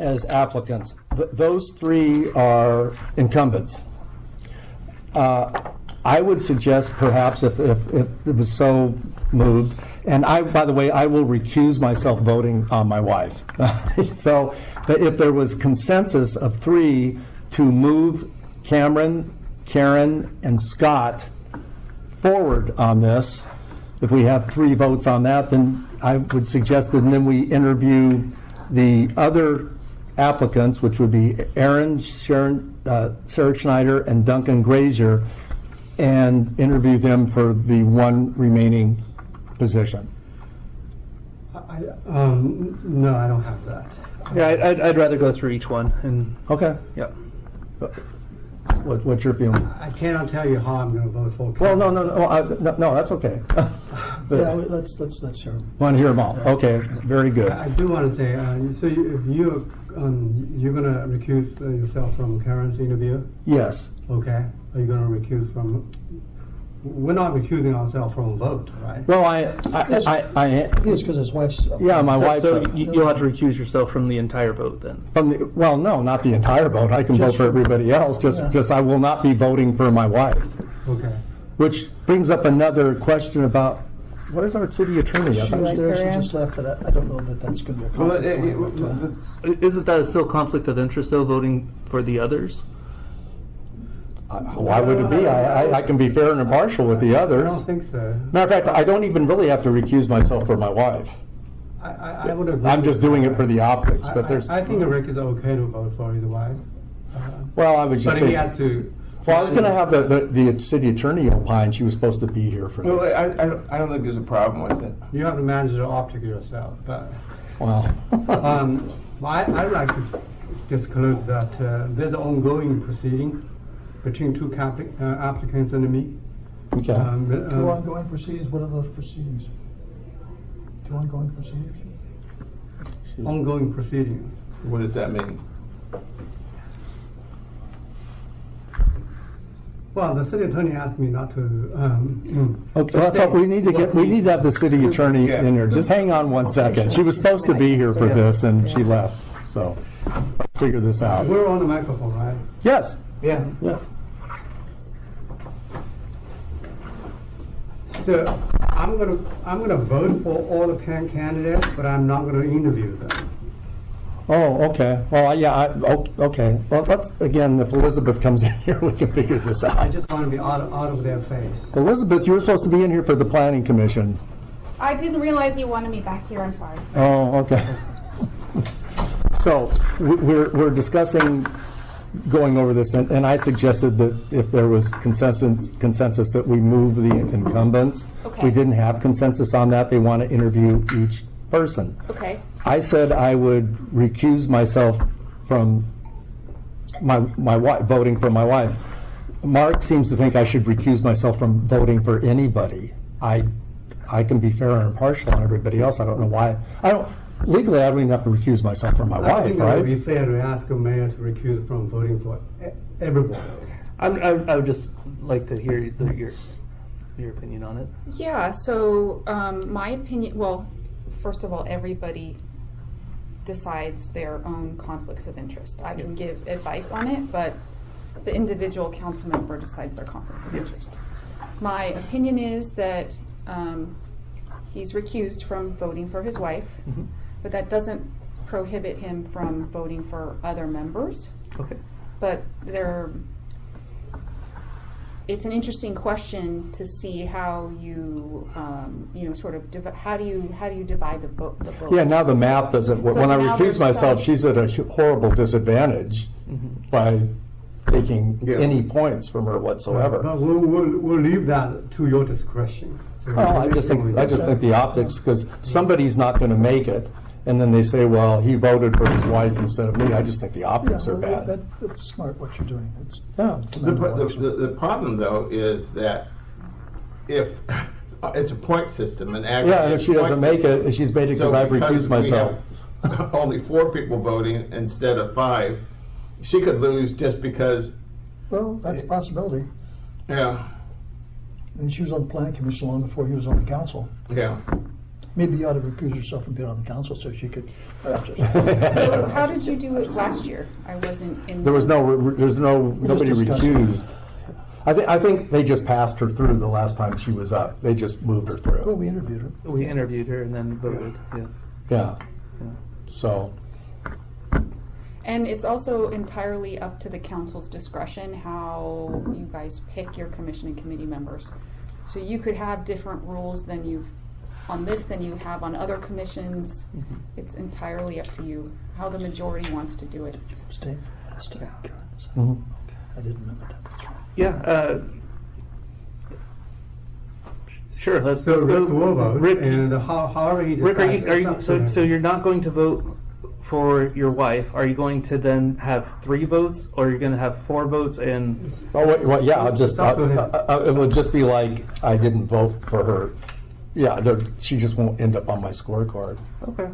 as applicants. Those three are incumbents. I would suggest perhaps if it was so moved, and by the way, I will recuse myself voting on my wife. So if there was consensus of three to move Cameron, Karen, and Scott forward on this, if we have 3 votes on that, then I would suggest that then we interview the other applicants, which would be Aaron, Sarah Schneider, and Duncan Grazier, and interview them for the one remaining position. No, I don't have that. Yeah, I'd rather go through each one and. Okay. Yep. What's your feeling? I cannot tell you how I'm going to vote for. Well, no, that's okay. Yeah, let's hear them. Want to hear them all? Okay, very good. I do want to say, so if you're going to recuse yourself from Karen's interview? Yes. Okay. Are you going to recuse from? We're not recusing ourselves from a vote, right? Well, I It's because his wife's. yeah, my wife. So you'll have to recuse yourself from the entire vote then. Well, no, not the entire vote. I can vote for everybody else. Just I will not be voting for my wife. Okay. Which brings up another question about what is our city attorney? She was there, she just left, but I don't know that that's going to be a conflict. Isn't that still conflict of interest though, voting for the others? Why would it be? I can be fair and impartial with the others. I don't think so. Matter of fact, I don't even really have to recuse myself for my wife. I would agree. I'm just doing it for the optics, but there's. I think Rick is okay to vote for his wife. Well, I was just But saying. he has to. Well, I was going to have the city attorney opine. She was supposed to be here for. Well, I don't think there's a problem with it. You have to manage the optic yourself, but. Well. I'd like to disclose that there's an ongoing proceeding between two applicants and me. Okay. Two ongoing proceedings, what are those proceedings? Two ongoing proceedings? Ongoing proceedings. What does that mean? Well, the city attorney asked me not to. Okay, that's all, we need to have the city attorney in here. Just hang on one second. She was supposed to be here for this and she left, so let's figure this out. We're on the microphone, right? Yes. Yeah. Yeah. So I'm gonna vote for all the 10 candidates, but I'm not gonna interview them. Oh, okay. Well, yeah, okay. Well, let's, again, if Elizabeth comes in here, we can figure this I out. just want to be out of their face. Elizabeth, you were supposed to be in here for the planning commission. I didn't realize you wanted me back here, I'm sorry. Oh, okay. So we're discussing going over this, and I suggested that if there was consensus that we move the incumbents. Okay. We didn't have consensus on that. They want to interview each person. Okay. I said I would recuse myself from my wife, voting for my wife. Mark seems to think I should recuse myself from voting for anybody. I can be fair and impartial on everybody else. I don't know why. Legally, I don't even have to recuse myself from my I wife, think it right? would be fair to ask a mayor to recuse from voting for everyone. I would just like to hear your opinion on it. Yeah, so my opinion, well, first of all, everybody decides their own conflicts of interest. I can give advice on it, but the individual council member decides their conflicts of interest. My opinion is that he's recused from voting for his wife, but that doesn't prohibit him from voting for other members. Okay. But it's an interesting question to see how you, sort of, how do you divide the vote? Yeah, now the math doesn't, So when I now recuse there's myself, some- she's at a horrible disadvantage by taking Yeah. any points from her whatsoever. But we'll leave that to your discretion. So Well, I just think the optics, because somebody's not going to make it, and then they say, well, he voted for his wife instead of me. I just think the optics are bad. That's smart what you're doing. Yeah. The problem, though, is that if it's a point system, an aggregate. Yeah, and if she doesn't make it, she's made it because I've recused myself. Only 4 people voting instead of 5, she could lose just because. Well, that's a possibility. Yeah. And she was on the planning commission long before he was on the council. Yeah. Maybe you ought to recuse yourself from being on the council so she could. So how did you do it last year? I wasn't in. There's nobody discussed it. recused. I think they just passed her through the last time she was up. They just moved her Well, through. we interviewed her. We interviewed her and then voted, yes. Yeah, Yeah. so, And it's also entirely up to the council's discretion how you guys pick your commission and committee members. So you could have different rules than you have on other commissions. It's entirely up to you how the majority wants to do it. Abstain. Abstain. mhm. I didn't remember that. That's right. Yeah, sure, let's So go. Rick will vote, Rick, and however he Rick, decides. are it's you, up to so, him. so you're not going to vote for your wife? Are you going to then have 3 votes, or you're going to have 4 votes and? Oh, wait, well, yeah, I'll just, It's up to him. it would just be like, I didn't vote for her. Yeah, she just won't end up on my scorecard. Okay.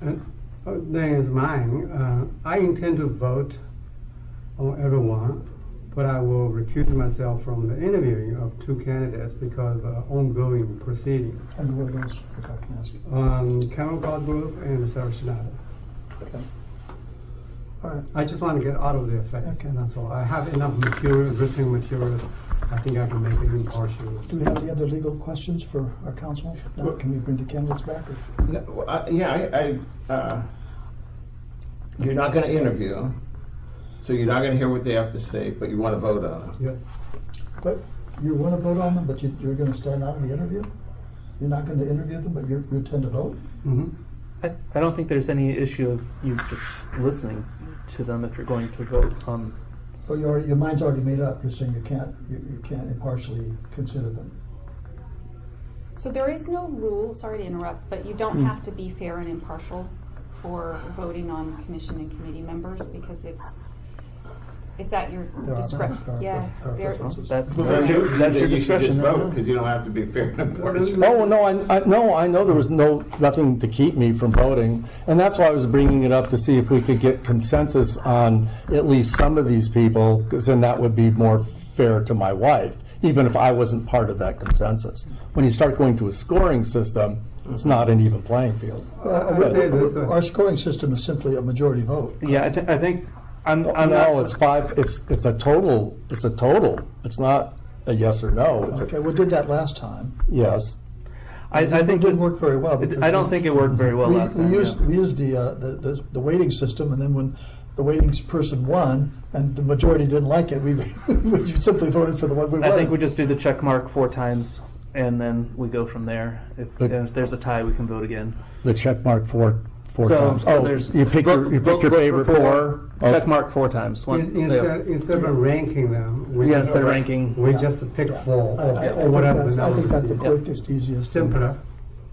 And then is mine. I intend to vote on everyone, but I will recuse myself from the interviewing of 2 candidates because of ongoing proceeding. And who are those, if I can ask? Cameron Cosgrove and Sarah Schneider. Okay. All right. I just want to get out of their face, Okay. and that's all. I have enough material, written material. I think I can make it impartial. Do we have any other legal questions for our council? Now, can we bring the candidates back? Or? No, you're not going to interview, so you're not going to hear what they have to say, but you want to vote on them. Yes. But you want to vote on them, but you're going to stand out of the interview? You're not going to interview them, but you intend to vote? Mm-hmm. I don't think there's any issue of you just listening to them if you're going to vote on. Well, your mind's already made up. You're saying you can't impartially consider them. So there is no rule, sorry to interrupt, but you don't have to be fair and impartial for voting on commission and committee members because it's at your There are discretion. there Yeah, are there- preferences. That's Then your you should just discretion. vote, because you don't have to be fair and impartial. Oh, no, I know there was nothing to keep me from voting, and that's why I was bringing it up to see if we could get consensus on at least some of these people, because then that would be more fair to my wife, even if I wasn't part of that consensus. When you start going to a scoring system, it's not an even playing field. I would say this. Our scoring system is simply a majority vote. Yeah, I think I'm No, not. it's 5, it's a total, it's not a yes or no, it's Okay, a we did that last time. yes. I think It didn't just- work very well. because I don't think it worked very well last time. We used the weighting system, and then when the weighting person won and the majority didn't like it, we simply voted for the one we I wanted. think we just do the check mark 4 times, and then we go from there. If there's a tie, we can vote again. The check mark four So times. so Oh, there's you pick vote your for favorite 4. Check mark 4 times. Instead of ranking them, Yeah, instead of ranking. we just pick 4 or whatever the I think that's number the is. quickest, easiest. Simpler.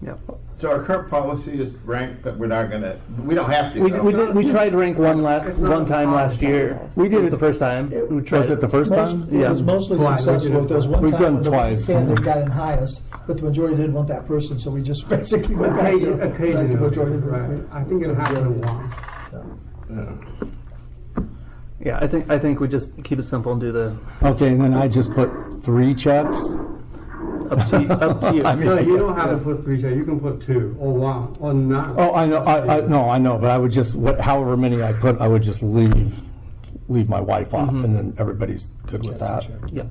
Yeah. So our current policy is ranked, but we're not going to, we don't have to. We though. tried to rank one It's not one time a last year. We did It was it- the first time. We tried Was it the first time? It was mostly Twice, we did successful. it There was one We've time done when the twice. candidate got in highest, but the majority didn't want that person, so we just basically went back to back to Occasionally, majority. right. I think it happened once. Yeah. Yeah, I think we just keep it simple and do the Okay, and then I just put 3 checks. up to you. I mean, No, you don't have to put 3 checks, you can put 2 or 1 or none. Oh, I know, I know, but I would just, however many I put, I would just leave my wife off, and then everybody's good with that. Yeah.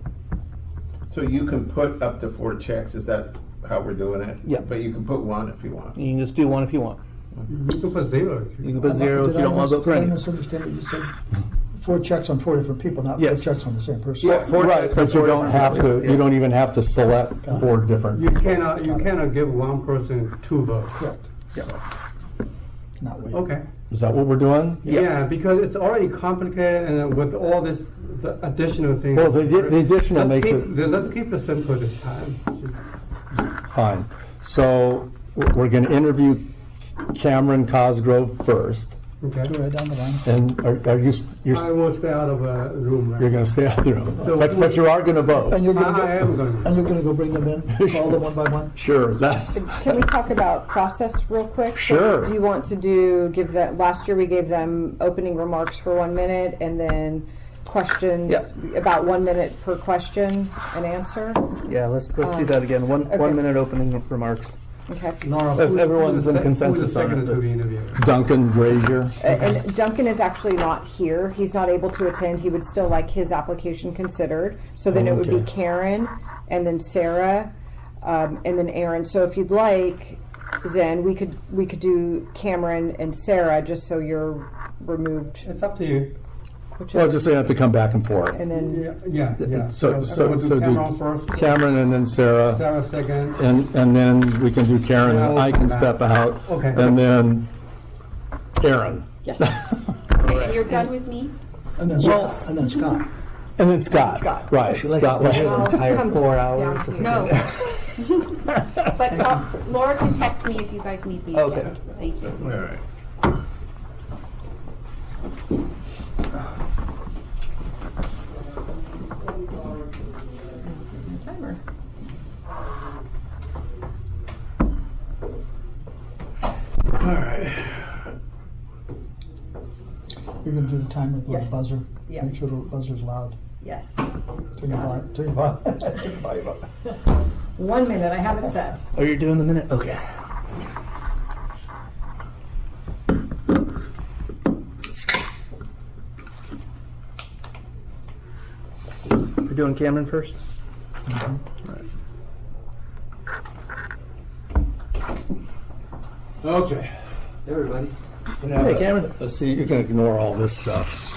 So you can put up to 4 checks, is that how we're doing it? Yeah. But you can put 1 if you want. You can just do one if you want. You can put 0 if You you can put 0 if you don't want to vote for Did I any. misunderstand what you said? 4 checks on 4 different people, not 4 Yes. checks on the same person? Yeah, 4 Right, checks but on you 4 don't different have people. to, you don't even have to select 4 different. You cannot give one person 2 votes. Correct. Yeah. Not waiting. Okay. Is that what we're doing? Yeah, because it's already complicated, and then with all this, the additional things. Well, the additional Let's makes keep- it- Let's keep it simple this time. Fine. So we're going to interview Cameron Cosgrove first, Okay? Go right down the line. and are you, I will stay out of a room. right? you're going to stay out of the room, So- but you are going to vote? And you're gonna I am going to. And you're gonna go bring them in, call them one by one? Sure, that, Can we talk about process real quick? So Sure. Do you want to give that, last year we gave them opening remarks for 1 minute and then questions, Yeah. about 1 minute per question and answer? Yeah, let's do that again. One Okay. minute opening remarks. Okay. Nora, If who- everyone's who in the consensus on second it, to the interview? Duncan Grazier. And Duncan is actually not here. He's not able to attend. He would still like his application considered. So then it would be Okay. Karen, and then Sarah, and then Aaron. So if you'd like, Zen, we could do Cameron and Sarah, just so you're removed. It's up to you. Well, just so you have to come back and forth. And then Yeah. So we'll do do Cameron first, Cameron and then Sarah, Sarah second. and then we can do Karen And I and will I come can back. step out. Okay. And then Aaron. yes. Okay, and you're done with me? And then Scott. And then Scott. And then Scott. Scott. Right, Scott. Well, entire comes 4 down hours. to you. No. But Laura can text me if you guys need me. Okay. Thank you. All right. All right. You're going to do the timer with Yes. the buzzer? Yeah. Make sure the buzzer's loud. Yes. Turn your volume, turn your volume, turn your volume up. 1 minute. I have it set. Oh, you're doing the minute? Okay. We're doing Cameron first? Okay. Hey, everybody. Hey, Cameron. Let's see, you can ignore all this stuff.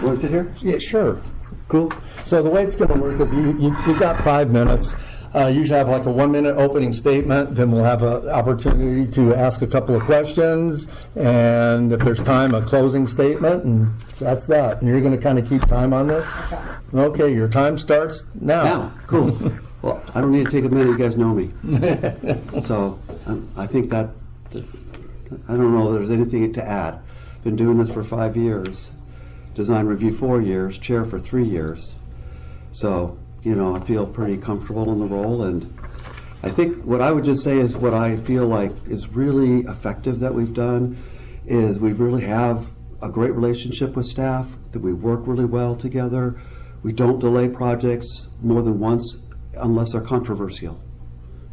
Want to sit here? Yeah, sure. Cool. So the way it's going to work is you've got 5 minutes. Usually have like a 1-minute opening statement, then we'll have an opportunity to ask a couple of questions, and if there's time, a closing statement, and that's that. And you're going to kind of keep time on this? Okay, your time starts now. Now, cool. Well, I don't need to take a minute, you guys know me. So, I think that, I don't know if there's anything to add. Been doing this for 5 years, design review 4 years, chair for 3 years. So, you know, I feel pretty comfortable in the role, and I think what I would just say is what I feel like is really effective that we've done is we really have a great relationship with staff, that we work really well together. We don't delay projects more than once unless they're controversial.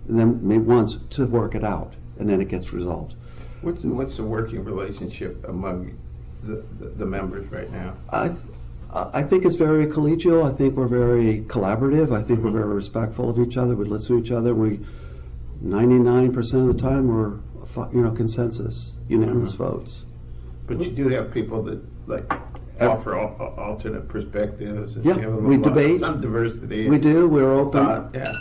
And then maybe once to work it out, and then it gets resolved. What's the working relationship among the members right now? I think it's very collegial. I think we're very collaborative. I think we're very respectful of each other. We listen to each other. We 99% of the time we're consensus, unanimous votes. But you do have people that like offer alternate perspectives. And Yeah, you have a we lot- debate. some diversity. We do. We're open. Thought, yeah.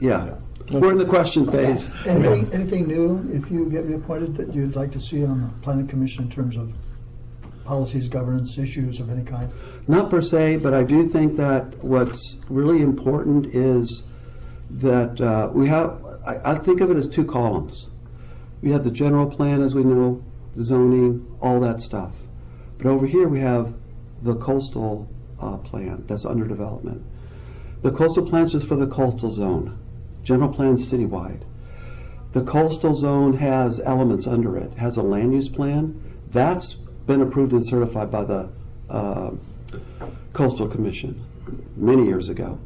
Yeah. We're in the question phase. Anything new, if you get reappointed, that you'd like to see on the planning commission in terms of policies, governance, issues of any kind? Not per se, but I do think that what's really important is that we have, I think of it as 2 columns. We have the general plan, as we know, the zoning, all that stuff. But over here we have the coastal plan that's under development. The coastal plan is just for the coastal zone. General plan is citywide. The coastal zone has elements under it, has a land use plan. That's been approved and certified by the Coastal Commission many years ago.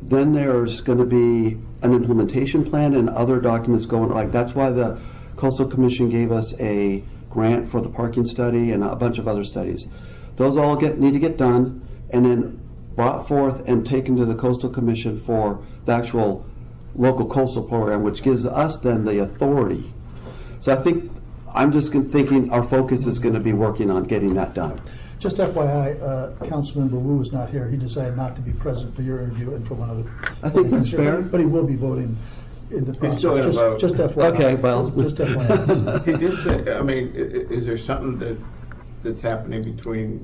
Then there's going to be an implementation plan and other documents going, like that's why the Coastal Commission gave us a grant for the parking study and a bunch of other studies. Those all need to get done and then brought forth and taken to the Coastal Commission for the actual local coastal program, which gives us then the authority. So I think, I'm just thinking our focus is going to be working on getting that done. Just FYI, Councilmember Wu is not here. He decided not to be present for your interview and for one other. I think that's fair. But he will be voting in the process. still gonna vote. Just FYI. Okay, well. Just FYI. He did say, I mean, is there something that's happening between,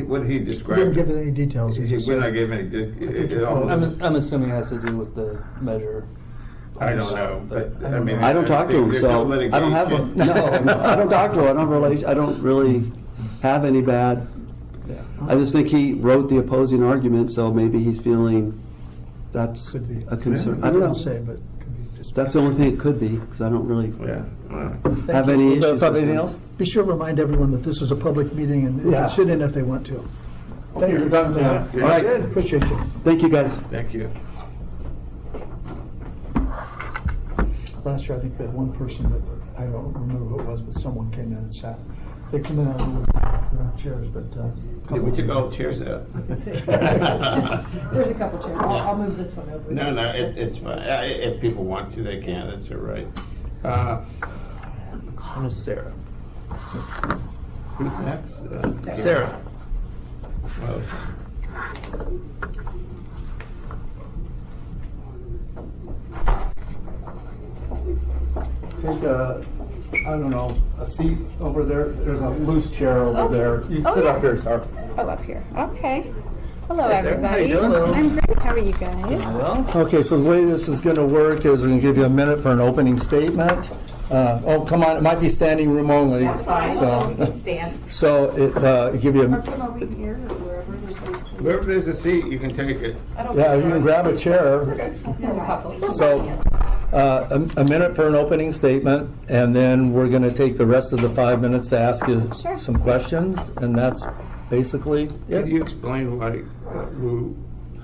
what did he He describe? didn't give it any details. He just would not said- give any, think it it almost, I'm assuming it has to do with the measure. I don't know, but I mean. I don't talk to him, there's so no I don't have a, litigation. no, I don't talk to him. I don't really have any bad. Yeah. I just think he wrote the opposing argument, so maybe he's feeling that's Could be. a concern. I I don't don't know. say, but could be just. That's the only thing it could be, because I don't really Yeah, all right. have any issues. with Anything him. else? Be sure to remind everyone that this is a public meeting and they Yeah. can sit in if they want to. Thank you. You're done, Yeah. All right, Appreciate you. thank you, guys. Thank you. last year, I think we had one person that, I don't remember who it was, but someone came in and sat. They come in on chairs, but. Yeah, we took all the chairs out. There's a couple chairs. I'll move this one over. No, it's fine. If people want to, they can. It's all right. Miss Sarah. Who's next? Sarah. Well, Take a, I don't know, a seat over there. There's a loose chair over there. You sit up here, sir. Oh, up here. Okay. Hello, Hey, Sarah. How you everybody. doing? I'm great. How are you guys? Well, Okay, so the way this is going to work is we're going to give you a minute for an opening statement. Oh, come on, it might be standing room only. That's fine. So- We can stand. So it give you, Or come over here or wherever there's space. wherever there's a seat, you can take it. yeah, you can grab a chair. Couple. So a minute for an opening statement, and then we're going to take the rest of the 5 minutes to ask you Sure. some questions, and that's basically Can it. you explain why Wu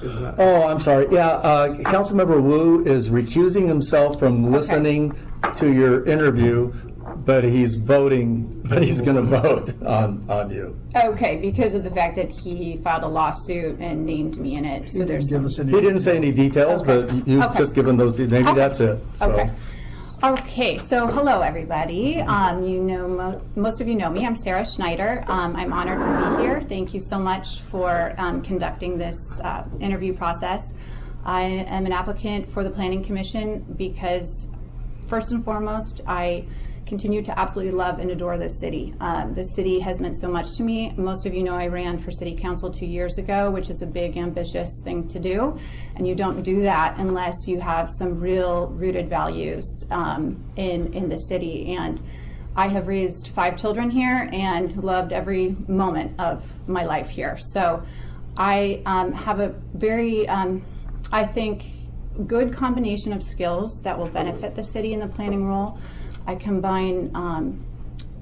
is not? Oh, I'm sorry. Yeah, Councilmember Wu is recusing himself from listening to your interview, but he's voting, but he's going to vote on you. Okay, because of the fact that he filed a lawsuit and named me in it. He So didn't there's give some. us any. He didn't say any details, Okay. but you've Okay. just given those, maybe Okay. that's it. So. Okay. Okay, so hello everybody. You know, most of you know me. I'm Sarah Schneider. I'm honored to be here. Thank you so much for conducting this interview process. I am an applicant for the Planning Commission because, first and foremost, I continue to absolutely love and adore this city. This city has meant so much to me. Most of you know I ran for city council 2 years ago, which is a big, ambitious thing to do. And you don't do that unless you have some real rooted values in the city. And I have raised 5 children here and loved every moment of my life here. So I have a very, I think, good combination of skills that will benefit the city in the planning role. I combine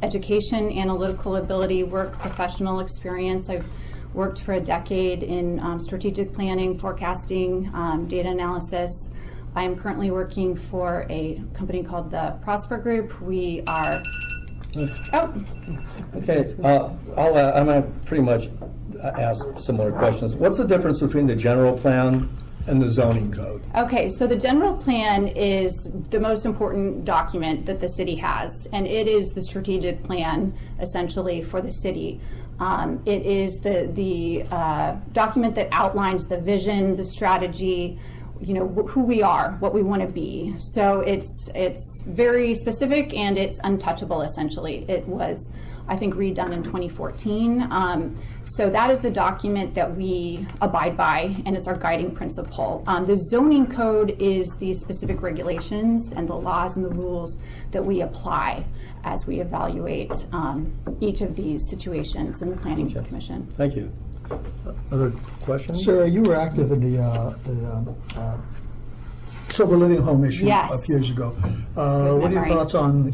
education, analytical ability, work professional experience. I've worked for a decade in strategic planning, forecasting, data analysis. I am currently working for a company called the Prosper Group. We are, Okay, I'm going to pretty much ask similar questions. What's the difference between the general plan and the zoning code? Okay, so the general plan is the most important document that the city has, and it is the strategic plan essentially for the city. It is the document that outlines the vision, the strategy, you know, who we are, what we want to be. So it's very specific and it's untouchable essentially. It was, I think, redone in 2014. So that is the document that we abide by, and it's our guiding principle. The zoning code is the specific regulations and the laws and the rules that we apply as we evaluate each of these situations in the Planning Commission. Thank you. Other questions? Sarah, you were active in the sober living home issue Yes. a few years ago. What are your memory. thoughts on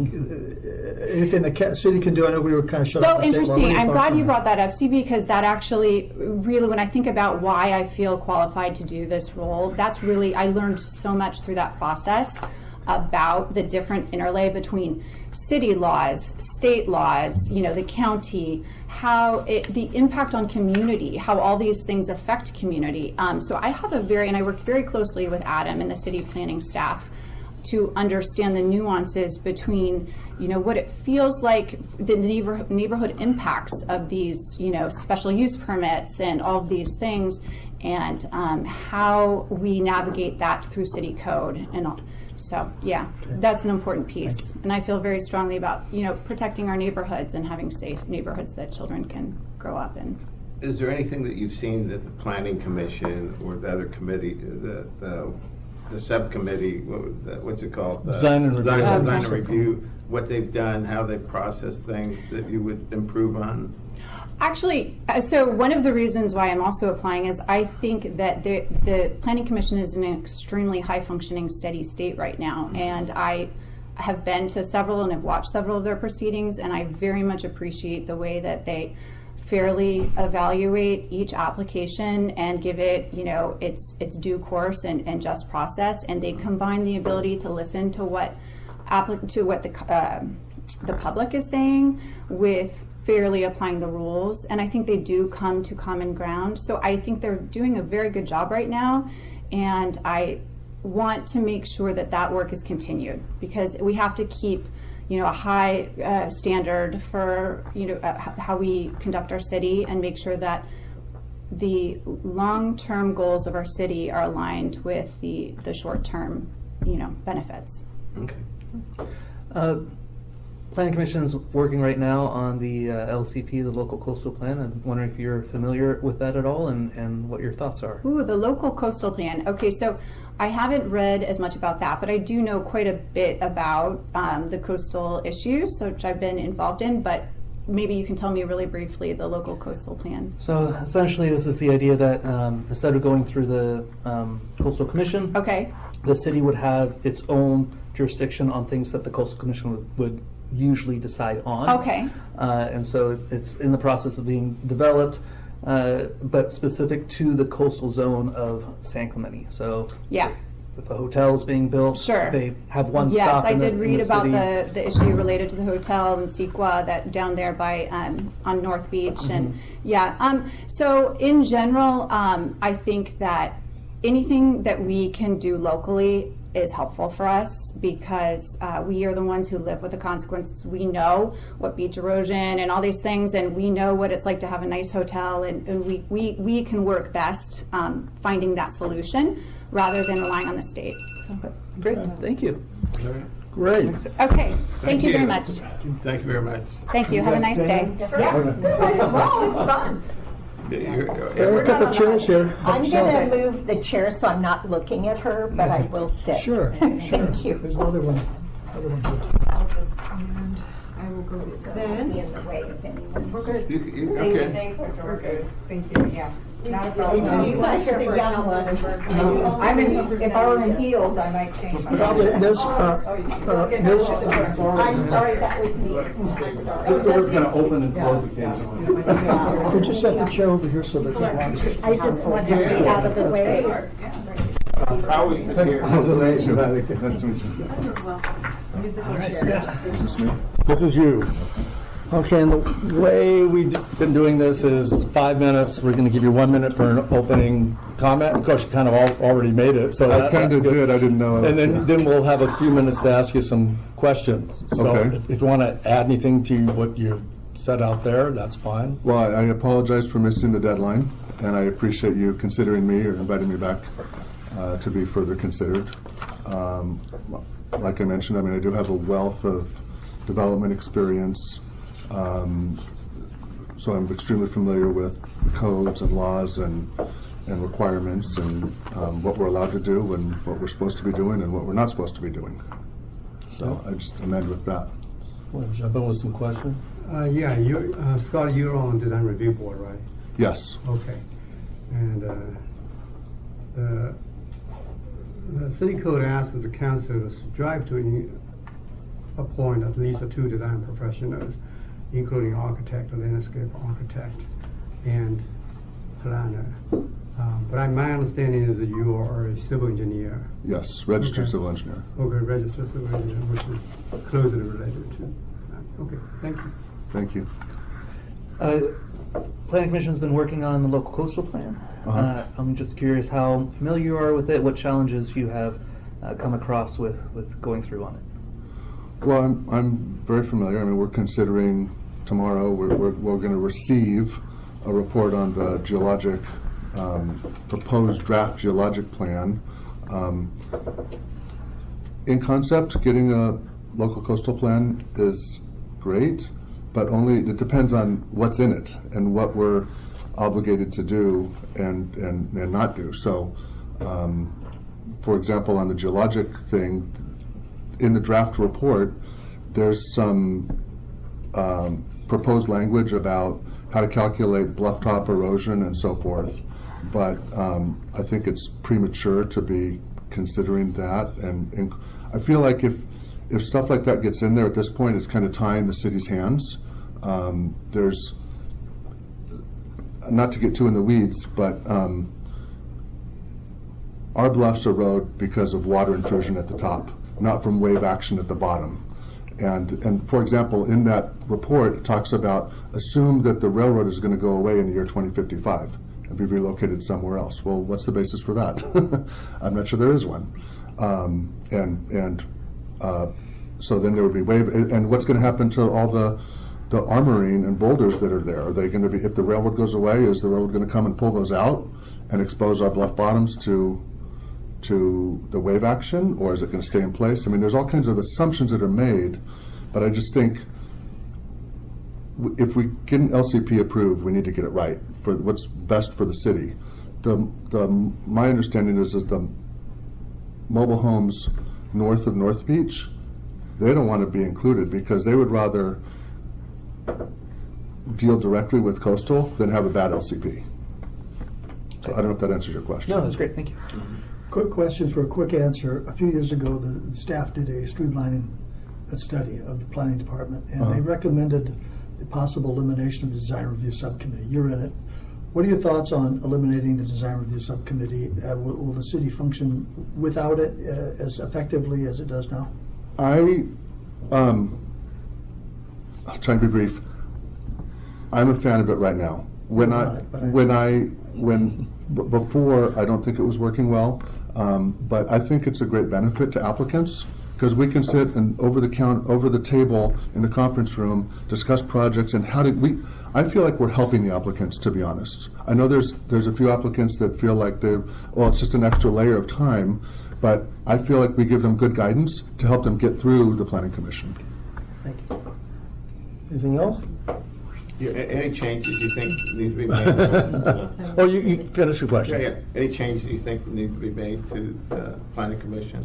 anything the city can do? I know we were kind of shut So off the state law. What are interesting. your I'm thoughts glad on you that? brought that up, see, because that actually really, when I think about why I feel qualified to do this role, that's really, I learned so much through that process about the different interlay between city laws, state laws, you know, the county, how the impact on community, how all these things affect community. So I have and I worked very closely with Adam and the city planning staff to understand the nuances between, you know, what it feels like, the neighborhood impacts of these, you know, special use permits and all of these things, and how we navigate that through city code and all. So yeah, that's an important piece, and I feel very strongly about, you know, protecting our neighborhoods and having safe neighborhoods that children can grow up in. Is there anything that you've seen that the Planning Commission or the other committee, the subcommittee, what's it called? Design and Review. Design and Review, what they've done, how they process things that you would improve on? Actually, so one of the reasons why I'm also applying is I think that the Planning Commission is in an extremely high-functioning, steady state right now, and I have been to several and have watched several of their proceedings, and I very much appreciate the way that they fairly evaluate each application and give it, its due course and just process. And they combine the ability to listen to what the public is saying with fairly applying the rules. And I think they do come to common ground. So I think they're doing a very good job right now. And I want to make sure that work is continued, because we have to keep a high standard for how we conduct our city, and make sure that the long-term goals of our city are aligned with the short-term benefits. Okay. Planning Commission is working right now on the LCP, the Local Coastal Plan. I'm wondering if you're familiar with that at all, and what your thoughts are. Ooh, the Local Coastal Plan. Okay, so I haven't read as much about that, but I do know quite a bit about the coastal issues, which I've been involved in, but maybe you can tell me really briefly the Local Coastal Plan. So essentially, this is the idea that instead of going through the Coastal Commission, Okay. the city would have its own jurisdiction on things that the Coastal Commission would usually decide on. Okay. And so it's in the process of being developed, but specific to the coastal zone of San Clemente. So Yeah. if a hotel is being built, Sure. they have one Yes, stop I in the, did in read the about city. the issue related to the hotel in Sequoia, that down there by on North Beach, and yeah. So in general, I think that anything that we can do locally is helpful for us, because we are the ones who live with the consequences. We know what beach erosion and all these things, and we know what it's like to have a nice hotel, and we can work best finding that solution rather than relying on the state. So. Great, thank you. Great. Okay, thank you very much. Thank you very much. Thank you, have a nice day. Well, it's fun. There are a couple of chairs here. I'm going to move the chair so I'm not looking at her, but I will sit. Sure, Thank sure. you. There's another one. Other one. I'll just, and I will go with Zen. Be in the way of anyone. We're good. Okay. Thanks for Georgia. Thank you, yeah. Not a problem. You guys are the young ones. I'm in, if I were in heels, I might change my mind. Probably, Ms. I'm sorry, that was me. I'm sorry. This door's going to open and close occasionally. Could you set the chair over here so that you I just want to stay out of the way. I always sit here. Nice to meet you. Nice to meet you. This is you. Okay, and the way we've been doing this is 5 minutes. We're going to give you 1 minute for an opening comment. Of course, you kind of already made it, so I kind that's of good. did. I didn't know. And then we'll have a few minutes to ask you some questions. So Okay. if you want to add anything to what you said out there, that's fine. Well, I apologize for missing the deadline, and I appreciate you considering me or inviting me back to be further considered. Like I mentioned, I mean, I do have a wealth of development experience, so I'm extremely familiar with codes and laws and requirements and what we're allowed to do and what we're supposed to be doing and what we're not supposed to be doing. So I just amend with that. Want to jump in with some questions? Yeah, Scott, you're on the design review board, right? Yes. Okay. And the city code asks the council to strive to appoint at least 2 design professionals, including architect, a landscape architect, and planner. But my understanding is that you are a civil engineer. Yes. Registered Okay. civil engineer. Okay, registered civil engineer, which is closely related to. Okay, thank you. Thank you. Planning Commission's been working on the Local Coastal Plan. I'm just curious how familiar you are with it, what challenges you have come across with going through on it. Well, I'm very familiar. I mean, we're considering tomorrow, we're going to receive a report on the geologic, proposed draft geologic plan. In concept, getting a local coastal plan is great, but only, it depends on what's in it and what we're obligated to do and not do. So, for example, on the geologic thing, in the draft report, there's some proposed language about how to calculate bluff top erosion and so forth, but I think it's premature to be considering that, and I feel like if stuff like that gets in there at this point, it's kind of tying the city's hands. not to get too in the weeds, but our bluffs erode because of water intrusion at the top, not from wave action at the bottom. And for example, in that report, it talks about assume that the railroad is going to go away in the year 2055 and be relocated somewhere else. Well, what's the basis for that? I'm not sure there is one. So then there would be wave, and what's going to happen to all the armoring and boulders that are there? Are they going to be, if the railroad goes away, is the railroad going to come and pull those out and expose our bluff bottoms to the wave action, or is it going to stay in place? I mean, there's all kinds of assumptions that are made, but I just think if we get an LCP approved, we need to get it right for what's best for the city. My understanding is that the mobile homes north of North Beach, they don't want to be included because they would rather deal directly with coastal than have a bad LCP. So I don't know if that answers your question. No, that's great. Thank you. Quick question for a quick answer. A few years ago, the staff did a streamlining study of the planning department, and they recommended the possible elimination of the design review subcommittee. You're in it. What are your thoughts on eliminating the design review subcommittee? Will the city function without it as effectively as it does now? I'll try and be brief. I'm a fan of it right now. Before, I don't think it was working well, but I think it's a great benefit to applicants because we can sit and over the table in the conference room, discuss projects and I feel like we're helping the applicants, to be honest. I know there's a few applicants that feel like it's just an extra layer of time, but I feel like we give them good guidance to help them get through the Planning Commission. Thank you. Anything else? Any changes you think need to be made? Oh, you finish your question. Yeah. Any changes you think need to be made to the Planning Commission?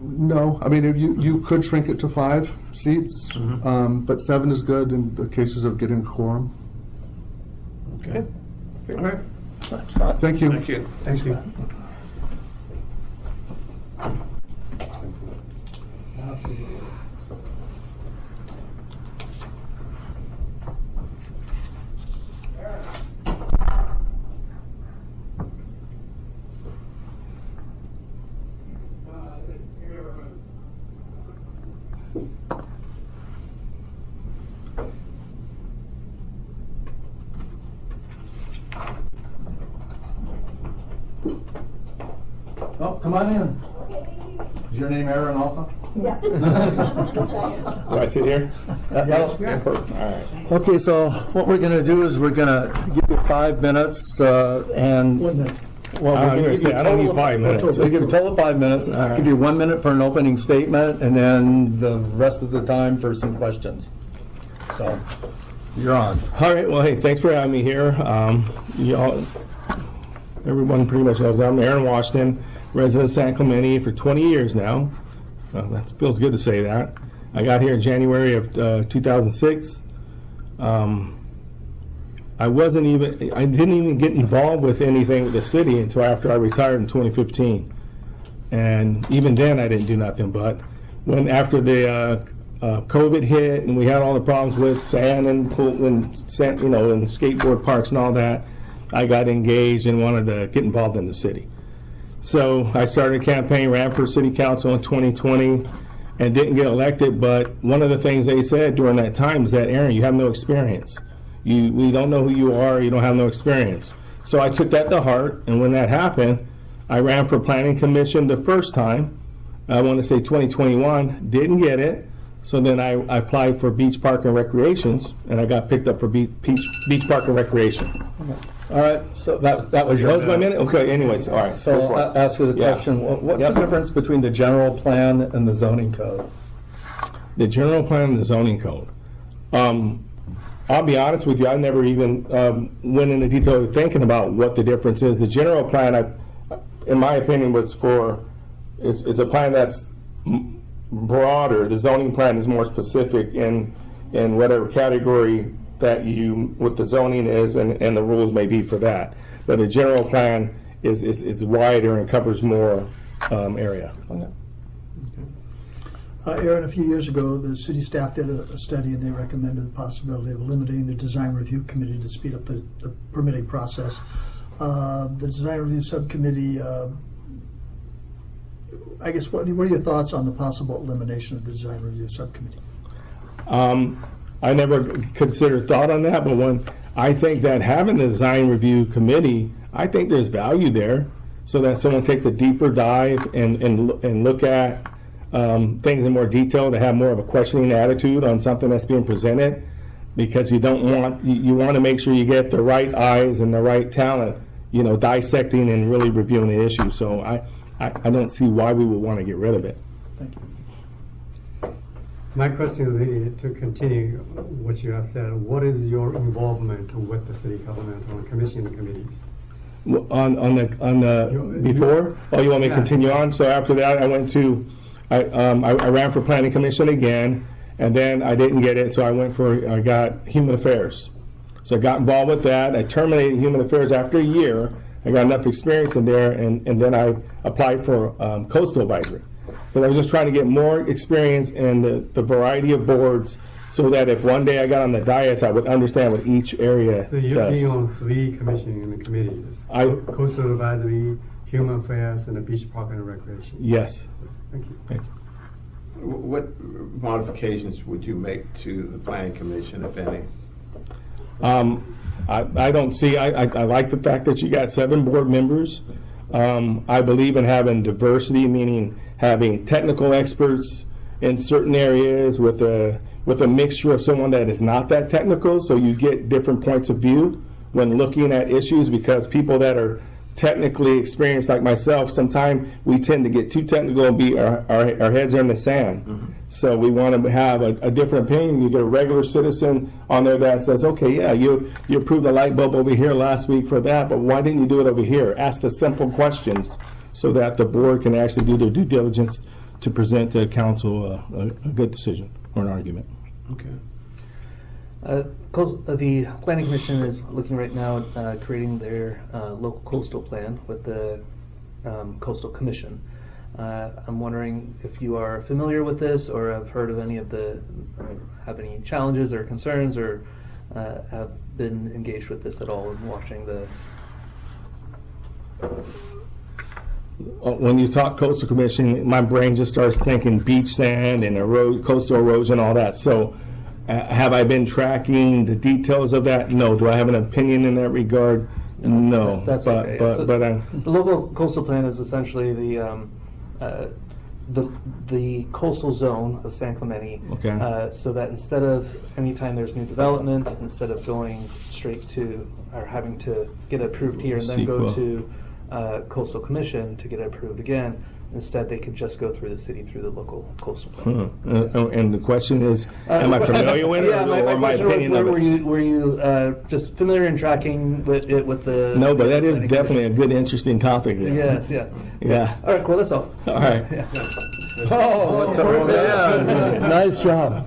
No, I mean, you could shrink it to 5 seats, but 7 is good in the cases of getting quorum. Okay. All right. Thank you. Thank you. Thank you. Oh, come on in. Is your name Aaron also? Yes. Do I sit here? Yes. Yeah, perfect. All right. Okay, so what we're going to do is we're going to give you 5 minutes and... 1 minute. Well, I was gonna say, I don't need 5 minutes. We give a total of 5 minutes. Give you 1 minute for an opening statement, and then the rest of the time for some questions. So, you're on. All right. Well, hey, thanks for having me here. Everyone pretty much knows I'm Aaron Washington, resident of San Clemente for 20 years now. That feels good to say that. I got here in January of 2006. I didn't even get involved with anything with the city until after I retired in 2015. And even then I didn't do nothing, but after the COVID hit and we had all the problems with sand and pool and sand, and skateboard parks and all that, I got engaged and wanted to get involved in the city. So I started a campaign, ran for city council in 2020 and didn't get elected, but one of the things they said during that time is that, Aaron, you have no experience. We don't know who you are, you don't have no experience. So I took that to heart, and when that happened, I ran for Planning Commission the first time, I want to say 2021, didn't get it, so then I applied for Beach Park and Recreations, and I got picked up for Beach Park and Recreation. All right, so that was your... That was my minute? Okay, anyways, all right. So I'll ask you the question, what's the difference between the general plan and the zoning code? The general plan and the zoning code. I'll be honest with you, I never even went into detail thinking about what the difference is. The general plan, in my opinion, is a plan that's broader. The zoning plan is more specific in whatever category that what the zoning is and the rules may be for that. But the general plan is wider and covers more area. Okay. Aaron, a few years ago, the city staff did a study and they recommended the possibility of eliminating the design review committee to speed up the permitting process. The design review subcommittee, I guess, what are your thoughts on the possible elimination of the design review subcommittee? I never considered thought on that, but when I think that having the design review committee, I think there's value there, so that someone takes a deeper dive and look at things in more detail, to have more of a questioning attitude on something that's being presented, because you don't want, you want to make sure you get the right eyes and the right talent, you know, dissecting and really reviewing the issue. So I don't see why we would want to get rid of it. Thank you. My question would be, to continue what you have said, what is your involvement with the city government on commission committees? On the before? Oh, you want me to continue on? So after that, I went to, I ran for planning commission again, and then I didn't get it, so I got human affairs. So I got involved with that. I terminated human affairs after a year. I got enough experience in there, and then I applied for coastal advisory. But I was just trying to get more experience in the variety of boards, so that if one day I got on the dais, I would understand what each area So you've does. been on 3 commission committees: coastal advisory, human affairs, and the beach park and recreation. Yes. Thank you. Thank you. What modifications would you make to the planning commission, if any? I don't see, I like the fact that you got 7 board members. I believe in having diversity, meaning having technical experts in certain areas with a mixture of someone that is not that technical, so you get different points of view when looking at issues, because people that are technically experienced like myself, sometimes we tend to get too technical and be our heads are in the sand. Mm-hmm. So we want to have a different opinion. You get a regular citizen on there that says, okay, yeah, you approved the light bulb over here last week for that, but why didn't you do it over here? Ask the simple questions so that the board can actually do their due diligence to present to council a good decision or an argument. Okay. The Planning Commission is looking right now at creating their local coastal plan with the Coastal Commission. I'm wondering if you are familiar with this, or have heard of any of have any challenges or concerns, or have been engaged with this at all in watching the... When you talk Coastal Commission, my brain just starts thinking beach sand and coastal erosion, all that. So have I been tracking the details of that? No. Do I have an opinion in that regard? No. That's okay. The local coastal plan is essentially the coastal zone of San Clemente. Okay. So that instead of anytime there's new development, instead of going straight to, or having to get approved here and then go to Coastal Commission to get it approved again, instead they could just go through the city through the local coastal plan. And the question is, am I familiar with it, or my opinion of it? Were you just familiar in tracking with it with the... No, but that is definitely a good, interesting topic. Yes, yeah. Yeah. All right, cool, that's all. All right. Yeah. Yeah, nice job.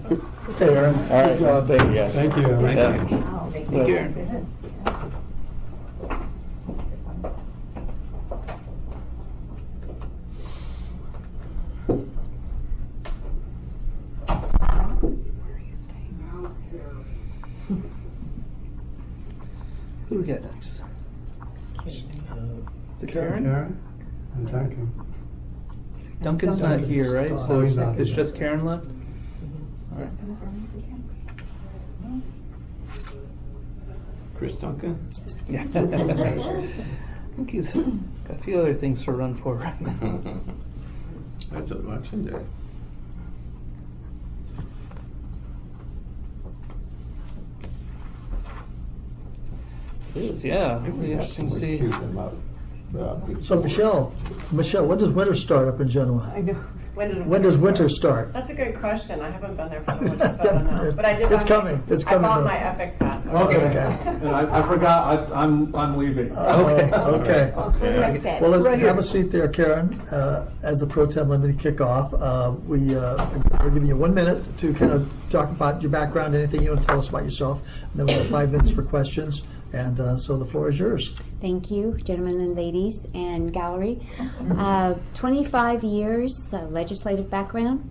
Okay, Aaron. All right. Good job. Thank you. Thank you. Yeah. Oh, they Thank you. students. Who do we get next? Is it Karen? Karen and Duncan. Duncan's not here, right? Oh, So he's not it's here. just Karen left? All right. Chris Duncan? Yeah. I think he's got a few other things to run for right now. That's election day. It is, yeah. It'll be interesting to see. Queue them up. So Michelle, when does winter start up in Genoa? I know. When does winter start? That's a good question. I haven't been there for the winter, so I don't know. But I did. It's buy coming. My, It's coming, I bought though. my Epic Pass. Okay. And I forgot, I'm leaving. Okay. Okay. Well, let's Right here. have a seat there, Karen. As the pro tem limited kickoff, we're giving you 1 minute to kind of talk about your background, anything you want to tell us about yourself. And then we have 5 minutes for questions. And so the floor is yours. Thank you, gentlemen and ladies and gallery. 25 years legislative background,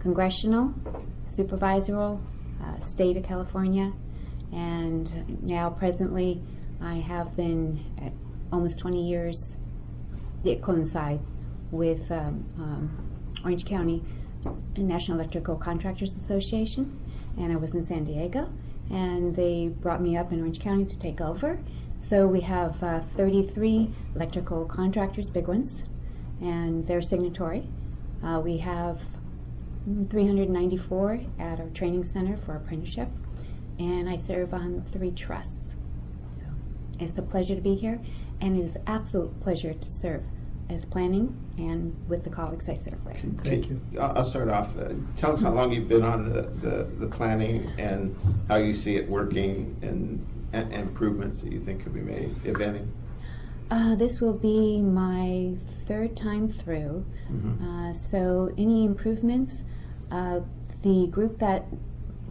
congressional, supervisory, state of California, and now presently I have been at almost 20 years. It coincides with Orange County National Electrical Contractors Association, and I was in San Diego, and they brought me up in Orange County to take over. So we have 33 electrical contractors, big ones, and they're signatory. We have 394 at our training center for apprenticeship, and I serve on 3 trusts. So it's a pleasure to be here, and it is an absolute pleasure to serve as planning and with the colleagues I serve with. Thank you. I'll start off. Tell us how long you've been on the planning and how you see it working and improvements that you think could be made, if any. This will be my 3rd time through. So any improvements, the group that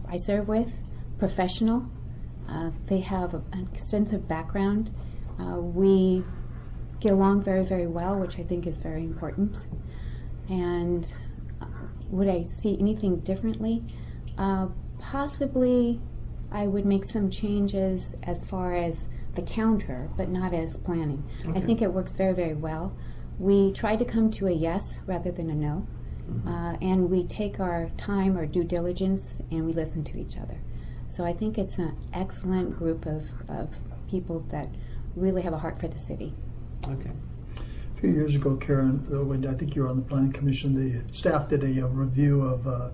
I serve with, professional, they have an extensive background. We get along very, very well, which I think is very important. And would I see anything differently? Possibly I would make some changes as far as the counter, but not as planning. I think it works very, very well. We try to come to a yes rather than a no. And we take our time, our due diligence, and we listen to each other. So I think it's an excellent group of people that really have a heart for the city. Okay. A few years ago, Karen, when I think you were on the Planning Commission, the staff did a review of the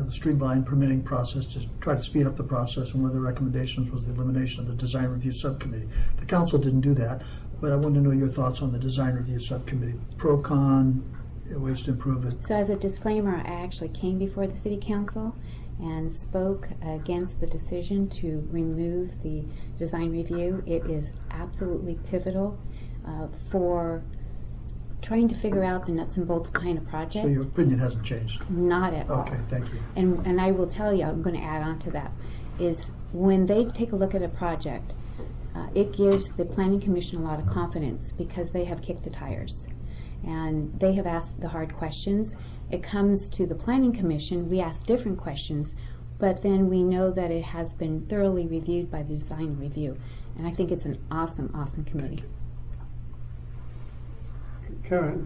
streamlined permitting process to try to speed up the process, and one of the recommendations was the elimination of the Design Review Subcommittee. The council didn't do that, but I want to know your thoughts on the Design Review Subcommittee. Pro, con, ways to improve it. So as a disclaimer, I actually came before the City Council and spoke against the decision to remove the design review. It is absolutely pivotal for trying to figure out the nuts and bolts behind a project. So your opinion hasn't changed? Not at all. Okay, thank you. And I will tell you, I'm going to add on to that, is when they take a look at a project, it gives the Planning Commission a lot of confidence because they have kicked the tires. And they have asked the hard questions. It comes to the Planning Commission, we ask different questions, but then we know that it has been thoroughly reviewed by the design review. And I think it's an awesome, awesome committee. Karen,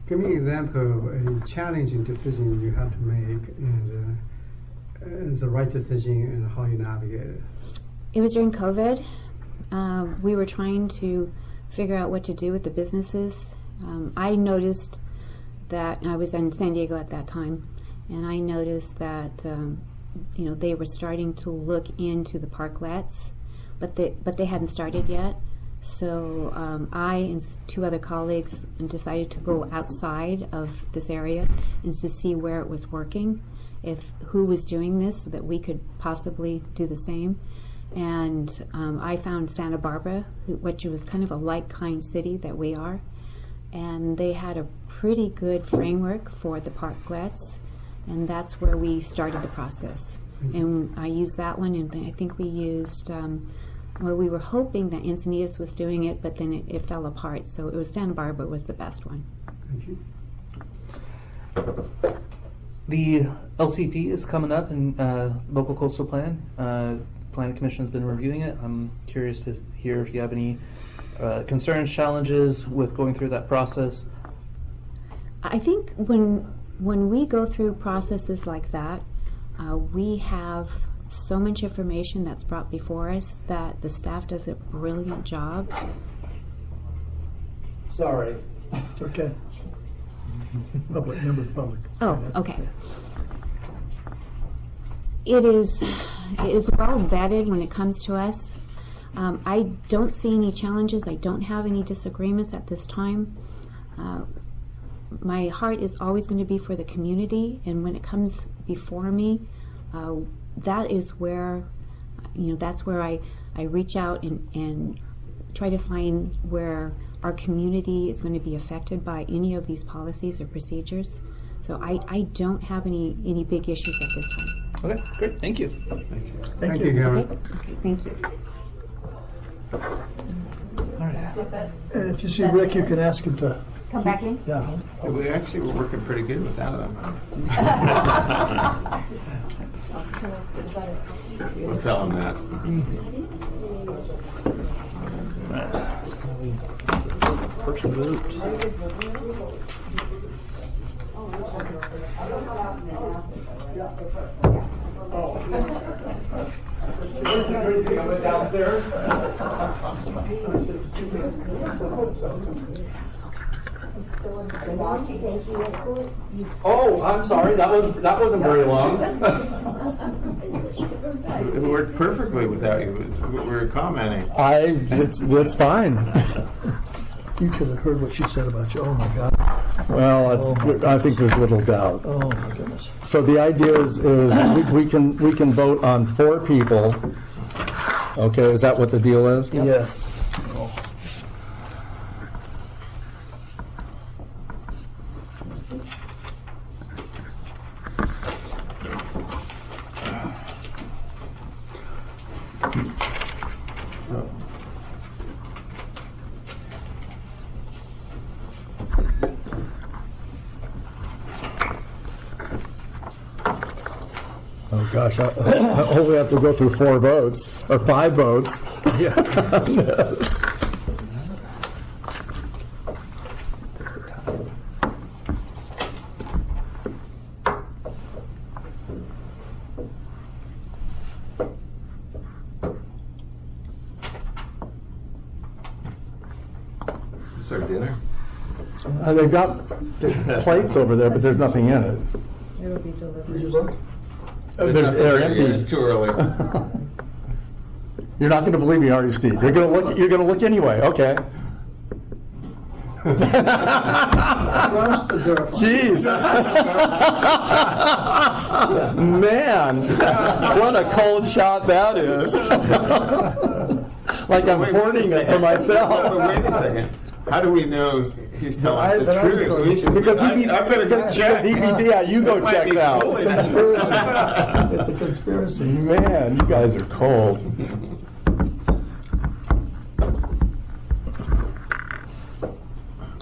give me an example of a challenging decision you have to make and the right decision and how you navigate it. It was during COVID. We were trying to figure out what to do with the businesses. I noticed that I was in San Diego at that time, and I noticed that they were starting to look into the parklets, but they hadn't started yet. So I and 2 other colleagues decided to go outside of this area and to see where it was working, who was doing this, so that we could possibly do the same. And I found Santa Barbara, which was kind of a like-kind city that we are, and they had a pretty good framework for the parklets, and that's where we started the process. And I used that one, and I think we used, we were hoping that Encinitas was doing it, but then it fell apart, so it was Santa Barbara was the best one. Thank you. The LCP is coming up in local coastal plan. Planning Commission has been reviewing it. I'm curious to hear if you have any concerns, challenges with going through that process. I think when we go through processes like that, we have so much information that's brought before us that the staff does a brilliant job. Sorry. It's okay. Public, member of the public. Oh, okay. It is well vetted when it comes to us. I don't see any challenges. I don't have any disagreements at this time. My heart is always going to be for the community, and when it comes before me, that is where, that's where I reach out and try to find where our community is going to be affected by any of these policies or procedures. So I don't have any big issues at this time. Okay, great. Thank you. Thank you, Karen. Okay, thank you. All right. And if you see Rick, you can ask him to come back in? Yeah. We actually were working pretty good without him. We'll tell him that. First vote. Oh, I'm sorry, that wasn't very long. It worked perfectly without you. We were commenting. It's fine. You could have heard what she said about you. Oh, my God. Well, I think there's little doubt. Oh, my goodness. So the idea is we can vote on 4 people. Okay, is that what the deal is? Yes. Oh, gosh, I only have to go through 4 votes, or 5 votes. Is our dinner? They've got plates over there, but there's nothing in it. It'll be delivered. Did you vote? They're empty. It's too early. You're not going to believe me, are you, Steve? You're going to look anyway. Okay. Jeez. Man, what a cold shot that is. Like I'm hoarding it for myself. Wait a second. How do we know he's telling us the I was truth? telling you. Because I better just check. yeah, you go It might check be now. cold. It's a conspiracy. Man, you guys are cold.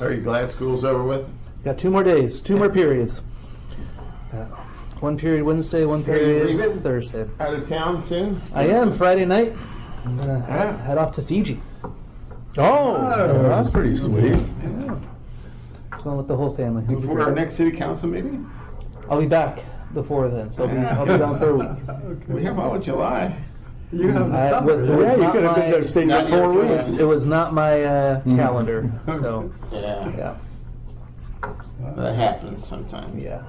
Are you glad school's over with? Got 2 more days, 2 more periods. One period Wednesday, one period leaving? Thursday. Out of town soon? I am Friday night. I'm gonna Yeah. head off to Fiji. Oh, that's pretty sweet. Going with the whole family. It'll be Before great. our next city council meeting? I'll be back before then, so I'll be down for a week. We have all of July. You have the I- summer. it was Yeah, you not could have been my- there, stayed there Not your 4 weeks. plan. It was not my calendar, so Yeah. yeah, That happens sometimes. yeah.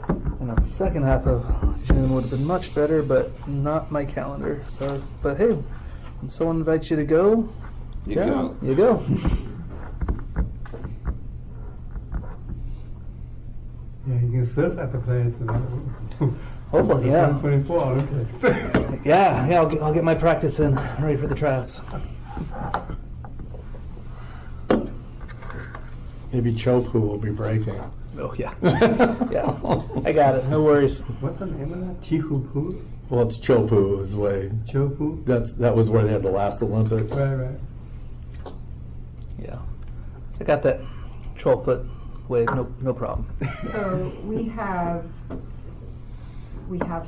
And the second half of June would have been much better, but not my calendar. So, but hey, when someone invites you to go, You yeah, go. you go. Yeah, you can surf at the place. Hopefully, yeah. 24 Olympics. Yeah, I'll get my practice in, ready for the tryouts. Maybe Chopu will be breaking. Oh yeah, yeah. I got it. No worries. What's the name of that? Tihupu? Well, it's Chopu is way. Chopu? That was where they had the last Olympics. Right. Yeah, I got that 12-foot wave. No problem. So we have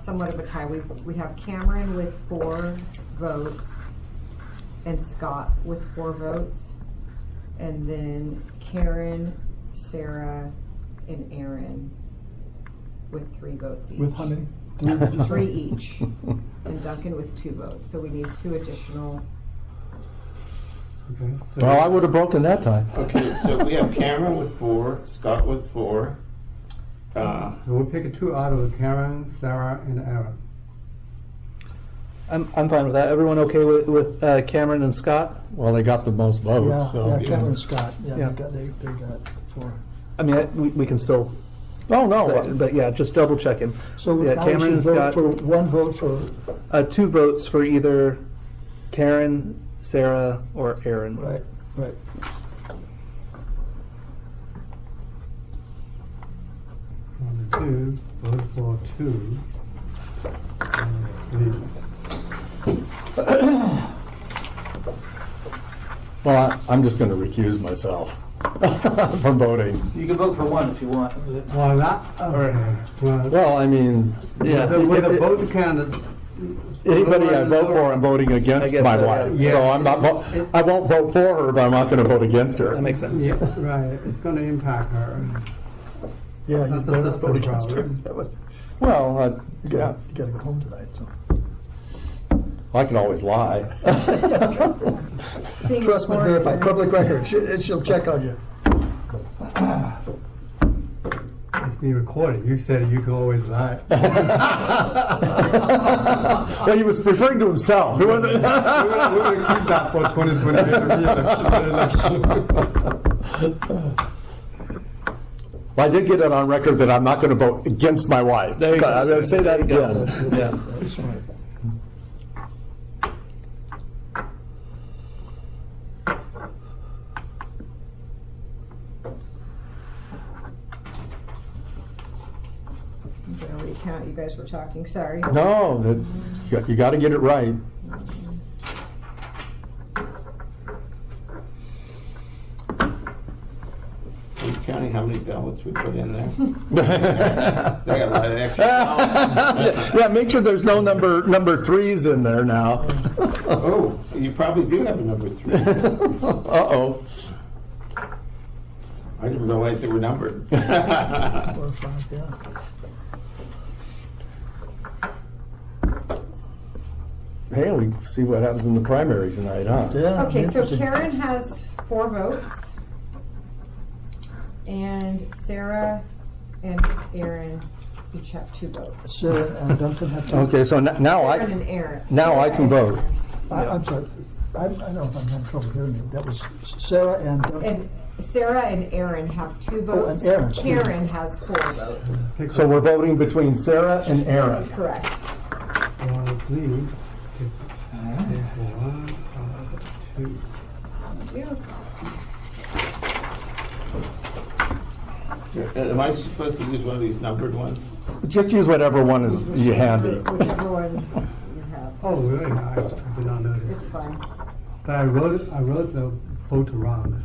somewhat of a tie. We have Cameron with 4 votes and Scott with 4 votes. And then Karen, Sarah, and Aaron with 3 votes each. With how many? 3 did you say? 3 each. And Duncan with 2 votes. So we need 2 additional. Okay. So Well, I would have broken that time. Okay, so we have Cameron with 4, Scott with 4. we'll pick 2 out of Karen, Sarah, and Aaron. I'm fine with that. Everyone okay with Cameron and Scott? Well, they got the most votes. Yeah, so. yeah, Cameron and Scott. Yeah, Yeah. they got 4. I mean, we can still. Oh, no. But yeah, just double checking. So Yeah, now we Cameron should and vote Scott. for 1 vote for, 2 votes for either Karen, Sarah, or Aaron. right. One, 2, vote for 2. And 3. Well, I'm just going to recuse myself. from voting. You can vote for one if you want. Well, that, okay. Well, Well, I mean, Yeah. with the vote count, anybody I vote for, I'm voting against I guess my so, wife. yeah. So I'm not, I won't vote for her, but I'm not going to vote against her. That makes sense. yeah, right, it's going to impact her. Yeah, you That's a better system vote against her. problem. Well, You yeah, gotta go home tonight, so. I can always lie. Being Trust but recorded, verify, right? public record, she'll check on you. It's being recorded. You said you can always lie. Well, he was referring to himself. He wasn't. We're going to keep that for 2028 election. Well, I did get it on record that I'm not going to vote against my wife. There you go. I'm going to say that again. Yeah. I'm gonna recount, you guys were talking, sorry. No, you got to get it right. Are you counting how many ballots we put in there? They got a lot of extra. Yeah, make sure there's no number threes in there now. Oh, you probably do have a number 3. Uh-oh. I didn't realize they were numbered. 4 or 5, yeah. Hey, we see what happens in the primary tonight, huh? Yeah. Okay, so interesting. Karen has 4 votes. And Sarah and Aaron each have 2 votes. Sarah and Duncan have to. Okay, so now Aaron and Aaron. now I Sarah can and vote. Aaron. I'm sorry, I don't know if I'm having trouble hearing you. That was Sarah and Duncan. And Sarah and Aaron have 2 votes. and Aaron, excuse me. Karen has 4 votes. So we're voting between Sarah and Aaron. Correct. 1, 3. Okay, 1, 2. Am I supposed to use one of these numbered ones? Just use whatever one is you handy. Whichever one you have. Oh, really? I did not know that. It's fine. But I wrote the vote wrong.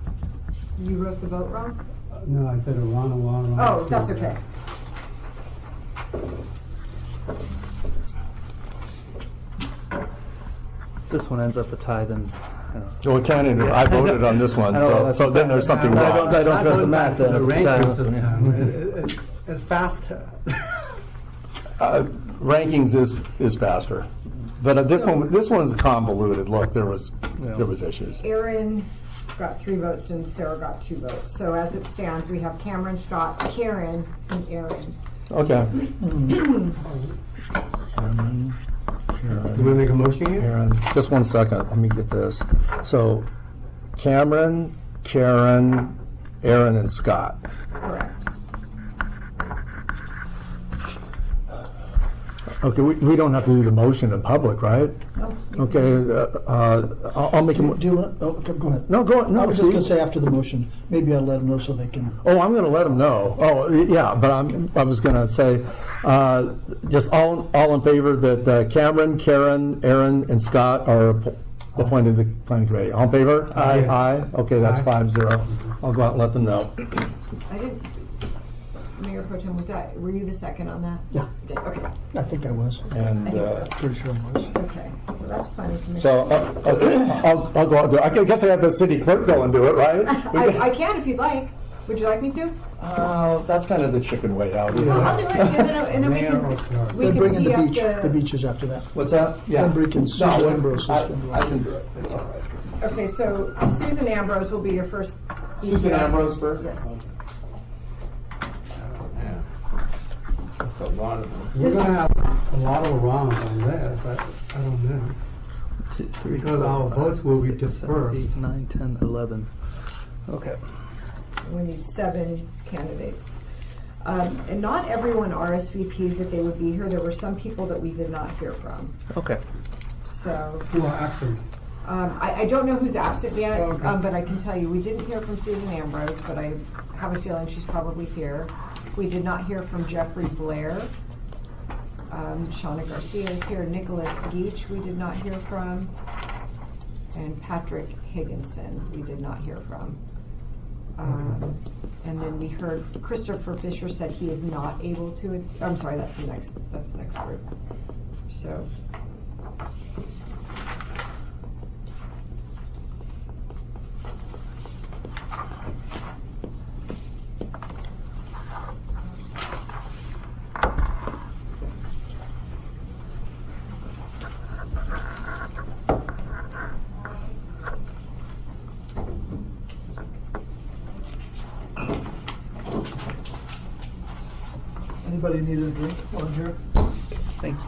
You wrote the vote wrong? No, I said wrong. Oh, that's okay. This one ends up a tie, then. I don't know. Well, it can't, I voted on this one, I know, so, that's so then there's something I wrong. don't trust the math then. The It's a rank tie. is the time. It's faster. Rankings is faster. But this one's convoluted. Look, there was issues. Aaron got 3 votes and Sarah got 2 votes. So as it stands, we have Cameron, Scott, Karen, and Aaron. Okay. Do we make a motion here? Aaron, just one second, let me get this. So Cameron, Karen, Aaron, and Scott. Correct. Okay, we don't have to do the motion in public, right? No. Okay, I'll make a, Do you want, oh, okay, go ahead. no, go, no. I was just see? gonna say after the motion, maybe I'll let them know so they can. Oh, I'm going to let them know. Oh, yeah, but I was going to say, just all in favor that Cameron, Karen, Aaron, and Scott are appointed to the planning committee. All in favor? Aye. Aye. Okay, that's Aye. 5-0. I'll go out and let them know. I didn't, Mayor Pro Tem, were you the second on that? Yeah. You did, okay, I think I was. And Pretty sure I was. okay. So that's planning commission. so I'll go out and do it. I guess I have the city clerk go and do it, right? I can if you'd like. Would you like me to? That's kind of the chicken way out, isn't I'll it? do it, and then we Mayor or can, clerk? we Then can bring in tee the up beach, the beaches after that. What's that? Yeah. Then bring in Susan Ambrose. I can do it. It's all right. Okay, so Susan Ambrose will be your first. Susan Ambrose first? Yes. Yeah. That's a lot of them. We're going to have a lot of wrongs on this, but I don't know. 2, 3, Because our 4, votes will be 6, 7, dispersed. 8, 9, 10, 11. Okay. We need 7 candidates. And not everyone RSVP'd that they would be here. There were some people that we did not hear from. Okay. So Who are absent? I don't know who's absent yet, Okay. but I can tell you, we didn't hear from Susan Ambrose, but I have a feeling she's probably here. We did not hear from Jeffrey Blair. Shauna Garcia is here. Nicholas Geach we did not hear from. And Patrick Higginson we did not hear from. And then we heard Christopher Fisher said he is not able to, I'm sorry, that's the next group. So. Anybody need a drink while I'm here? Thank you.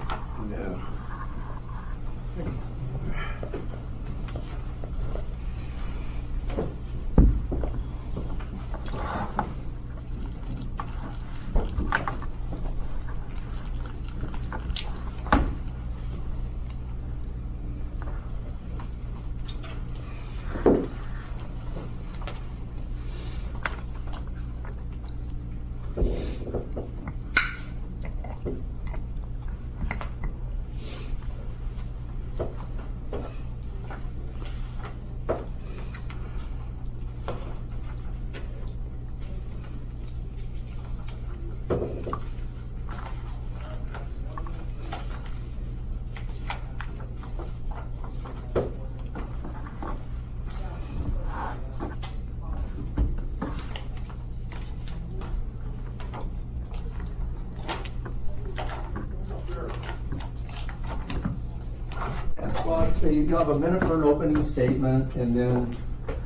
Well, I'd say you'll have a minute for an opening statement, and then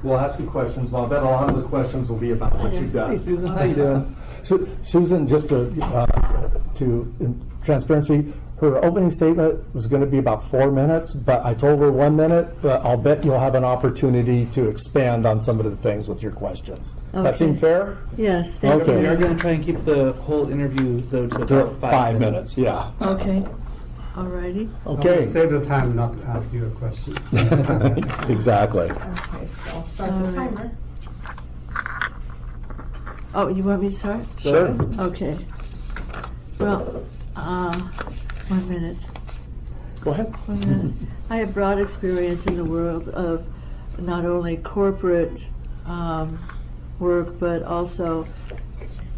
we'll ask you questions. Well, I bet a lot of the questions will be about what you've done. Hey, Susan, how you doing? Susan, just in transparency, her opening statement was going to be about 4 minutes, but I told her 1 minute, but I'll bet you'll have an opportunity to expand on some of the things with your questions. Does that seem fair? Yes, thank Okay. We are you. going to try and keep the whole interview, though, to To about 5 minutes, yeah. Okay, all righty. Okay. Save the time not to ask you a question. Exactly. Okay, so I'll start the timer. Oh, you want me to start? Sure. Okay. Well, 1 minute. Go ahead. 1 minute. I have broad experience in the world of not only corporate work, but also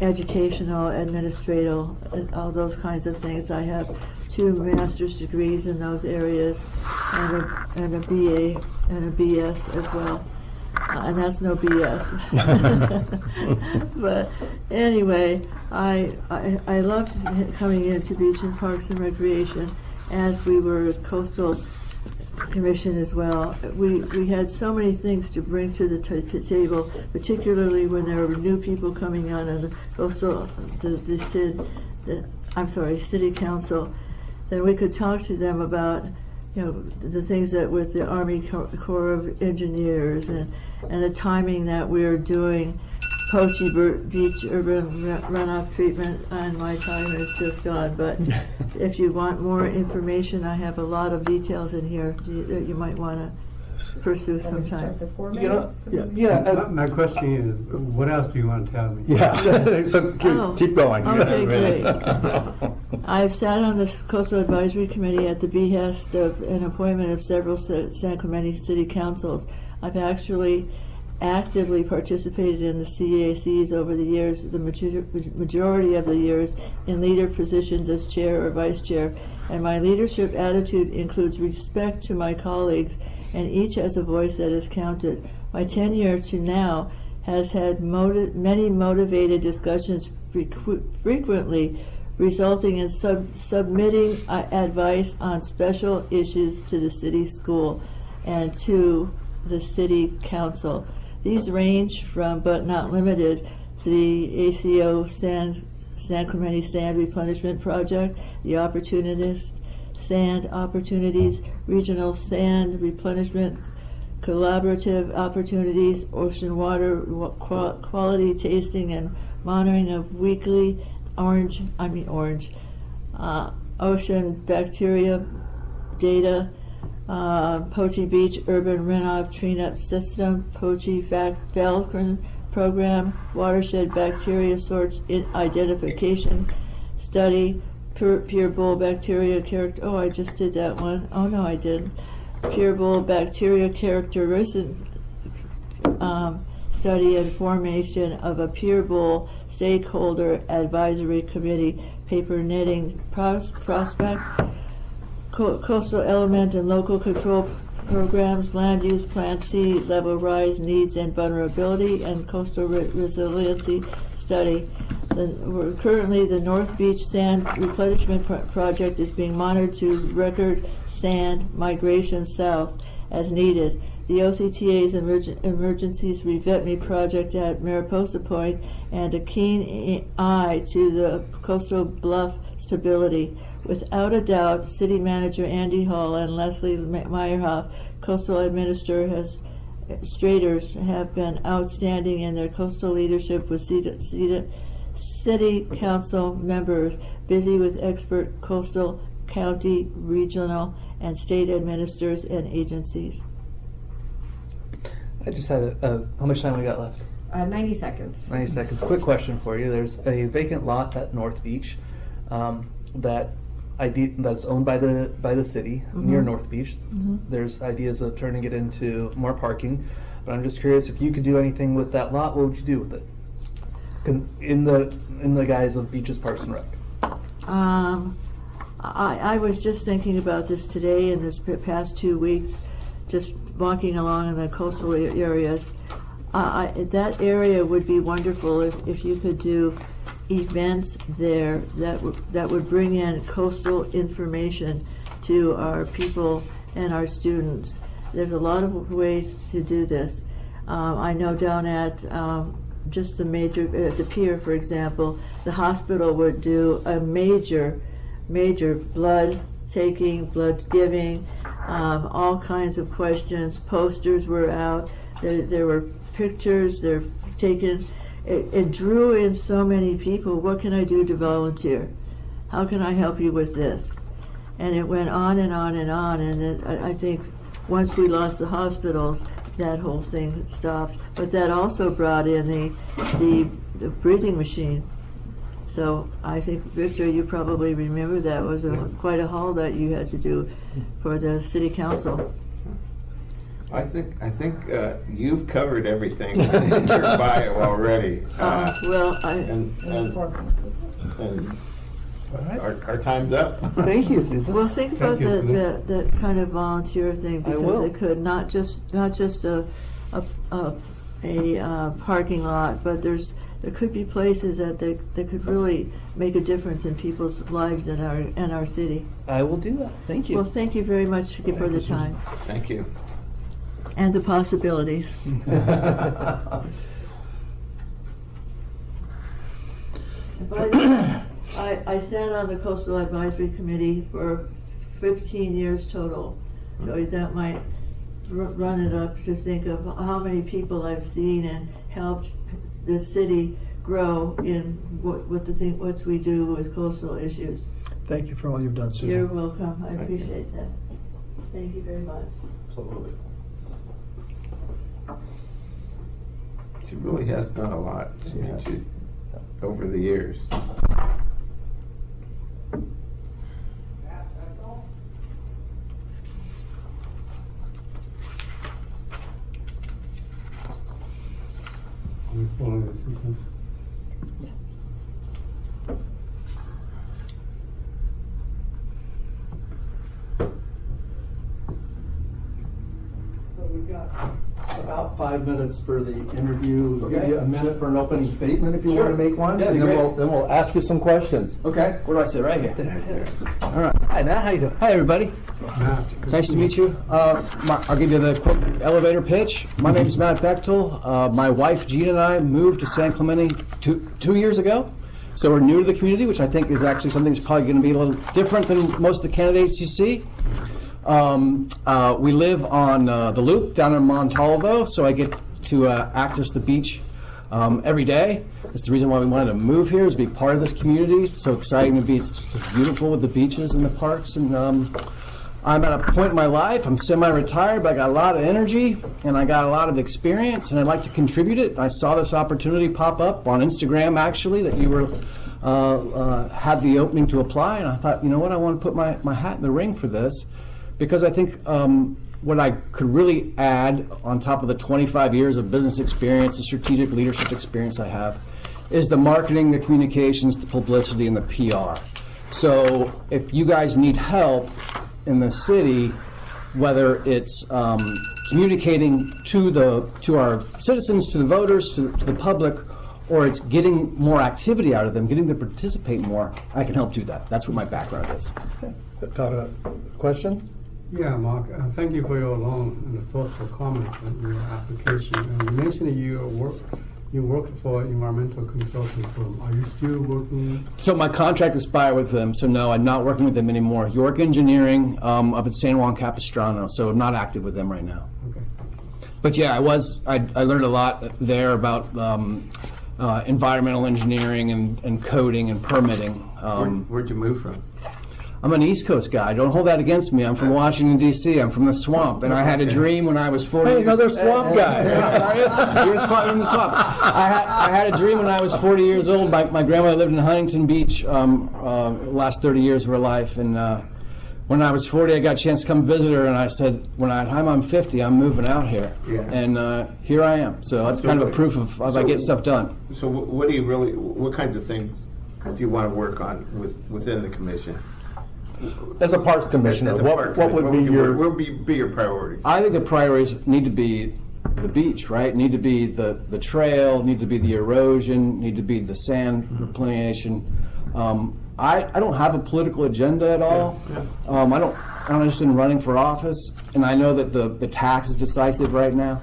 educational, administrative, and all those kinds of things. I have 2 master's degrees in those areas, and a BA and a BS as well. And that's no BS. But anyway, I loved coming into Beach and Parks and Recreation, as we were a coastal commission as well. We had so many things to bring to the table, particularly when there were new people coming on the coastal, city council. Then we could talk to them about, you know, the things that with the Army Corps of Engineers and the timing that we're doing Poche Beach urban runoff treatment, and my time is just gone. But if you want more information, I have a lot of details in here that you might want to pursue sometime. The 4 You know, minutes? yeah. My question is, what else do you want to tell me? Yeah, so keep going. Okay, great. I've sat on the Coastal Advisory Committee at the behest of an appointment of several San Clemente City Councils. I've actually actively participated in the CACs over the years, the majority of the years, in leader positions as chair or vice chair. And my leadership attitude includes respect to my colleagues, and each has a voice that is counted. My tenure to now has had many motivated discussions frequently, resulting in submitting advice on special issues to the city school and to the city council. These range from, but not limited, to the ACO San Clemente Sand Replenishment Project, the Opportunist Sand Opportunities, Regional Sand Replenishment Collaborative Opportunities, Ocean Water Quality Tasting and Monitoring of Weekly Ocean Bacteria Data, Poche Beach Urban Runoff Cleanup System, Poche Falcon Program, Watershed Bacteria Source Identification Study, Pure Bowl Bacteria Character. Oh, I just did that one. Oh no, I didn't. Pure Bowl Bacteria Characteristic study and formation of a Pier Bowl stakeholder advisory committee, paper knitting prospect, coastal element and local control programs, land use plan, sea level rise, needs and vulnerability, and coastal resiliency study. Currently, the North Beach Sand Replenishment Project is being monitored to record sand migration south as needed. The OCTA's Emergencies Revet Me project at Mariposa Point, and a keen eye to the coastal bluff stability. Without a doubt, City Manager Andy Hall and Leslie Meyerhoff, coastal administrators have been outstanding in their coastal leadership, with City Council members busy with expert coastal, county, regional, and state administrators and agencies. I just had how much time we got left? 90 seconds. 90 seconds. Quick question for you. There's a vacant lot at North Beach that's owned by the city near North Beach. There's ideas of turning it into more parking, but I'm just curious if you could do anything with that lot. What would you do with it? In the guise of Beaches, Parks and Rec. I was just thinking about this today in this past 2 weeks, just walking along in the coastal areas. That area would be wonderful if you could do events there that would bring in coastal information to our people and our students. There's a lot of ways to do this. I know down at just the pier, for example, the hospital would do a major blood taking, blood giving, all kinds of questions. Posters were out. There were pictures. They're taken. It drew in so many people. What can I do to volunteer? How can I help you with this? And it went on and on and on. And I think once we lost the hospitals, that whole thing stopped. But that also brought in the breathing machine. So I think, Victor, you probably remember that was quite a haul that you had to do for the city council. I think you've covered everything in your bio already. Our time's up. Thank you, Susan. Well, think about that kind of volunteer thing, because it could not just a parking lot, but there could be places that could really make a difference in people's lives in our city. I will do that. Thank you. Well, thank you very much for the time. Thank you. And the possibilities. I sat on the Coastal Advisory Committee for 15 years total, so that might run it up to think of how many people I've seen and helped the city grow in what we do with coastal issues. Thank you for all you've done, Susan. You're welcome. I appreciate that. Thank you very much. Absolutely. She really has done a lot over the years. We follow the sequence. Yes. So we've got about 5 minutes for the interview. We'll give you a minute for an opening statement if you want to make one. Yeah, and then then we'll ask you some questions. Okay, where do I sit? Right here. All right. Hi, Matt. How you doing? Hi, everybody. Nice to meet you. I'll give you the quick elevator pitch. My name is Matt Bechtel. My wife, Jean, and I moved to San Clemente 2 years ago. So we're new to the community, which I think is actually something that's probably going to be a little different than most of the candidates you see. We live on the Loop down in Montalvo, so I get to access the beach every day. That's the reason why we wanted to move here, is to be part of this community. It's so exciting to be. It's just beautiful with the beaches and the parks. And I'm at a point in my life, I'm semi-retired, but I got a lot of energy and I got a lot of experience, and I'd like to contribute it. I saw this opportunity pop up on Instagram, actually, that you were had the opening to apply, and I thought, you know what, I want to put my hat in the ring for this, because I think what I could really add on top of the 25 years of business experience, the strategic leadership experience I have, is the marketing, the communications, the publicity, and the PR. So if you guys need help in the city, whether it's communicating to our citizens, to the voters, to the public, or it's getting more activity out of them, getting them to participate more, I can help do that. That's what my background is. Got a question? Yeah, Mark, thank you for your long and thoughtful comments on your application. And you mentioned you worked for environmental consulting firm. Are you still working? So my contract expired with them, so no, I'm not working with them anymore. York Engineering up at San Juan Capistrano, so not active with them right now. Okay. But yeah, I learned a lot there about environmental engineering and coding and permitting. Where'd you move from? I'm an East Coast guy. Don't hold that against me. I'm from Washington, D.C. I'm from the swamp, and I had a dream when I was 40 Hey, years another swamp guy. He was from the swamp. I had a dream when I was 40 years old. My grandmother lived in Huntington Beach last 30 years of her life, and when I was 40, I got a chance to come visit her, and I said, when I'm 50, I'm moving out here. Yeah. And here I am. So that's kind of a proof of I get stuff done. So what kinds of things do you want to work on within the commission? As a parks commissioner, what would be your priorities? I think the priorities need to be the beach, right? Need to be the trail, need to be the erosion, need to be the sand replenishing. I don't have a political agenda at all. I'm not interested in running for office, and I know that the tax is decisive right now.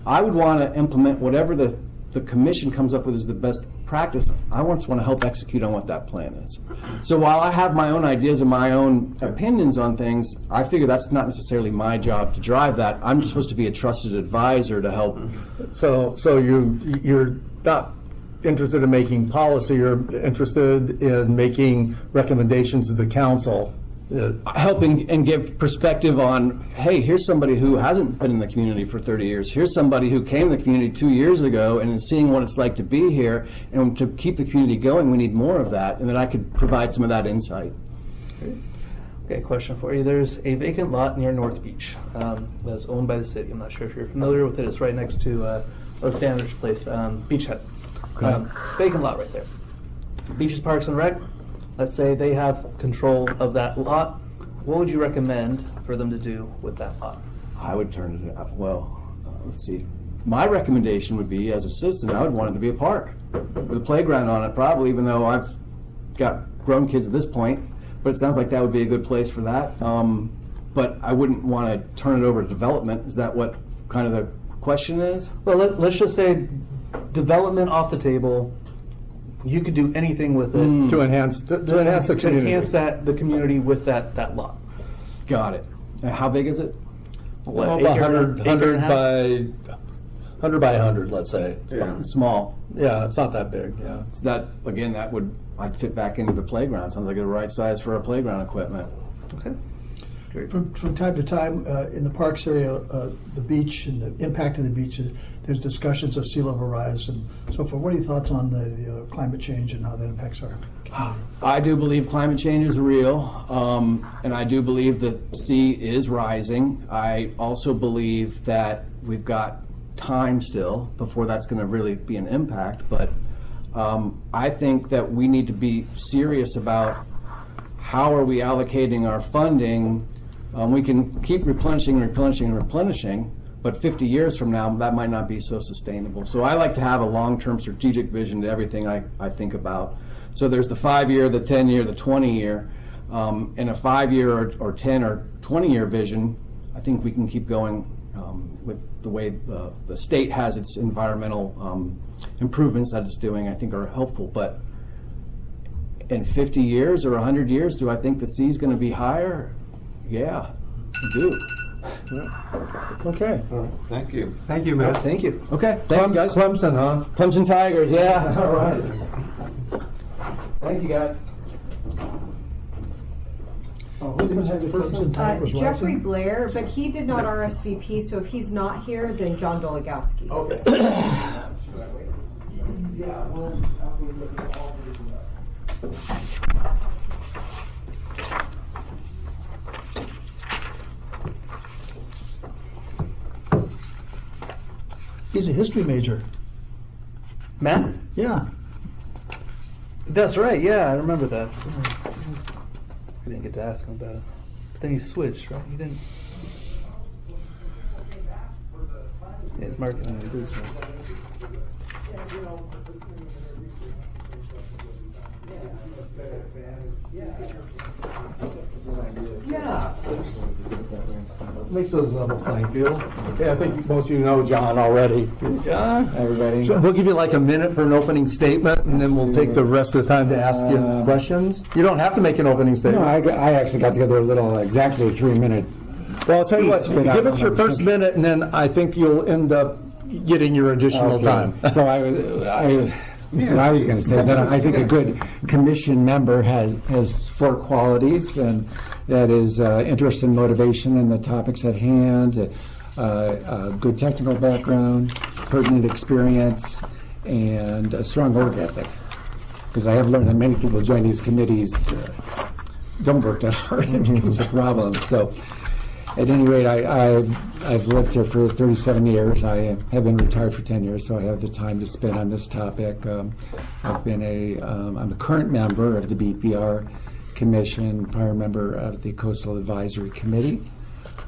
I would want to implement whatever the commission comes up with as the best practice. I just want to help execute on what that plan is. So while I have my own ideas and my own opinions on things, I figure that's not necessarily my job to drive that. I'm just supposed to be a trusted advisor to help. So you're not interested in making policy, you're interested in making recommendations to the council. Helping and give perspective on, hey, here's somebody who hasn't been in the community for 30 years. Here's somebody who came to the community 2 years ago and is seeing what it's like to be here. And to keep the community going, we need more of that. And then I could provide some of that insight. Okay, question for you. There's a vacant lot near North Beach that's owned by the city. I'm not sure if you're familiar with it. It's right next to Sanders' place, Beach Hut. Vacant lot right there. Beaches, Parks, and Rec. Let's say they have control of that lot. What would you recommend for them to do with that lot? I would turn it up. Well, let's see. My recommendation would be, as a citizen, I would want it to be a park with a playground on it, probably, even though I've got grown kids at this point. But it sounds like that would be a good place for that. But I wouldn't want to turn it over to development. Is that what kind of the question is? Well, let's just say development off the table. You could do anything with it To enhance the community. To enhance the community with that lot. Got it. And how big is it? What, Well, acre- about 100 acre and a half? by 100, let's say. Small. Yeah, it's not that big, yeah. So that, again, I'd fit back into the playground. Sounds like the right size for our playground equipment. Okay. Great. From time to time, in the parks area, the beach and the impact of the beaches, there's discussions of sea level rise and so forth. What are your thoughts on the climate change and how that impacts our community? I do believe climate change is real, and I do believe the sea is rising. I also believe that we've got time still before that's going to really be an impact, but I think that we need to be serious about how are we allocating our funding. We can keep replenishing, but 50 years from now, that might not be so sustainable. So I like to have a long-term strategic vision to everything I think about. So there's the 5-year, the 10-year, the 20-year. In a 5-year or 10 or 20-year vision, I think we can keep going with the way the state has its environmental improvements that it's doing, I think are helpful. But in 50 years or 100 years, do I think the sea's going to be higher? Yeah, I do. Okay. Thank you. Thank you, Matt. Thank you. Okay, thank you guys. Clemson, huh? Clemson Tigers, yeah. All right. Thank you, guys. Who's going to have the Clemson Tigers Jeffrey rising? Blair, but he did not RSVP, so if he's not here, then John Dolegowski. Okay. Yeah, well, He's a history major. Matt? Yeah. That's right, yeah, I remember that. I didn't get to ask him about it. But then you switched, right? You didn't. Yeah, it's marketing and business. Yeah. Makes it a level playing field. Okay, I think most of you know John already. John? Everybody. So we'll give you like a minute for an opening statement, and then we'll take the rest of the time to ask you questions. You don't have to make an opening No, statement. I actually got together a little, exactly 3-minute. Well, I'll tell you what, speech, but give us your I'm first thinking- minute, and then I think you'll end up getting your additional Okay. time. So what I was going to say that I think a good commission member has 4 qualities, and that is interest and motivation in the topics at hand, a good technical background, pertinent experience, and a strong work ethic. Because I have learned that many people join these committees don't work that hard, and it becomes a problem. So, at any rate, I've lived here for 37 years. I have been retired for 10 years, so I have the time to spend on this topic. I'm a current member of the BPR Commission, prior member of the Coastal Advisory Committee.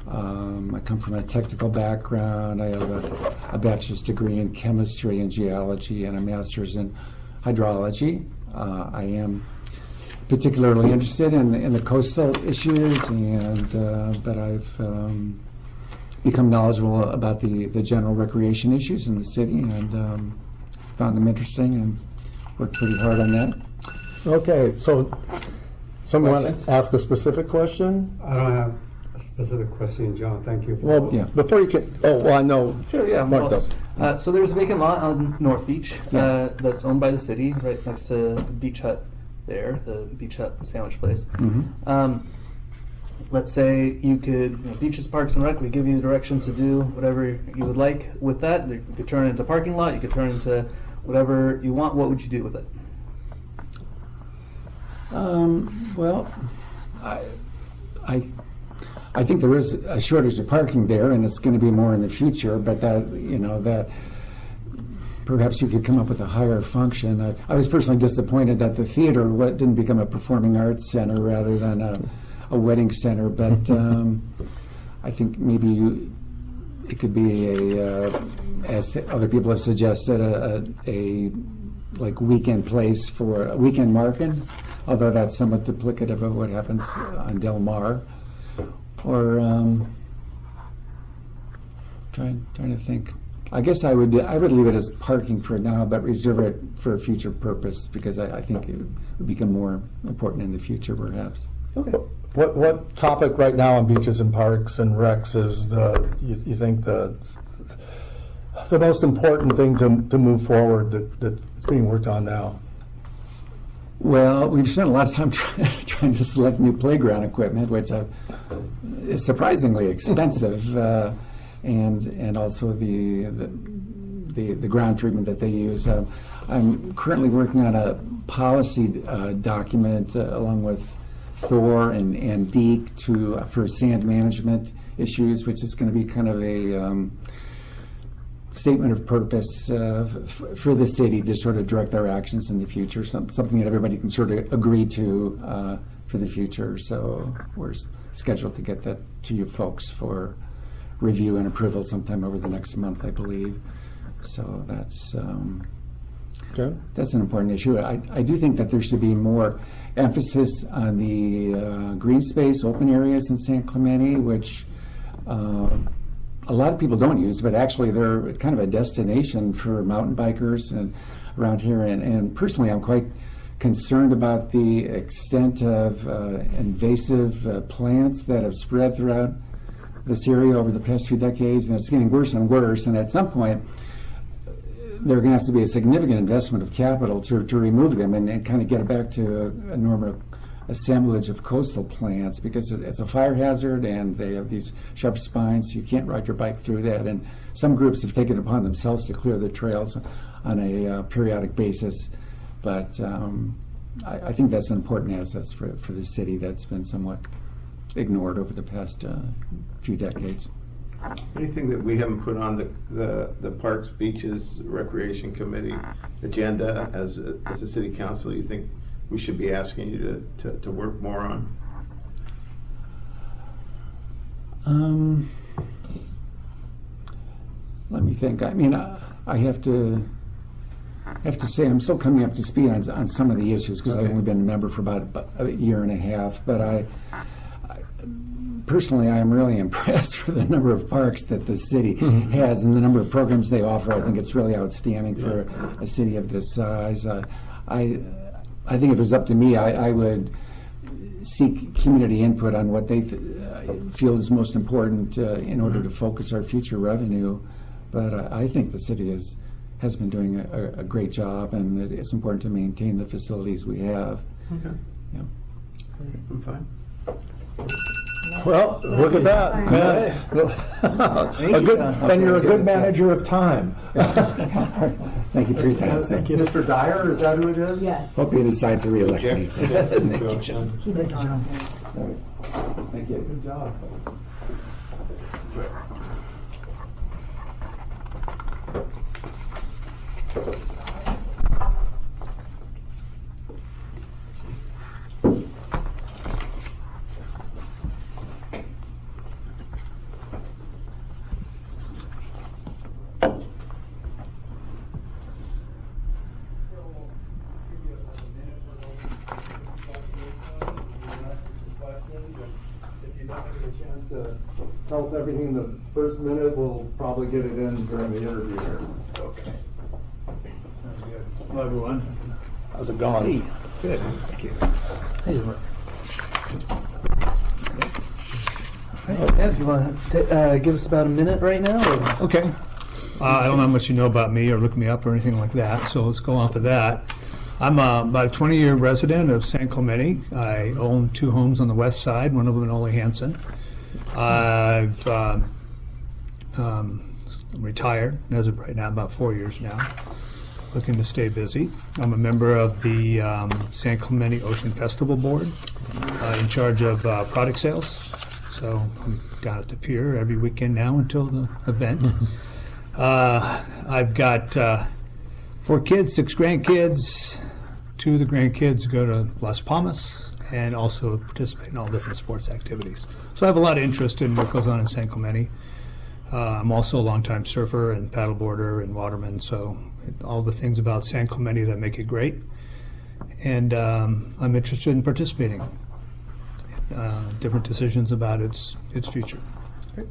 I come from a technical background. I have a bachelor's degree in chemistry and geology and a master's in hydrology. I am particularly interested in the coastal issues, but I've become knowledgeable about the general recreation issues in the city, and found them interesting and worked pretty hard on that. Okay, so someone want to ask a specific question? I don't have a specific question, John. Thank you. Well, Yeah. before you can, I know. Sure, yeah. Mark well, does. So there's a vacant lot on North Beach Yeah. that's owned by the city, right next to the Beach Hut there, the Beach Hut sandwich place. Let's say you could, Beaches, Parks and Rec, we give you direction to do whatever you would like with that. You could turn it into a parking lot, you could turn it into whatever you want. What would you do with it? Well, I think there is a shortage of parking there, and it's going to be more in the future. But that perhaps you could come up with a higher function. I was personally disappointed that the theater didn't become a performing arts center rather than a wedding center. But I think maybe it could be as other people have suggested, a like weekend place for a weekend market, although that's somewhat duplicative of what happens on Del Mar. Or trying to think. I guess I would leave it as parking for now, but reserve it for a future purpose, because I think it would become more important in the future, perhaps. Okay. What topic right now on beaches and parks and recs is you think the most important thing to move forward that's being worked on now? Well, we've spent a lot of time trying to select new playground equipment, which is surprisingly expensive, and also the ground treatment that they use. I'm currently working on a policy document along with Thor and Deke for sand management issues, which is going to be kind of a statement of purpose for the city to sort of direct their actions in the future, something that everybody can sort of agree to for the future. So we're scheduled to get that to you folks for review and approval sometime over the next month, I believe. So that's an important issue. I do think that there should be more emphasis on the green space, open areas in San Clemente, which a lot of people don't use, but actually they're kind of a destination for mountain bikers and around here. And personally, I'm quite concerned about the extent of invasive plants that have spread throughout this area over the past few decades, and it's getting worse and worse. And at some point, there are going to have to be a significant investment of capital to remove them and kind of get it back to a normal assemblage of coastal plants, because it's a fire hazard and they have these sharp spines. You can't ride your bike through that. And some groups have taken it upon themselves to clear the trails on a periodic basis. But I think that's an important asset for the city that's been somewhat ignored over the past few decades. Anything that we haven't put on the Parks, Beaches, Recreation Committee agenda as a city council you think we should be asking you to work more on? Let me think. I mean, I have to say I'm still coming up to speed on some of the issues because I've only been a member for about a year and a half. But I personally, I am really impressed with the number of parks that the city has and the number of programs they offer. I think it's really outstanding for a city of this size. I think if it was up to me, I would seek community input on what they feel is most important in order to focus our future revenue. But I think the city has been doing a great job, and it's important to maintain the facilities we have. Okay. Yeah. I'm fine. Well, look at that. Then you're a good manager of time. Thank you for your time. Thank you. Mr. Dyer, is that who it is? Yes. Hope you decide to reelect me. Thank you, John. Thank you, John. Thank you. Good job. Tell us everything in the first minute. We'll probably get it in during the interview here. Okay. Sounds good. Hello, everyone. How's it going? Hey. Good. Thank you. Hey, Ed, you want to give us about a minute right now? Or? Okay. I don't know how much you know about me or look me up or anything like that, so let's go off of that. I'm about a 20-year resident of San Clemente. I own 2 homes on the west side, one of them in Ole Hansen. I've retired as of right now, about 4 years now, looking to stay busy. I'm a member of the San Clemente Ocean Festival Board, in charge of product sales. So I'm down at the pier every weekend now until the event. I've got 4 kids, 6 grandkids. 2 of the grandkids go to Las Palmas and also participate in all different sports activities. So I have a lot of interest in what goes on in San Clemente. I'm also a longtime surfer and paddleboarder and waterman, so all the things about San Clemente that make it great. And I'm interested in participating in different decisions about its future. Great.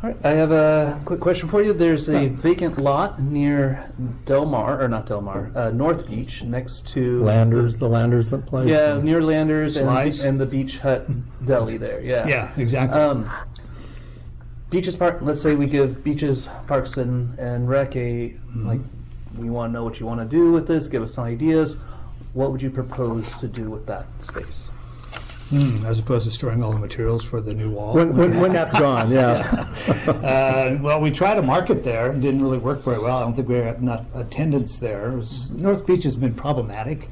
All right, I have a quick question for you. There's a vacant lot near North Beach, next to Landers, the Landers that place? Yeah, near Landers Slice. and the Beach Hut Deli there. Yeah. Yeah, exactly. Beaches Park. Let's say we give Beaches, Parks and Rec a like. We want to know what you want to do with this. Give us some ideas. What would you propose to do with that space? As opposed to storing all the materials for the new wall. When that's gone, yeah. Well, we tried to market there. It didn't really work very well. I don't think we had enough attendance there. North Beach has been problematic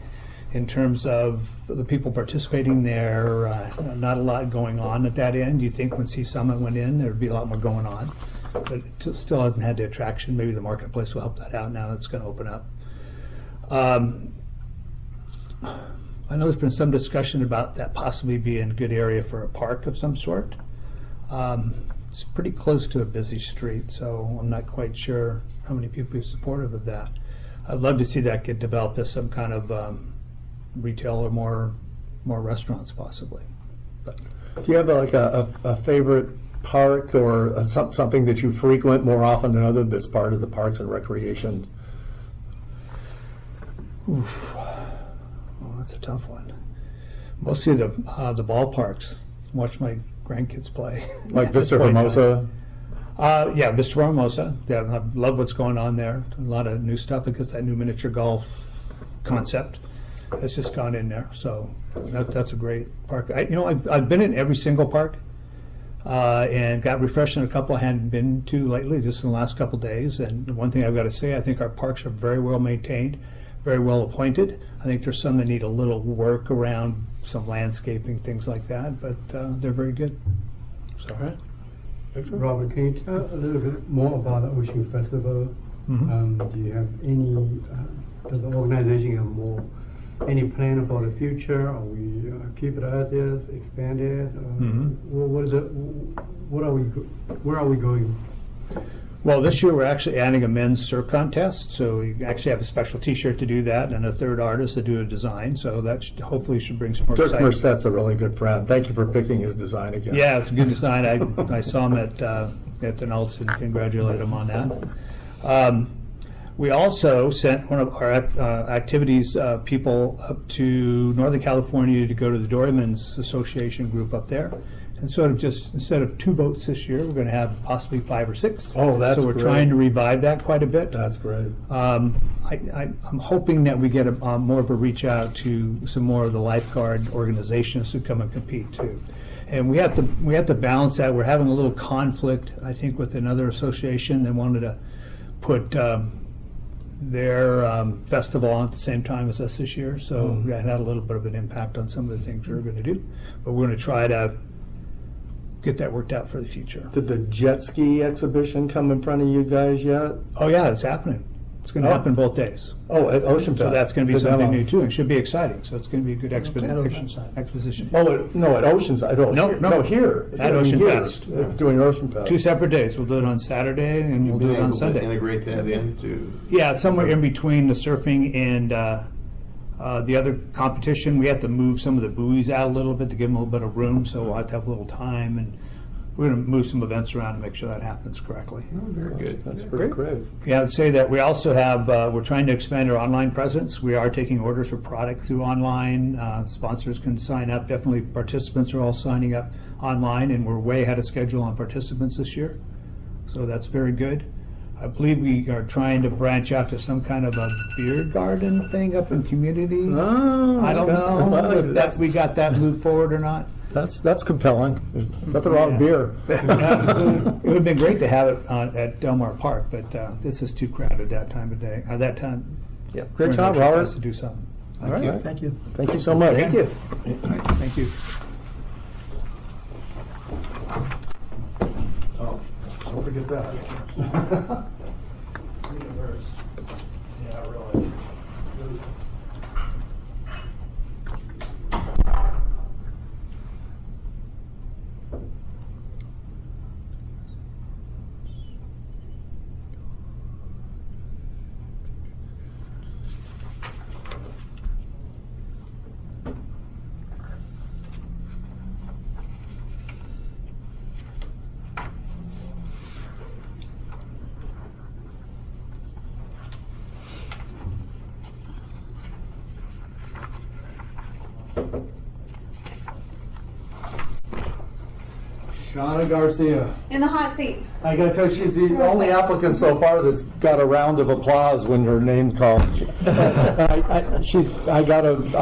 in terms of the people participating there. Not a lot going on at that end. You think when Sea Summit went in, there would be a lot more going on. But it still hasn't had the attraction. Maybe the marketplace will help that out now that it's going to open up. I know there's been some discussion about that possibly being a good area for a park of some sort. It's pretty close to a busy street, so I'm not quite sure how many people are supportive of that. I'd love to see that get developed as some kind of retail or more restaurants possibly. But Do you have a favorite park or something that you frequent more often than other that's part of the Parks and Recreation? Oof. Well, that's a tough one. Mostly the ballparks. Watch my grandkids play. Like Vista Hermosa? Yeah, Vista Hermosa. Yeah, I love what's going on there. A lot of new stuff because that new miniature golf concept has just gone in there. So that's a great park. I've been in every single park and got refreshed in a couple I hadn't been to lately, just in the last couple days. And one thing I've got to say, I think our parks are very well maintained, very well appointed. I think there's some that need a little work around some landscaping, things like that, but they're very good. So. All right. Robert, can you tell a little bit more about the Ocean Festival? Do you have any, does the organization have any plan for the future? Or we keep it as is, expand it? Where are we going? Well, this year we're actually adding a men's surf contest, so we actually have a special T-shirt to do that, and a third artist to do a design. So that hopefully should bring some more Dirk excitement. Merced's a really good friend. Thank you for picking his design again. Yeah, it's a good design. I saw him at the Nults and congratulate him on that. We also sent one of our activities people up to Northern California to go to the Doryman's Association group up there. And sort of just, instead of 2 boats this year, we're going to have possibly 5 or 6. Oh, that's So we're great. trying to revive that quite a bit. That's great. I'm hoping that we get more of a reach out to some more of the lifeguard organizations who come and compete too. And we have to balance that. We're having a little conflict, I think, with another association. They wanted to put their festival on at the same time as us this year, so that had a little bit of an impact on some of the things we were going to do. But we're going to try to get that worked out for the future. Did the jet ski exhibition come in front of you guys yet? Oh yeah, it's happening. It's going to happen both days. Oh, at Ocean Fest. So that's going to be The something demo. new too. It should be exciting. So it's going to be a good exposition. Oh, no, at Oceanside. No, here. It's At happening Ocean here. Fest. They're doing Ocean Fest. 2 separate days. We'll do it on Saturday and we'll do it on Sunday. Integrate that into. Yeah, somewhere in between the surfing and the other competition. We have to move some of the buoys out a little bit to give them a little bit of room, so we'll have to have a little time, and we're going to move some events around to make sure that happens correctly. Very good. That's pretty great. Yeah, I'd say that we also have, we're trying to expand our online presence. We are taking orders for product through online. Sponsors can sign up. Definitely participants are all signing up online, and we're way ahead of schedule on participants this year. So that's very good. I believe we are trying to branch out to some kind of a beer garden thing up in community. Oh, I don't okay. know Well, if that we got that moved forward or not. That's compelling. There's nothing wrong with beer. It would have been great to have it at Del Mar Park, but this is too crowded that time of day. That time. Yeah. Great during job, Ocean Robert. Fest to do something. All right. Thank you. Thank you so much. Thank you. Thank you. Oh, don't forget that. Yeah, really. Shauna Garcia. In the hot seat. I gotta tell you, she's the only applicant so far that's got a round of applause when her name's called. I'm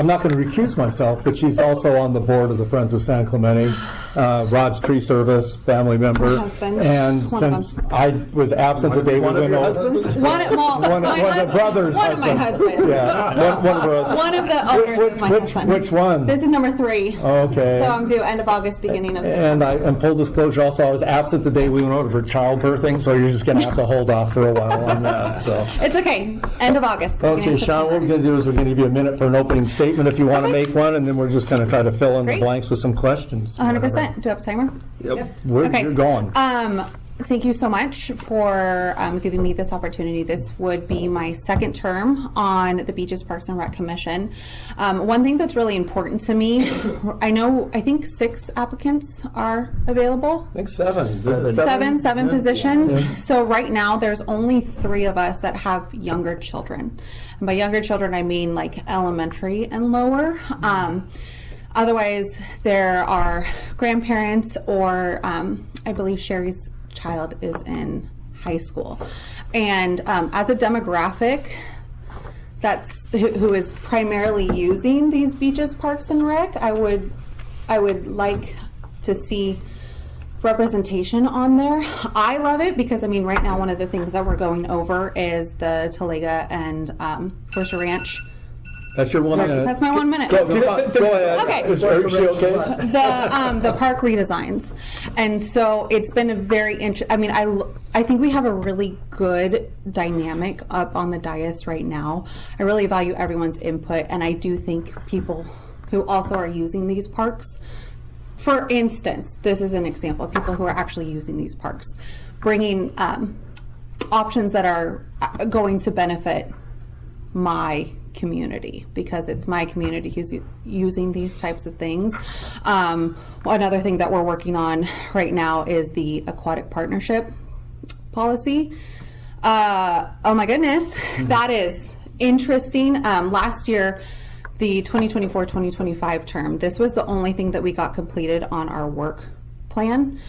not gonna recuse myself, but she's also on the board of the Friends of San Clemente, Rod's Tree Service, family member. My husband. And One of since I was absent today, we went over. One of the brothers' One of my husbands. Yeah, one of our husbands. One of the owners is my husband. Which one? This is number 3. Okay. So I'm due end of August, beginning of And September. full disclosure, also, I was absent today. We went over for childbirthing, so you're just going to have to hold off for a while on that. So. It's okay. End of August. Okay, beginning of Sean, what September. we're going to do is we're going to give you a minute for an opening statement if you want to make one, and then we're just going to try to fill in the Great. blanks with some questions. 100%. Do you have a timer? Yep. Okay. You're going. Thank you so much for giving me this opportunity. This would be my second term on the Beaches, Parks, and Rec Commission. One thing that's really important to me, I think 6 applicants are available. I think 7. Is this Seven Yeah. positions. Yeah. So right now, there's only 3 of us that have younger children. And by younger children, I mean like elementary and lower. Otherwise, there are grandparents or I believe Sherry's child is in high school. And as a demographic that's who is primarily using these beaches, parks, and rec, I would like to see representation on there. I love it because, I mean, right now one of the things that we're going over is the Talega and Horseshoe Ranch That's your 1 minute. That's my 1 minute. Go ahead. Okay. Is she okay? The park redesigns, and so it's been a very I mean, I think we have a really good dynamic up on the dais right now. I really value everyone's input, and I do think people who also are using these parks, for instance, this is an example of people who are actually using these parks, bringing options that are going to benefit my community, because it's my community who's using these types of things. Another thing that we're working on right now is the aquatic partnership policy. Oh my goodness, that is interesting. Last year, the 2024-2025 term, this was the only thing that we got completed on our work plan.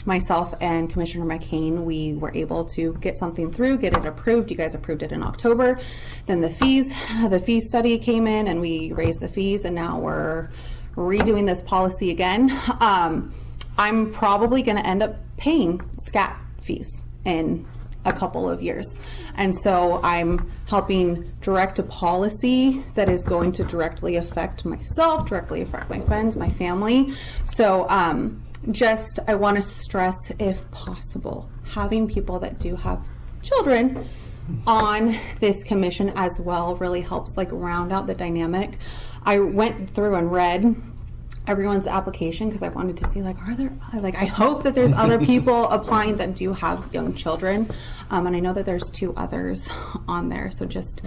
Myself and Commissioner McCain, we were able to get something through, get it approved. You guys approved it in October. Then the fee study came in and we raised the fees, and now we're redoing this policy again. I'm probably gonna end up paying SCAT fees in a couple of years. And so I'm helping direct a policy that is going to directly affect myself, directly affect my friends, my family. So I want to stress, if possible, having people that do have children on this commission as well really helps like round out the dynamic. I went through and read everyone's application because I wanted to see, like, I hope that there's other people applying that do have young children, and I know that there's 2 others on there, so just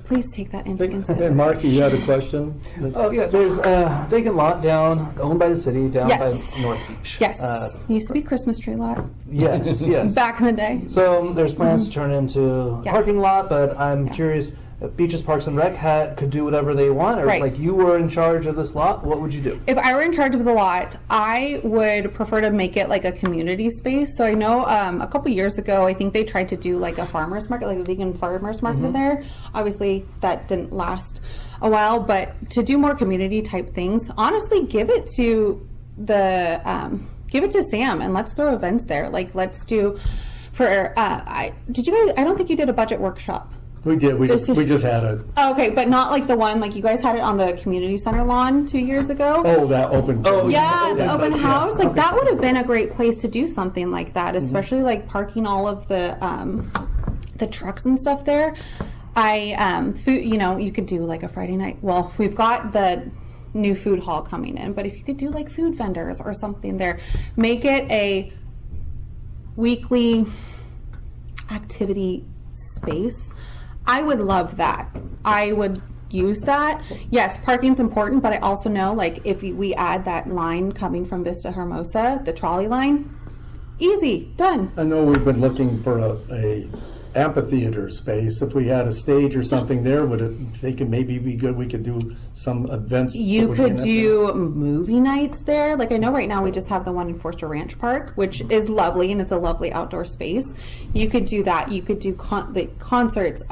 please take that into consideration. And Marky, you had a question? Oh yeah, there's a vacant lot owned by the city down by North Beach. Yes, used to be Christmas tree lot. Yes, yes. Back in the day. So there's plans to turn into a parking lot, but I'm curious, if Beaches Parks and Rec could do whatever they want, or if, like, you were in charge of this lot, what would you do? If I were in charge of the lot, I would prefer to make it like a community space. So I know a couple years ago, I think they tried to do like a farmer's market, like a vegan farmer's market there. Obviously, that didn't last a while, but to do more community type things, honestly, give it to Sam and let's throw events there. Like, let's do I don't think you did a budget workshop. We did. We just had a. Okay, but not like the one, like you guys had it on the community center lawn 2 years ago. Oh, that open. Oh, yeah, the open house. Like that would have been a great place to do something like that, especially like parking all of the trucks and stuff there. Food. You could do like a Friday night. Well, we've got the new food hall coming in, but if you could do like food vendors or something there, make it a weekly activity space. I would love that. I would use that. Yes, parking's important, but I also know, like, if we add that line coming from Vista Hermosa, the trolley line, easy, done. I know we've been looking for a amphitheater space. If we had a stage or something there, would it think it maybe be good? We could do some events. You could do movie nights there. Like, I know right now we just have the one in Forster Ranch Park, which is lovely, and it's a lovely outdoor space. You could do that. You could do the concerts.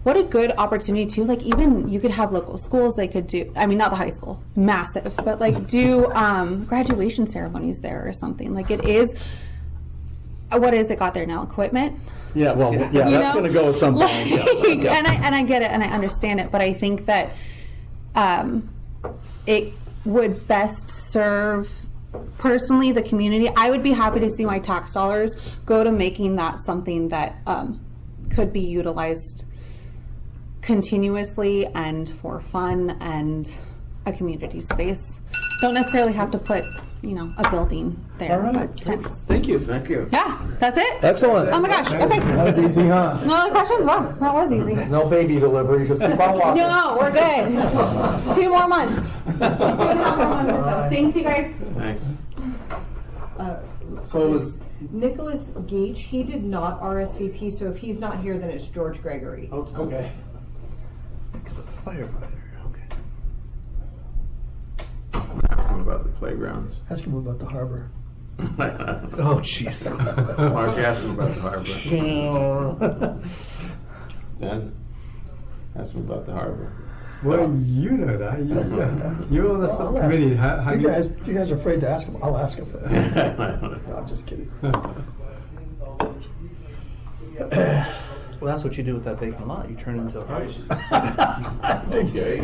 What a good opportunity too. Like, even you could have local schools. They could do, I mean, not the high school, massive, but like do graduation ceremonies there or something. Like, it is, what is it got there now? Equipment? Yeah, well, yeah, that's going to go at some point. And I get it and I understand it, but I think that it would best serve personally the community. I would be happy to see my tax dollars go to making that something that could be utilized continuously and for fun and a community space. Don't necessarily have to put, a building there, but tents. Thank you. Thank you. Yeah, that's it. Excellent. Oh my gosh, okay. That was easy, huh? No other questions? Wow, that was easy. No baby delivery, just keep on walking. No, we're good. 2 more months. 2.5 more months or so. Thanks, you guys. Thanks. So it was. Nicholas Gage, he did not RSVP, so if he's not here, then it's George Gregory. Okay. Because of firefighter. Ask him about the playgrounds. Ask him about the harbor. Oh, jeez. Mark asked him about the harbor. Zen, ask him about the harbor. Well, you know that. You're on the subcommittee. If you guys are afraid to ask him, I'll ask him. No, I'm just kidding. Well, Well, that's what you do with that vacant lot. You turn it into a harbor. Okay.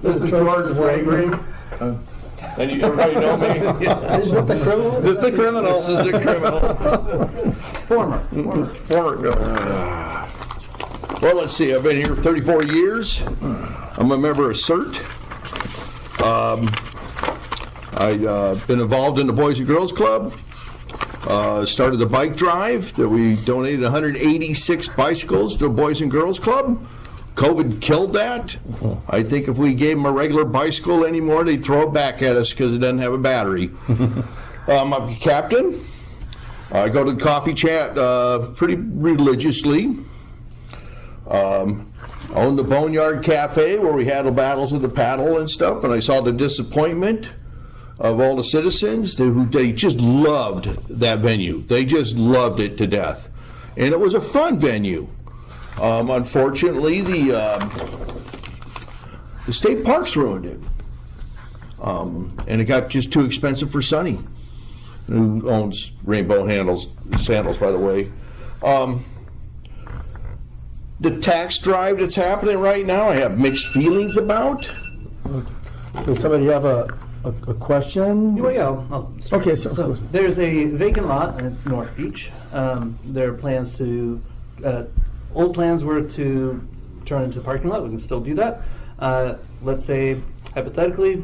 This is George Gregory. And everybody know me? Is this the criminal? This is the criminal. This is the criminal. Former. Well, let's see, I've been here 34 years. I'm a member of CERT. I've been involved in the Boys and Girls Club. Started the bike drive that we donated 186 bicycles to the Boys and Girls Club. COVID killed that. I think if we gave them a regular bicycle anymore, they'd throw it back at us because it doesn't have a battery. I'm a captain. I go to the coffee chat pretty religiously. Own the Boneyard Cafe where we had the battles of the paddle and stuff, and I saw the disappointment of all the citizens who they just loved that venue. They just loved it to death, and it was a fun venue. Unfortunately, the state parks ruined it, and it got just too expensive for Sonny, who owns Rainbow Sandals, by the way. The tax drive that's happening right now, I have mixed feelings about. Does somebody have a question? Well, yeah, I'll start. Okay, So there's a vacant lot at North Beach. There are plans to, old plans were to turn into a parking lot. We can still do that. Let's say, hypothetically,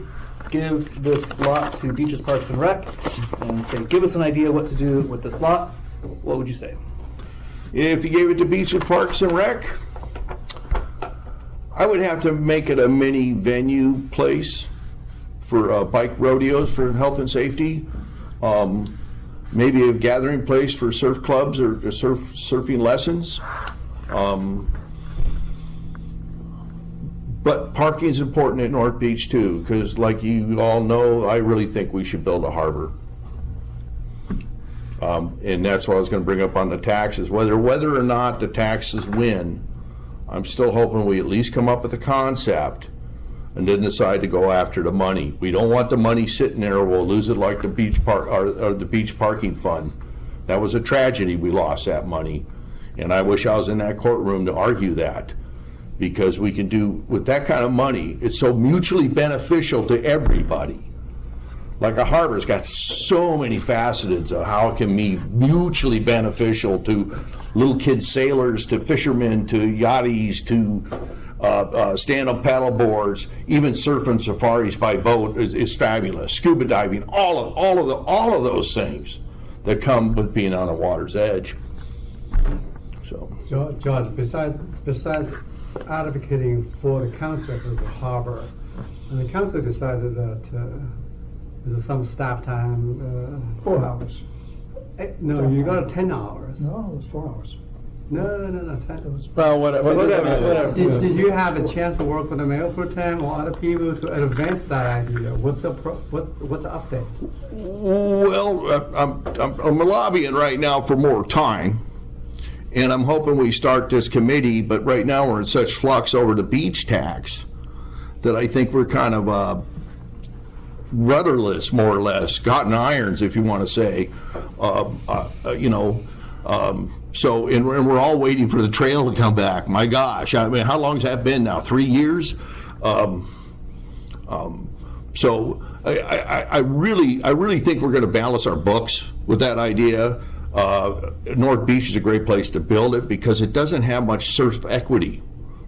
give this lot to Beaches Parks and Rec and say, give us an idea what to do with this lot. What would you say? If you gave it to Beaches Parks and Rec, I would have to make it a mini venue place for bike rodeos for health and safety. Maybe a gathering place for surf clubs or surfing lessons. But parking is important at North Beach too, because like you all know, I really think we should build a harbor. And that's what I was going to bring up on the taxes. Whether or not the taxes win, I'm still hoping we at least come up with a concept and then decide to go after the money. We don't want the money sitting there or we'll lose it like the beach park or the beach parking fund. That was a tragedy. We lost that money. And I wish I was in that courtroom to argue that, because we can do with that kind of money, it's so mutually beneficial to everybody. Like a harbor's got so many facets of how it can be mutually beneficial to little kid sailors, to fishermen, to yachties, to stand-up paddle boards, even surfing safaris by boat is fabulous. Scuba diving, all of those things that come with being on the water's edge. So, George, besides advocating for the concept of the harbor, and the council decided that there's some staff time. 4 hours. No, you got 10 hours. No, it was 4 hours. No, 10. It was. Well, whatever. Did you have a chance to work with the mayor pro tem or other people to advance that idea? What's the update? well, I'm lobbying right now for more time, and I'm hoping we start this committee, but right now we're in such flux over the beach tax that I think we're kind of rudderless, more or less, cotton irons, if you want to say, so, and we're all waiting for the trail to come back. My gosh, I mean, how long has that been now? 3 years? So I really think we're going to balance our books with that idea. North Beach is a great place to build it because it doesn't have much surf equity.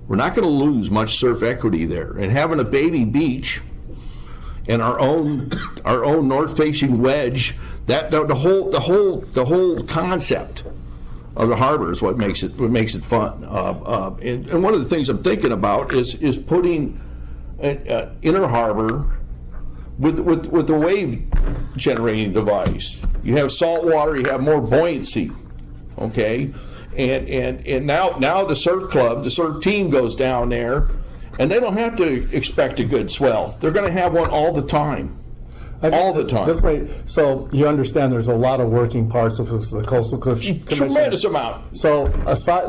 We're not going to lose much surf equity there, and having a baby beach and our own north-facing wedge, the whole concept of the harbor is what makes it fun. And one of the things I'm thinking about is putting an inner harbor with a wave generating device. You have salt water, you have more buoyancy, okay? And now the surf team goes down there, and they don't have to expect a good swell. They're going to have one all the time. all the time. Just wait, so you understand there's a lot of working parts of the Coastal Commission? Tremendous amount. So aside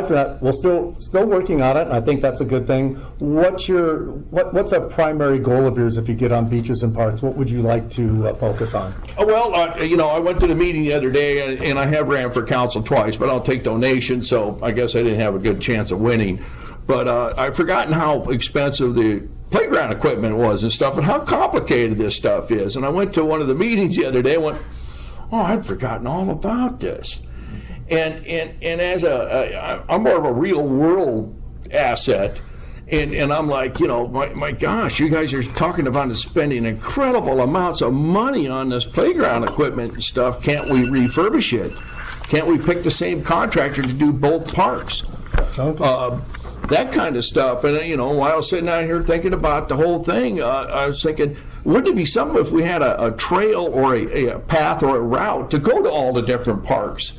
from that, we're still working on it. I think that's a good thing. What's a primary goal of yours if you get on beaches and parks? What would you like to focus on? Well, I went to the meeting the other day, and I have ran for council twice, but I don't take donations, so I guess I didn't have a good chance of winning. But I've forgotten how expensive the playground equipment was and stuff, and how complicated this stuff is. And I went to one of the meetings the other day and went, oh, I'd forgotten all about this. And as I'm more of a real world asset, and I'm like, my gosh, you guys are talking about spending incredible amounts of money on this playground equipment and stuff. Can't we refurbish it? Can't we pick the same contractor to do both parks? That kind of stuff. And while I was sitting out here thinking about the whole thing, I was thinking, wouldn't it be something if we had a trail or a path or a route to go to all the different parks?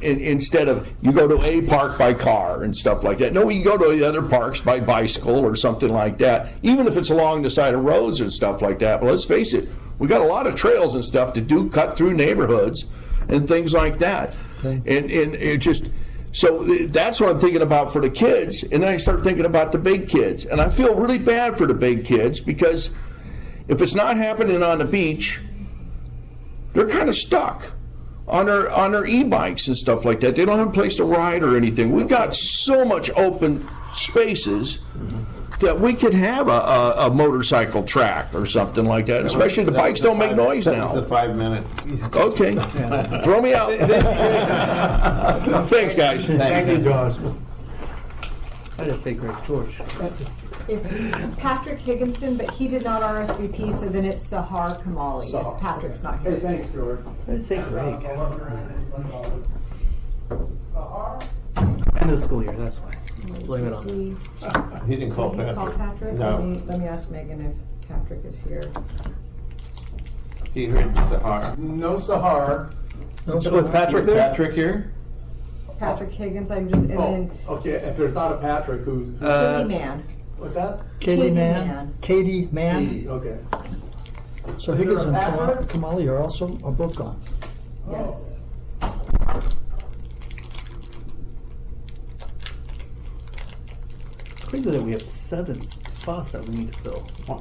Instead of you go to a park by car and stuff like that. No, you go to the other parks by bicycle or something like that, even if it's along the side of roads and stuff like that. But let's face it, we got a lot of trails and stuff to do, cut through neighborhoods and things like that. Okay. And it just, so that's what I'm thinking about for the kids. And then I start thinking about the big kids. And I feel really bad for the big kids, because if it's not happening on the beach, they're kind of stuck on their e-bikes and stuff like that. They don't have a place to ride or anything. We've got so much open spaces that we could have a motorcycle track or something like that, especially the bikes don't make noise now. That's the 5 minutes. Okay. Throw me out. Thanks, guys. Thank you, George. I didn't say Greg George. If Patrick Higginson, but he did not RSVP, so then it's Sahar Kamali. If Patrick's not here. Hey, thanks, George. I didn't say Greg. End of school year, that's why. Blame it on me. He didn't call Did he call Patrick. Patrick? No. Let me ask Megan if Patrick is here. He heard Sahar. No Sahar. Was Patrick there? Patrick here? Patrick Higgins, I'm just, and then Okay, if there's not a Patrick, who's... Katie Mann. What's that? Katie Katie Mann. Mann. Katie Mann. Katie, okay. So Higgins and Kamali are both gone. Yes. Crazy that we have 7 spots that we need to fill.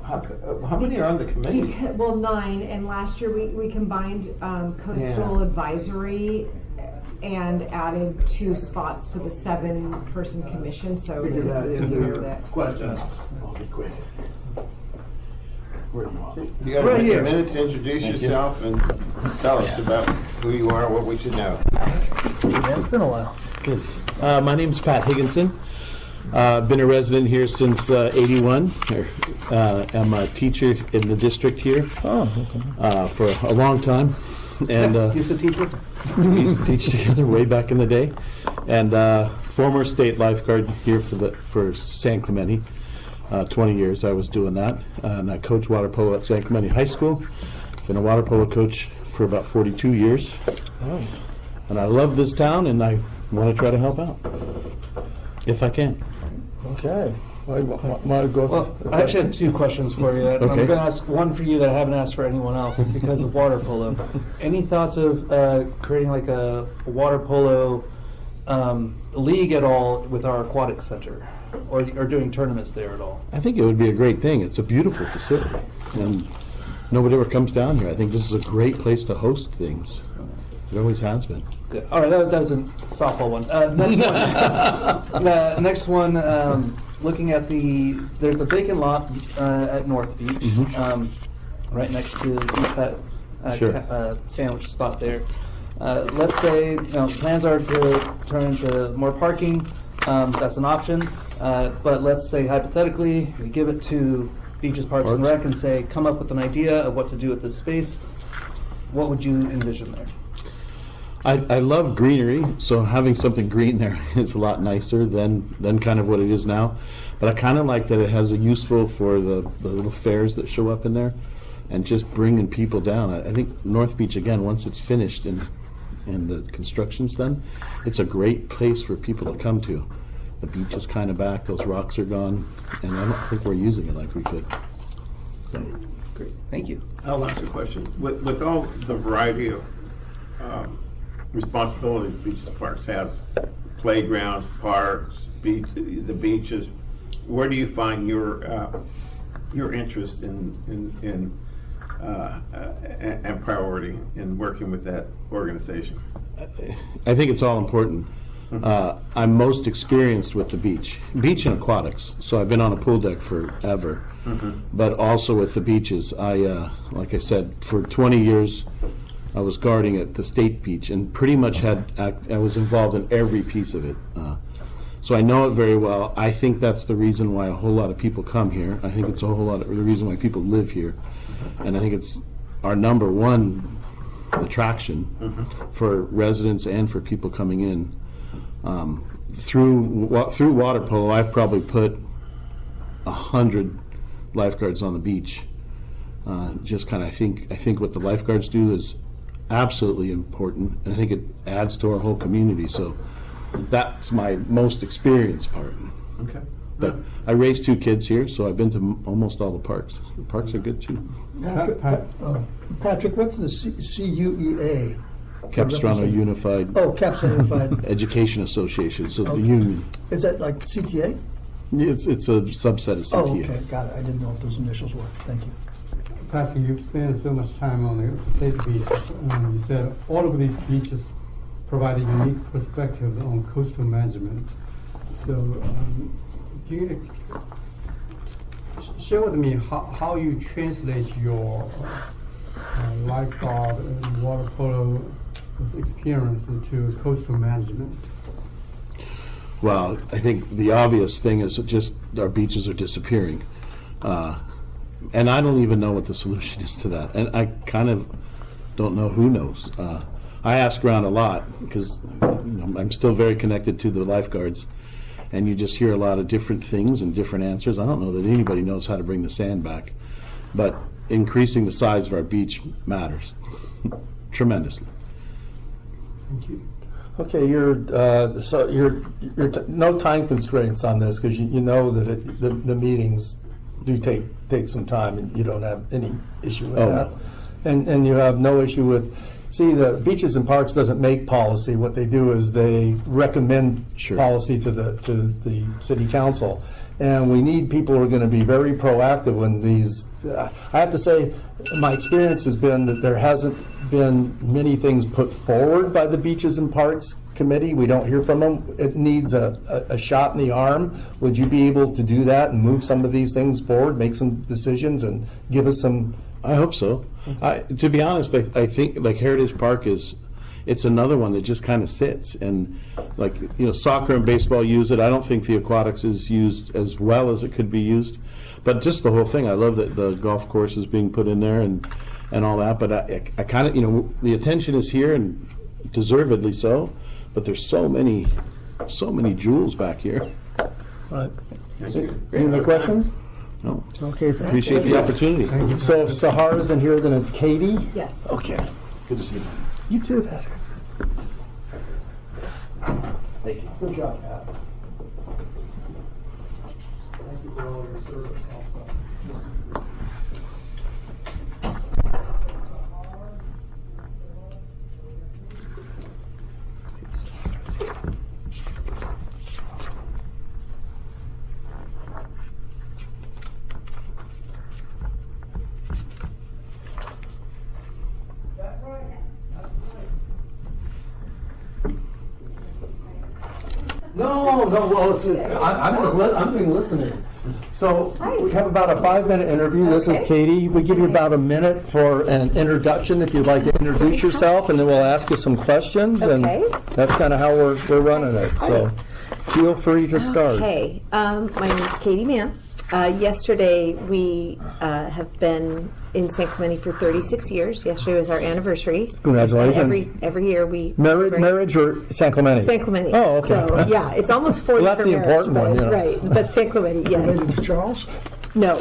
How many are on the committee? Well, 9, and last year we combined coastal advisory and added 2 spots to the 7-person commission, so this is the year that. Question. I'll be quick. Where do you want? You got Right a here. minute to introduce yourself and tell us about who you are, what we should know. Yeah, it's been a while. Good. My name's Pat Higginson. Been a resident here since '81. I'm a teacher in the district here for a long time, and Used to teach with we used to teach together way back in the day. And former state lifeguard here for San Clemente. 20 years I was doing that, and I coach water polo at San Clemente High School. Been a water polo coach for about 42 years. Oh. And I love this town, and I want to try to help out if I can. Okay. Want to go? Well, I actually have 2 questions for you. I'm Okay. going to ask one for you that I haven't asked for anyone else because of water polo. Any thoughts of creating like a water polo league at all with our aquatic center, or doing tournaments there at all? I think it would be a great thing. It's a beautiful facility, and nobody ever comes down here. I think this is a great place to host things. It always has been. Good. All right, that was a softball one. Next one. Looking at there's a vacant lot at North Beach, right next to the sandwich spot there. Let's say plans are to turn into more parking. That's an option. But let's say hypothetically, we give it to Beaches, Parks, and Rec and say, come up with an idea of what to do with this space. What would you envision there? I love greenery, so having something green there is a lot nicer than kind of what it is now. But I kind of like that it has a useful for the little fairs that show up in there, and just bringing people down. I think North Beach, again, once it's finished and the construction's done, it's a great place for people to come to. The beach is kind of back, those rocks are gone, and I don't think we're using it like we could. So. Great, thank you. I'll ask a question. With all the variety of responsibilities beaches and parks have, playgrounds, parks, the beaches, where do you find your interest and priority in working with that organization? I think it's all important. I'm most experienced with the beach and aquatics. So I've been on a pool deck forever, but also with the beaches. Like I said, for 20 years, I was guarding at the state beach and pretty much I was involved in every piece of it. So I know it very well. I think that's the reason why a whole lot of people come here. I think it's a whole lot of the reason why people live here. And I think it's our number one attraction for residents and for people coming in. Through water polo, I've probably put 100 lifeguards on the beach. Just kind of, I think what the lifeguards do is absolutely important, and I think it adds to our whole community. So that's my most experienced part. Okay. But I raised 2 kids here, so I've been to almost all the parks. The parks are good too. Patrick, what's the CUEA? Capistrano Unified. Oh, Capistrano Unified. Education Association, so the Okay. union. Is that like CTA? It's a subset of CTA. Oh, okay, got it. I didn't know what those initials were. Thank you. Patrick, you've spent so much time on the state beaches. You said all of these beaches provide a unique perspective on coastal management. So, can you share with me how you translate your lifeguard and water polo experience into coastal management? Well, I think the obvious thing is that just our beaches are disappearing. And I don't even know what the solution is to that. And I kind of don't know who knows. I ask around a lot because I'm still very connected to the lifeguards. And you just hear a lot of different things and different answers. I don't know that anybody knows how to bring the sand back. But increasing the size of our beach matters tremendously. Thank you. Okay, you're no time constraints on this because you know that the meetings do take some time and you don't have any issue with that. No. And you have no issue with, see, the Beaches and Parks doesn't make policy. What they do is they recommend policy to the city council. And we need people who are going to be very proactive when these, I have to say, my experience has been that there hasn't been many things put forward by the Beaches and Parks Committee. We don't hear from them. It needs a shot in the arm. Would you be able to do that and move some of these things forward, make some decisions, and give us some? I hope so. To be honest, I think like Heritage Park it's another one that just kind of sits, and like, soccer and baseball use it. I don't think the aquatics is used as well as it could be used, but just the whole thing. I love that the golf course is being put in there and all that, but I kind of, the attention is here, and deservedly so, but there's so many jewels back here. Right. Any other questions? No. Okay, Appreciate the opportunity. So if Sahara's in here, then it's Katie? Yes. Okay. Good to see you. You too, Patrick. Thank you. Good job, Pat. Thank you for all your service also. No, well, I'm being listening. So we have about a 5-minute interview. This is Katie. We give you about a minute for an introduction if you'd like to introduce yourself, and then we'll ask you some questions, and that's kind of how we're running it. So feel free to start. Okay, my name is Katie Mann. Yesterday we have been in San Clemente for 36 years. Yesterday was our anniversary. Congratulations. Every year we Marriage or San Clemente? San Clemente. Oh, okay. So yeah, it's almost 40 Well, that's for the marriage, important one, right? But San Clemente, yes. Related to Charles? No.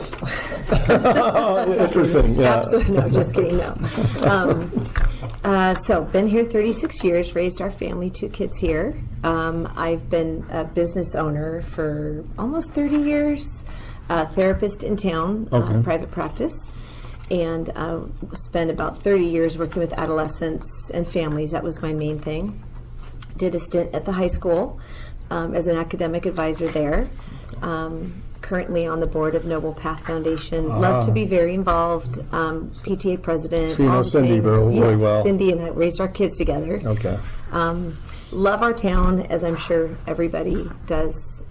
Interesting. Yeah. Absolutely no. Just kidding. No. So been here 36 years. Raised our family, 2 kids here. I've been a business owner for almost 30 years. Therapist in town, private practice, and spent about 30 years working with adolescents and families. That was my main thing. Did a stint at the high school as an academic advisor there. Currently on the board of Noble Path Foundation. Love to be very involved. PTA president. So you know all the Cindy things. really Yes, well. Cindy and I raised our kids together. Okay. Love our town, as I'm sure everybody does.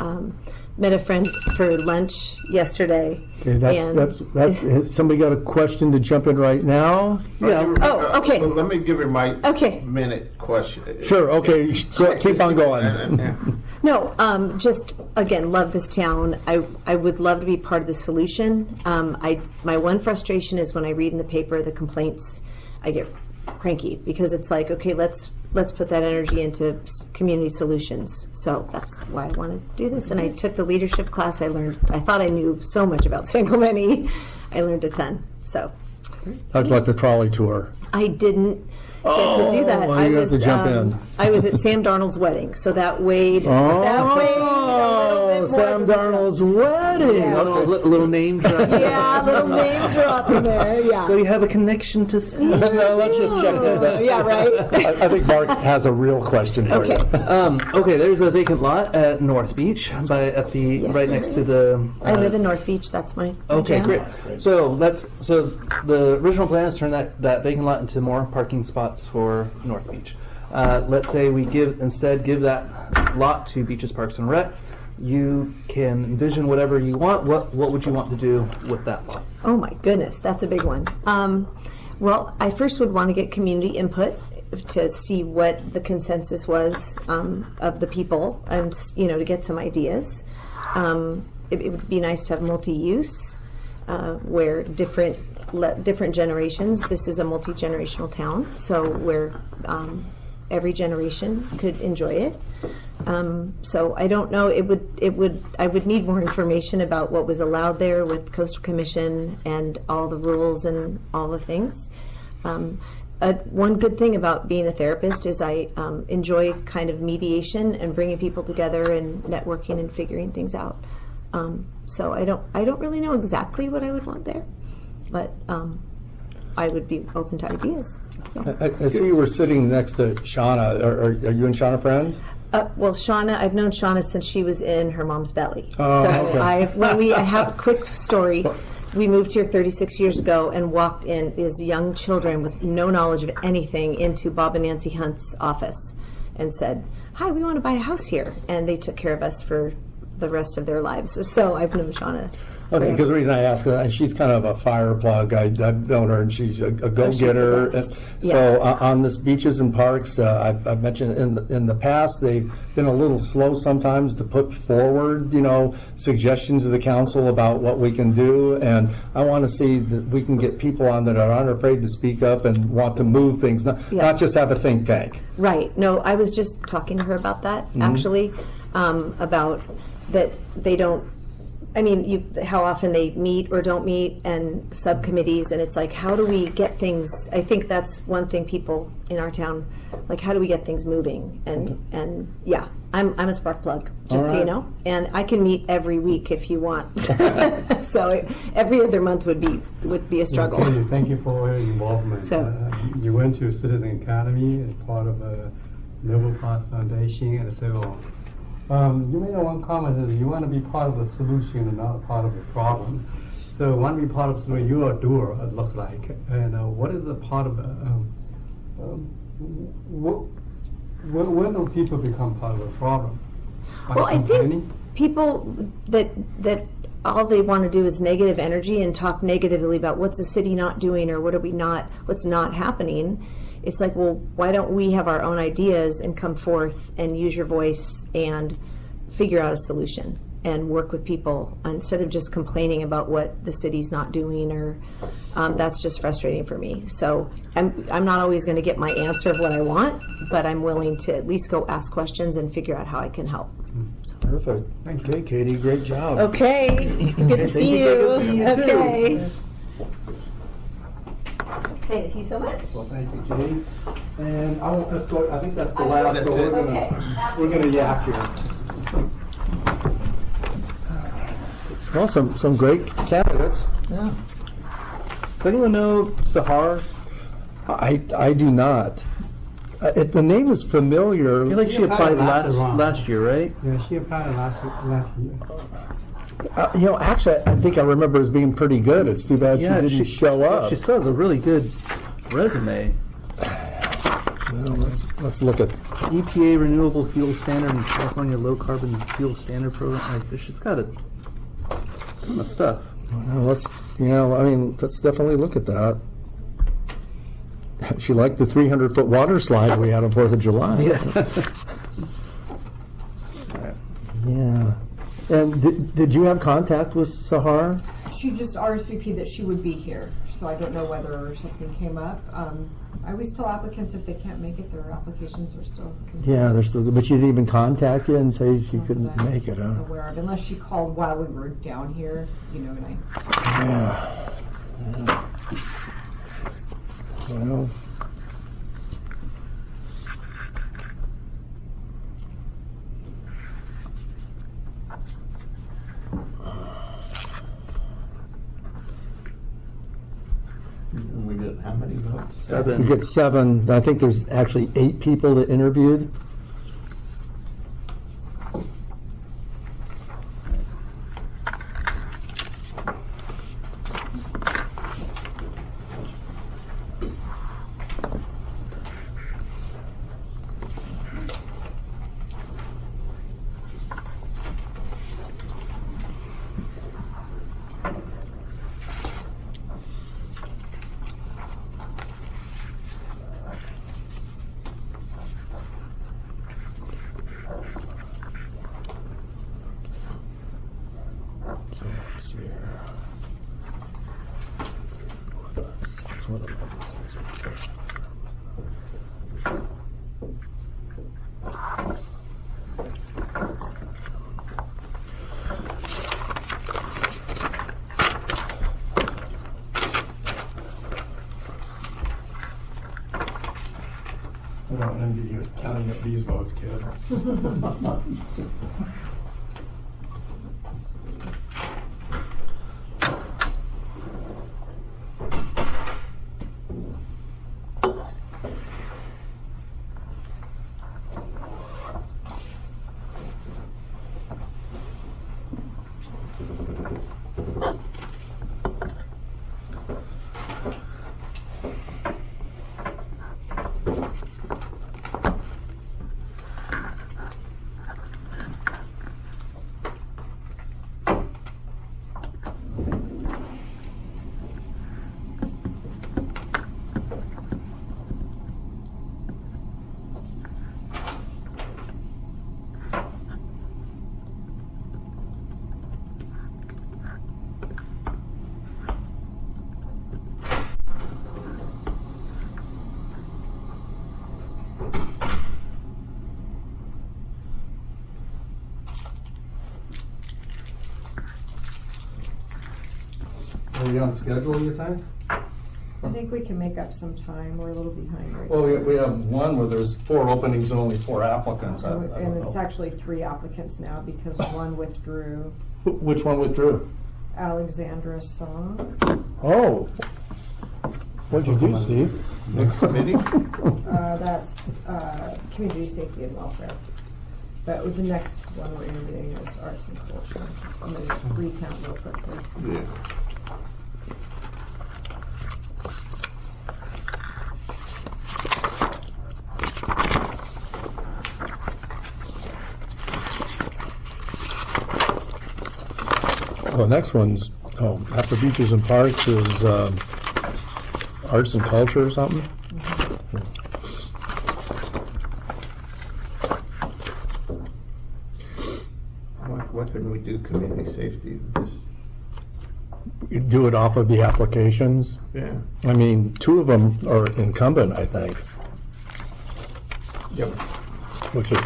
Met a friend for lunch yesterday. Okay, has somebody got a question to jump in right now? Yeah. Oh, okay. Let me give her my Okay. minute question. Sure, okay, keep on going. No, just again, love this town. I would love to be part of the solution. My one frustration is when I read in the paper the complaints, I get cranky because it's like, okay, let's put that energy into community solutions. So that's why I want to do this. And I took the leadership class. I thought I knew so much about San Clemente. I learned a ton. So How'd you like the trolley tour? I didn't get to do that. Well, you have to jump in. I was at Sam Darnold's wedding, so that weighed. That weighed a little bit more Sam than- Darnold's wedding. Yeah. Little name drop. Yeah, a little name drop in there. Yeah. So you have a connection to Steve? No, let's just check that. Yeah, right. I think Mark has a real question for you. Okay, there's a vacant lot at North Beach, Yes, right there next to is. the. I live in North Beach. That's my. Okay, jam. great. So the original plan is to turn that vacant lot into more parking spots for North Beach. Let's say we give that lot to Beaches Parks and Rec. You can envision whatever you want. What would you want to do with that lot? Oh my goodness, that's a big one. Well, I first would want to get community input to see what the consensus was of the people, and to get some ideas. It would be nice to have multi-use, where different generations. This is a multi-generational town, so where every generation could enjoy it. So I don't know. I would need more information about what was allowed there with Coastal Commission and all the rules and all the things. One good thing about being a therapist is I enjoy kind of mediation and bringing people together and networking and figuring things out. So I don't really know exactly what I would want there, but I would be open to ideas. So. I see you were sitting next to Shauna. Are you and Shauna friends? Well, Shauna, I've known Shauna since she was in her mom's belly. Oh, so okay. I have a quick story. We moved here 36 years ago and walked in as young children with no knowledge of anything into Bob and Nancy Hunt's office and said, "Hi, we want to buy a house here." And they took care of us for the rest of their lives. So I've known Shauna. Okay, because the reason I ask, she's kind of a fire plug. I've known her, and she's a go-getter. best. So Yes. on this beaches and parks, I've mentioned in the past, they've been a little slow sometimes to put forward, suggestions to the council about what we can do. And I want to see that we can get people on that aren't afraid to speak up and want to move things, not just have a think tank. Right. No, I was just talking to her about that, actually, about that they don't. I mean, how often they meet or don't meet, and subcommittees, and it's like, how do we get things? I think that's one thing people in our town, like, how do we get things moving? And yeah, I'm a spark plug, just so you know, and I can meet every week if you want. So every other month would be a struggle. Okay, thank you for your involvement. So- You went to Citizen Academy as part of the Noble Path Foundation and so on. You made one comment is you want to be part of the solution and not part of the problem. So want to be part of the solution, you're a doer, it looks like. And what is the part of the, when do people become part of the problem? By Well, I complaining? think people that all they want to do is negative energy and talk negatively about what's the city not doing or what's not happening. It's like, well, why don't we have our own ideas and come forth and use your voice and figure out a solution and work with people instead of just complaining about what the city's not doing, or that's just frustrating for me. So I'm not always going to get my answer of what I want, but I'm willing to at least go ask questions and figure out how I can help. Perfect. Thank you. Okay, Katie, great job. Okay, good to see you. Good to see you, too. Okay. Thank you so much. Well, thank you, Katie. And let's go. I think that's the last. That's So it. we're gonna yak here. Well, some great candidates. Yeah. Does anyone know Sahar? I do not. The name is familiar. I feel like she applied last last year, right? Yeah, she applied last year. Actually, I think I remember as being pretty good. It's too bad she didn't show up. She still has a really good resume. Well, let's look at EPA Renewable Fuel Standard and California Low Carbon Fuel Standard Program. Like, she's got a ton of stuff. Well, let's definitely look at that. She liked the 300-foot water slide we had on 4th of July. Yeah. Yeah. And did you have contact with Sahar? She just RSVP'd that she would be here, so I don't know whether something came up. I always tell applicants if they can't make it, their applications are still considered. Yeah, they're still good. But she didn't even contact you and say she couldn't make it, huh? Aware of, unless she called while we were down here, and Yeah. Well. We get how many votes? 7. You get 7. I think there's actually 8 people that interviewed. So let's see here. What I don't envy you counting up these votes, kid. Are we on schedule, you think? I think we can make up some time. We're a little behind right Well, now. we have one where there's 4 openings and only 4 applicants. I don't And it's know. actually 3 applicants now because one withdrew. Which one withdrew? Alexandra Song. Oh. What'd you do, Steve? The committee? That's community safety and welfare. But with the next one we're interviewing is arts and culture. I'm going to recount real quickly. Yeah. The next one's, after beaches and parks is arts and culture or something? Why couldn't we do community safety? Just, You do it off of the applications. yeah. I mean, 2 of them are incumbent, I think. Yep. Which is,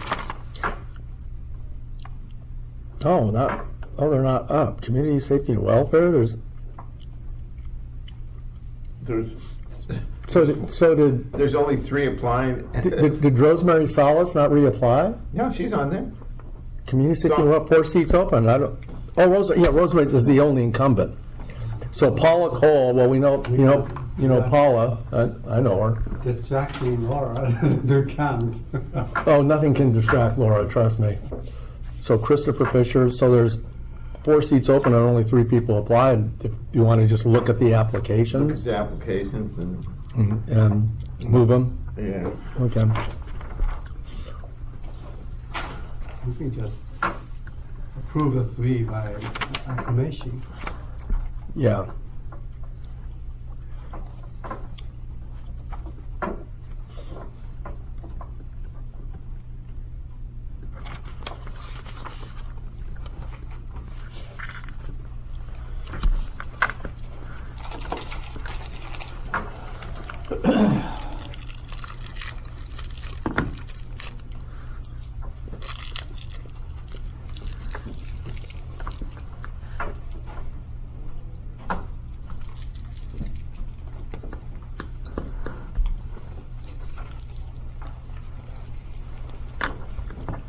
they're not up. Community safety and welfare, There's so did there's only 3 applying. did Rosemary Salas not reapply? No, she's on there. Community safety and welfare, 4 seats open. Rosemary is the only incumbent. So Paula Cole, well, we know, you know Paula, I know her. Distracting Laura do count. Oh, nothing can distract Laura, trust me. So Christopher Fisher, so there's 4 seats open and only 3 people applied. If you want to just look at the Look at applications the applications and, and move them. yeah. Okay. You can just approve the 3 by acclamation. Yeah.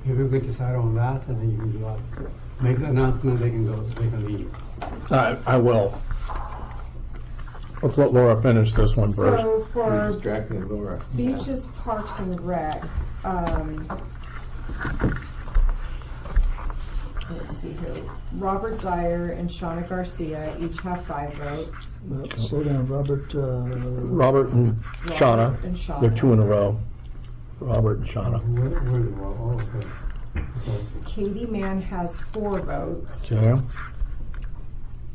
If you could decide on that, and then you can go out, make the announcement, they can go, they can leave. I will. Let's let Laura finish this one first. So You're for distracting Laura. beaches, parks, and rec, let's see here. Robert Dyer and Shauna Garcia each have 5 votes. Slow down, Robert. Robert and Shauna, Robert and Shauna. they're 2 in a row. Robert and Shauna. Oh, okay. Katie Mann has 4 votes. Okay.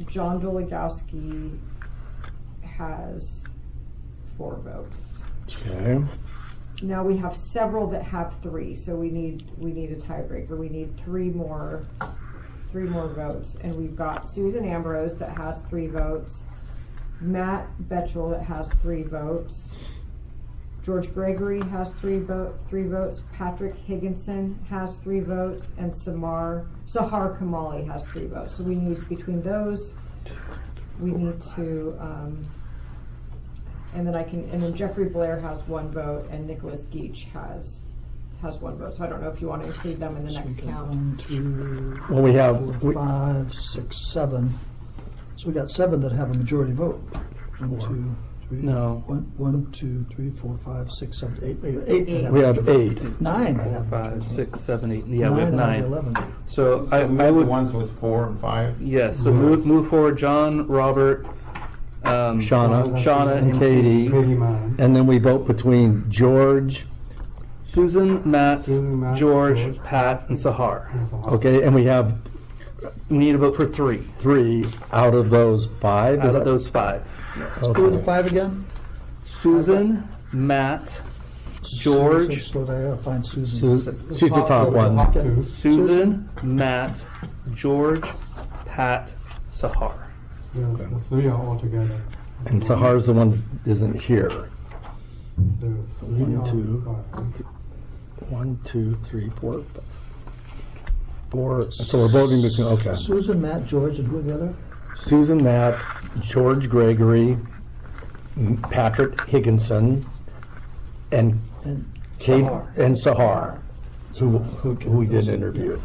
John Dologowski has 4 votes. Okay. Now we have several that have 3, so we need a tiebreaker. We need 3 more votes, and we've got Susan Ambrose that has 3 votes, Matt Betchel that has 3 votes, George Gregory has 3 votes, Patrick Higginson has 3 votes, and Sahar Kamali has 3 votes. So we need, between those, we need to, and then Jeffrey Blair has 1 vote, and Nicholas Geach has 1 vote. So I don't know if you want to include them in the next count. 1, 2, Well, we have 4, 5, 6, 7. So we got 7 that have a majority vote. 1, 2, 3. No. 1, 2, 3, 4, 5, 6, 7, 8. we have 8. 9 that have 5, 6, 7, 8. Yeah, we have 9 out of 9. 11. So I The would. ones with 4 and 5? Yes. So move forward. John, Robert, Shauna and Katie. Katie Mann. And then we vote between George, Susan, Matt, Susan, Matt, George, Pat, and Sahar. okay, and we have We need to vote for 3 3 out of those 5. out of those 5. Who are the 5 again? Susan, Matt, George, Slow down, I gotta find Susan. She's the top one. Okay. Susan, Matt, George, Pat, Sahar. Yeah, the 3 are all together. And Sahar's the one that isn't here. The 3 1, are 2, five. 1, 2, 3, 4, 4. So we're voting between, okay. Susan, Matt, George, and who are the other? Susan, Matt, George Gregory, Patrick Higginson, and Kate Sahar. and Sahar, who we did interview.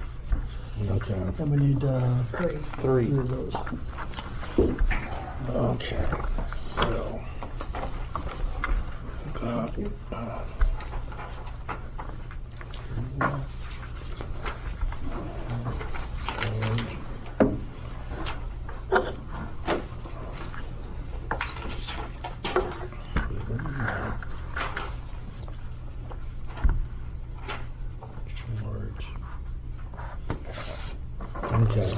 Okay. And we need 3. 3 of those. Okay. So. George. Okay.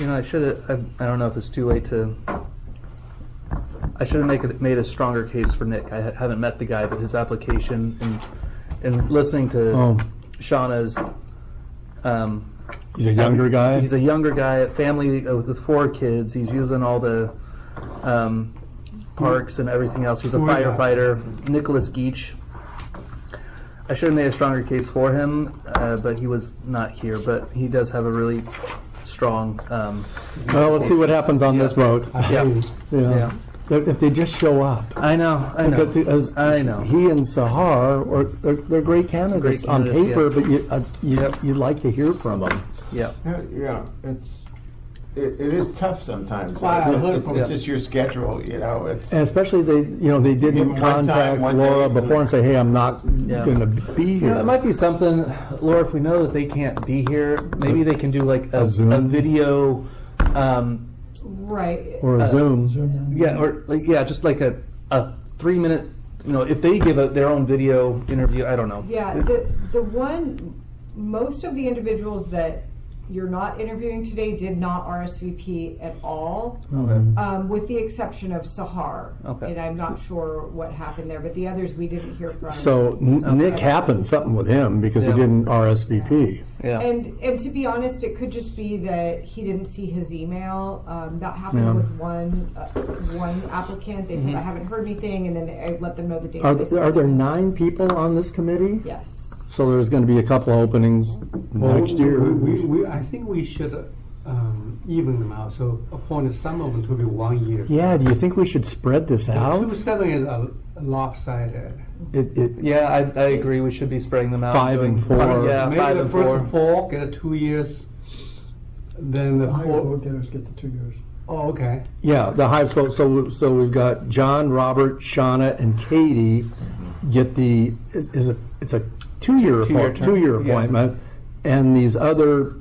You know, I should have, I don't know if it's too late to, I should have made a stronger case for Nick. I haven't met the guy, but his application and listening to Shauna's, He's a younger guy? He's a younger guy, a family with 4 kids. He's using all the parks and everything else. He's a firefighter, Nicholas Geach. I should have made a stronger case for him, but he was not here. But he does have a really strong. Well, let's see what happens on this vote. Yeah. If they just show up. I know. I know. He and Sahar, they're great candidates on paper, but you'd like to hear from them. Yeah. Yeah, it is tough sometimes. Wow. It's just your schedule, you know. And especially they didn't contact Laura before and say, hey, I'm not going to be You here. know, it might be something, Laura, if we know that they can't be here, maybe they can do like a video. Right. Or a Zoom. Yeah, or just like a 3-minute. You know, if they give their own video interview, I don't know. Yeah, most of the individuals that you're not interviewing today did not RSVP at all, with the exception of Sahar. Okay. And I'm not sure what happened there, but the others we didn't hear from. So Nick happened something with him because he didn't RSVP. Yeah. And to be honest, it could just be that he didn't see his email. That happened with one applicant. They said, I haven't heard anything, and then I let them know the date. Are there 9 people on this committee? Yes. So there's going to be a couple of openings next year. I think we should even them out, so appoint some of them to be 1 year. Yeah, do you think we should spread this out? 2-7 is lopsided. Yeah, I agree. We should be spreading them out. 5 and 4. Yeah, Maybe 5 the and first 4. 4 get 2 years, then the Higher 4. vote getters get the 2 years. Oh, okay. Yeah, the highest vote. So we've got John, Robert, Shauna, and Katie get the. It's a 2-year appointment, and these other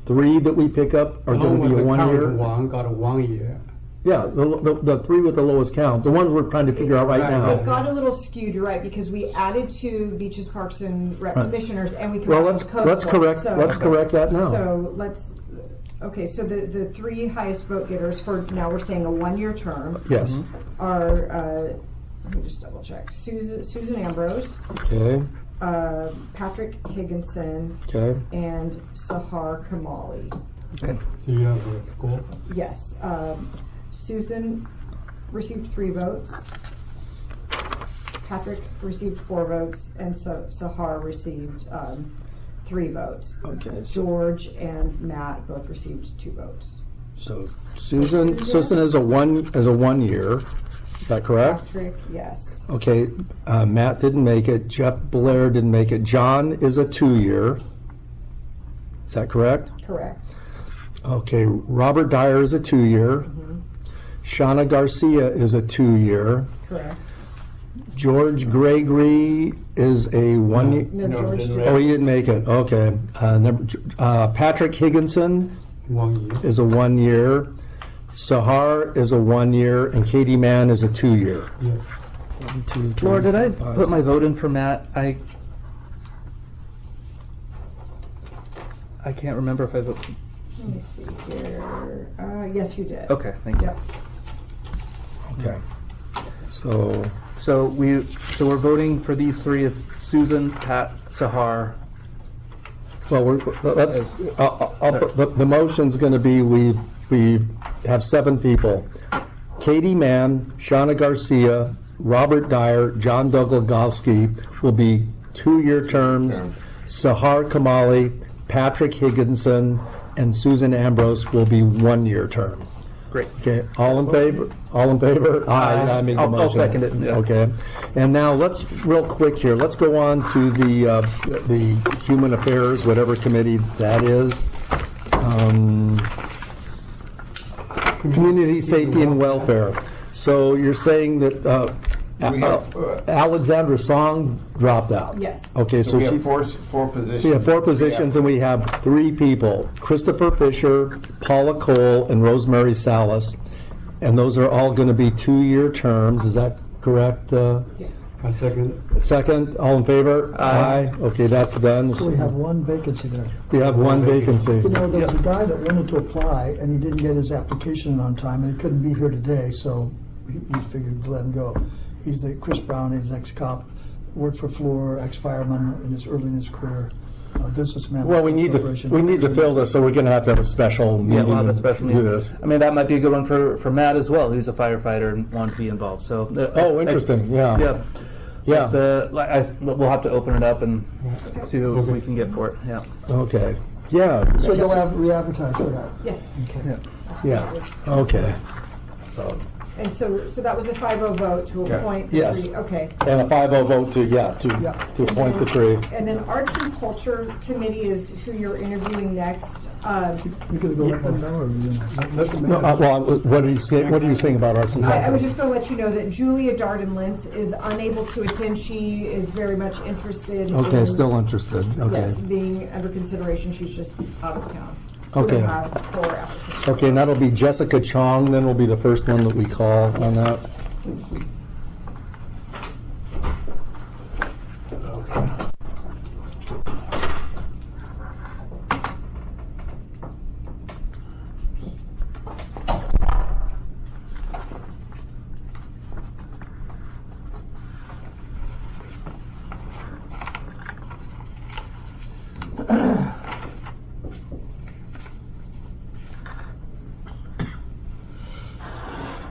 3 that we pick up are going to be a 1 year. One got a 1 year. Yeah, the 3 with the lowest count, the ones we're trying to figure out right now. It got a little skewed, you're right, because we added 2 beaches, parks, and rec commissioners, and we. Well, let's correct that now. So okay, so the 3 highest vote getters for now we're saying a 1-year term. Yes. Are let me just double check. Susan Ambrose. Okay. Patrick Higginson. Okay. And Sahar Kamali. Okay. Do you have the score? Yes. Susan received 3 votes. Patrick received 4 votes, and Sahar received 3 votes. Okay. George and Matt both received 2 votes. So Susan is a 1 year. Is that correct? Patrick, yes. Okay. Matt didn't make it. Jeff Blair didn't make it. John is a 2-year. Is that correct? Correct. Okay. Robert Dyer is a 2-year. Shauna Garcia is a 2-year. Correct. George Gregory is a 1 year. No, George didn't. Oh, he didn't make it. Okay. Patrick Higginson 1 year. is a 1 year. Sahar is a 1 year, and Katie Mann is a 2 year. Yes. 1, 2, 3, Laura, did I 5, put my vote in for Matt? I can't remember if I voted. Let me see here. Yes, you did. Okay, thank you. Yep. Okay. So we're voting for these 3 of Susan, Pat, Sahar. well, let's. The motion's going to be we have 7 people: Katie Mann, Shauna Garcia, Robert Dyer, John Douglagoski will be 2-year terms. Sahar Kamali, Patrick Higginson, and Susan Ambrose will be 1-year term. Great. Okay, all in favor? All in favor? Aye. I made the motion. I'll second it. Yeah. Okay. And now let's, real quick here, let's go on to the Human Affairs, whatever committee that is. Community Safety and Welfare. So you're saying that Alexandra Song dropped out? Yes. Okay, So so we she. have 4 positions. We have 4 positions, and we have 3 people: Christopher Fisher, Paula Cole, and Rosemary Salas. And those are all going to be 2-year terms. Is that correct? Yes. I second. Second, all in favor? Aye. Okay, that's done. So we have one vacancy there. We have one vacancy. You know, there was a guy that wanted to apply, and he didn't get his application in on time, and he couldn't be here today, so we figured to let him go. He's Chris Brown, he's ex-cop, worked for Fluor, ex-fireman early in his career, businessman. Well, we need to fill this, so we're going to have a special meeting. Yeah, we'll have a special to meeting. do this. I mean, that might be a good one for Matt as well, who's a firefighter and wanted to be involved. So. Oh, interesting. Yeah. Yeah. Yeah. We'll have to open it up and see who we can get for it. Yeah. Okay. Yeah. So you'll re-advertise for that? Yes. Okay. Yeah. Okay. So. And so that was a 5-0 vote to appoint the Yes. three, okay. And a 5-0 vote to appoint the three. And then Arts and Culture Committee is who you're interviewing next. You could go let them know, or No, well, what are you saying? What are you saying about Arts and Culture? I was just going to let you know that Julia Darden-Lintz is unable to attend. She is very much interested. Okay, in, still interested. Okay. Yes, being under consideration. She's just out of town. So Okay. we'll have 4 applicants. Okay, and that'll be Jessica Chong, then will be the first one that we call on that.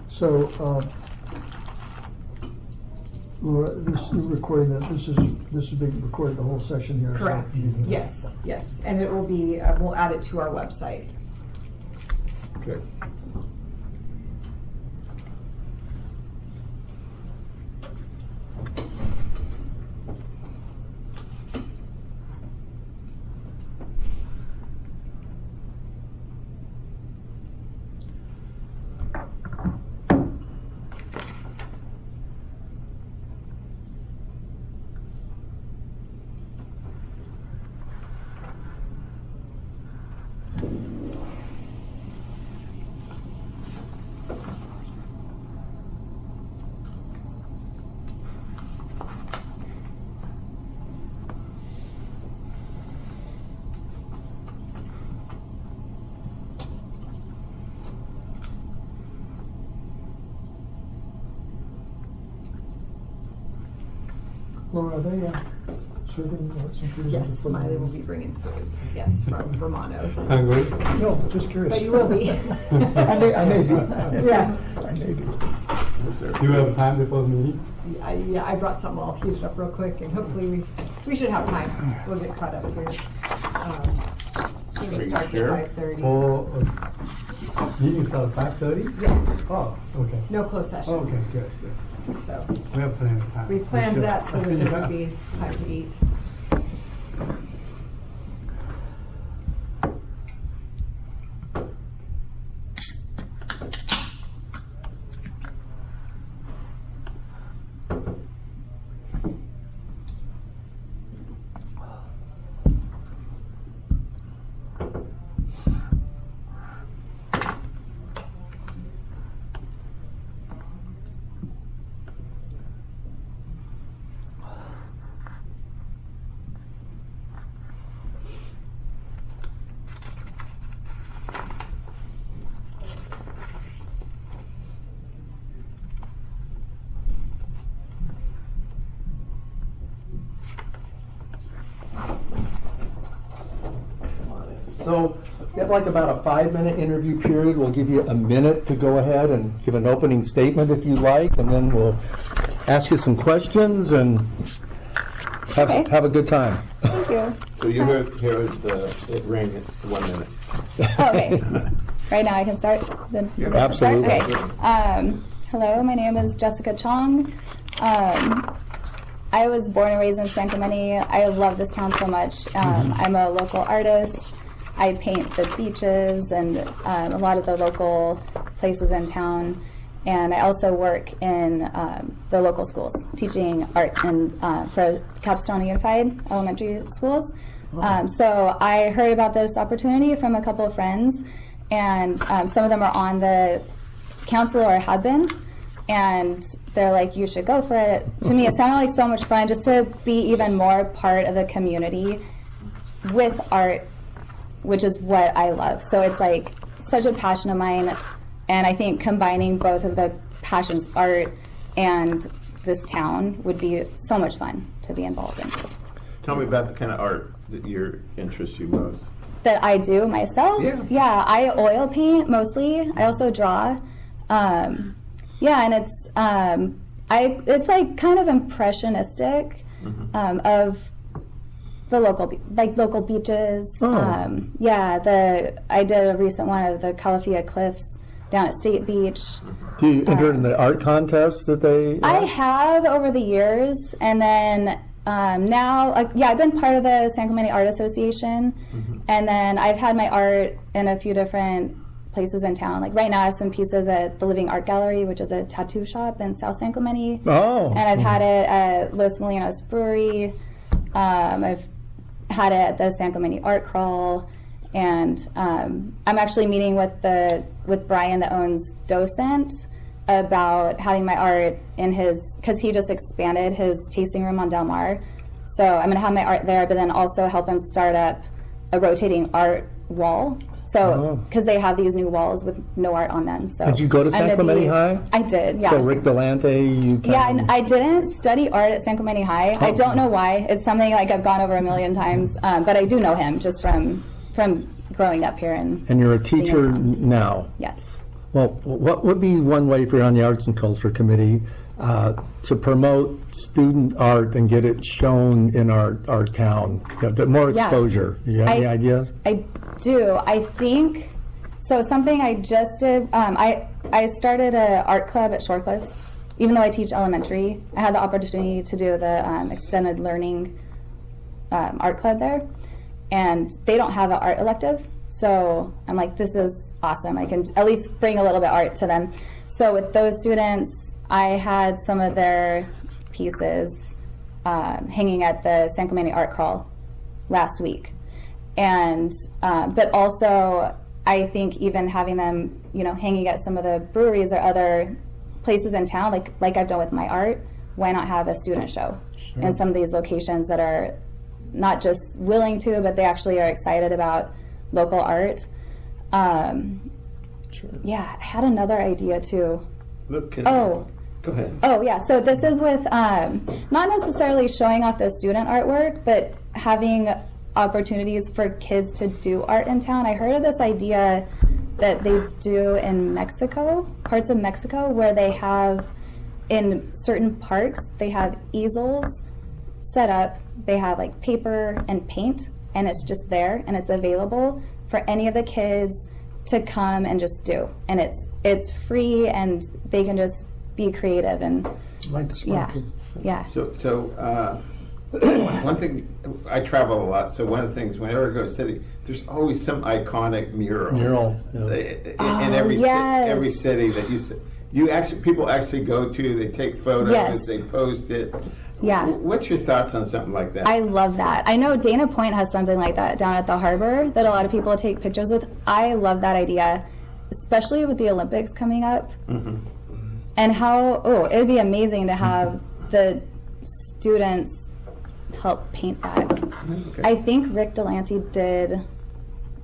So, Laura, you're recording this is being recorded, the whole session here. Correct. Yes, yes. And it will be, we'll add it to our website. Okay. Laura, are they serving some food? Yes, Miley will be bringing food. Yes, from Romano's. Hungry? No, just curious. But you will be. I may be. Yeah. I may be. Do you have time before the meeting? I brought something. I'll heat it up real quick, and hopefully we should have time. We'll get caught up here. Meeting starts at 5:30. Meeting starts at 5:30? Yes. Oh, okay. No closed session. Okay, good. So We have plenty of time. we planned Sure. that so that there Yeah. would be time to eat. So we have like about a 5-minute interview period. We'll give you a minute to go ahead and give an opening statement if you like, and then we'll ask you some questions and have a good time. Thank you. So you heard it ring at 1 minute. Okay. Right now I can start? Then Absolutely. Okay. Hello, my name is Jessica Chong. I was born and raised in San Clemente. I love this town so much. I'm a local artist. I paint the beaches and a lot of the local places in town. And I also work in the local schools, teaching art for Capstone Unified Elementary Schools. So I heard about this opportunity from a couple of friends, and some of them are on the council or have been. and they're like, you should go for it. To me, it sounded like so much fun just to be even more part of the community with art, which is what I love. So it's like such a passion of mine, and I think combining both of the passions, art and this town, would be so much fun to be involved in. Tell me about the kind of art that interests you most. That I do myself? Yeah, I oil paint mostly. I also draw. Yeah, and it's like kind of impressionistic of the local beaches. Oh. Yeah, I did a recent one of the Calafia Cliffs down at State Beach. Do you enter in the art contests that they? I have over the years, and then now, I've been part of the San Clemente Art Association, and then I've had my art in a few different places in town. Like right now, I have some pieces at the Living Art Gallery, which is a tattoo shop in South San Clemente. Oh. And I've had it at Los Molinos Brewery. I've had it at the San Clemente Art Crawl, and I'm actually meeting with Brian, that owns Docent, about having my art in because he just expanded his tasting room on Del Mar. So I'm gonna have my art there, but then also help him start up a rotating art wall. So, because they have these new walls with no art on them. So did you go to San Clemente High? I did, yeah. So Rick Delante, you Yeah, I didn't study art at San Clemente High. I don't know why. It's something like I've gone over a million times, but I do know him just from growing up here. And you're a teacher now? Yes. Well, what would be one way for you on the Arts and Culture Committee to promote student art and get it shown in our town? More exposure. You have any ideas? I do. I think, so something I just did, I started an art club at Shore Cliffs. Even though I teach elementary, I had the opportunity to do the extended learning art club there. And they don't have an art elective. So I'm like, this is awesome. I can at least bring a little bit of art to them. So with those students, I had some of their pieces hanging at the San Clemente Art Crawl last week. And, but also I think even having them, hanging at some of the breweries or other places in town, like I've done with my art, why not have a student show in some of these locations that are not just willing to, but they actually are excited about local art. Yeah, I had another idea too. Go ahead. Oh yeah, so this is with not necessarily showing off the student artwork, but having opportunities for kids to do art in town. I heard of this idea that they do in Mexico, parts of Mexico, where they have, in certain parks, they have easels set up, they have like paper and paint, and it's just there and it's available for any of the kids to come and just do. And it's free, and they can just be creative and like the sparkle. Yeah. So one thing, I travel a lot, so one of the things, whenever I go to a city, there's always some iconic mural. In every city that people actually go to, they take photos, they post it. Yeah. What's your thoughts on something like that? I love that. I know Dana Point has something like that down at the harbor that a lot of people take pictures with. I love that idea, especially with the Olympics coming up. And it'd be amazing to have the students help paint that. I think Rick Delante did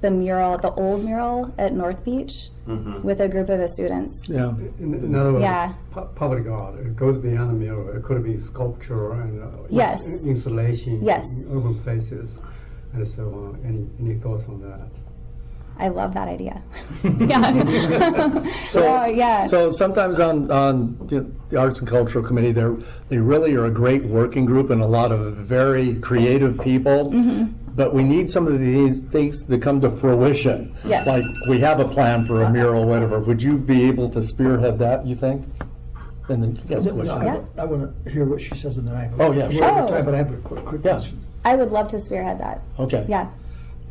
the old mural at North Beach with a group of his students. Yeah. In other words, public art, it goes beyond the mural. It could be sculpture and installation in urban places. And so any thoughts on that? I love that idea. So sometimes on the Arts and Cultural Committee, they really are a great working group and a lot of very creative people. But we need some of these things to come to fruition. Yes. Like we have a plan for a mural, whatever. Would you be able to spearhead that, you think? And then you guys I want to hear what she says, and then I have but I have a quick question. I would love to spearhead that. Okay. Yeah.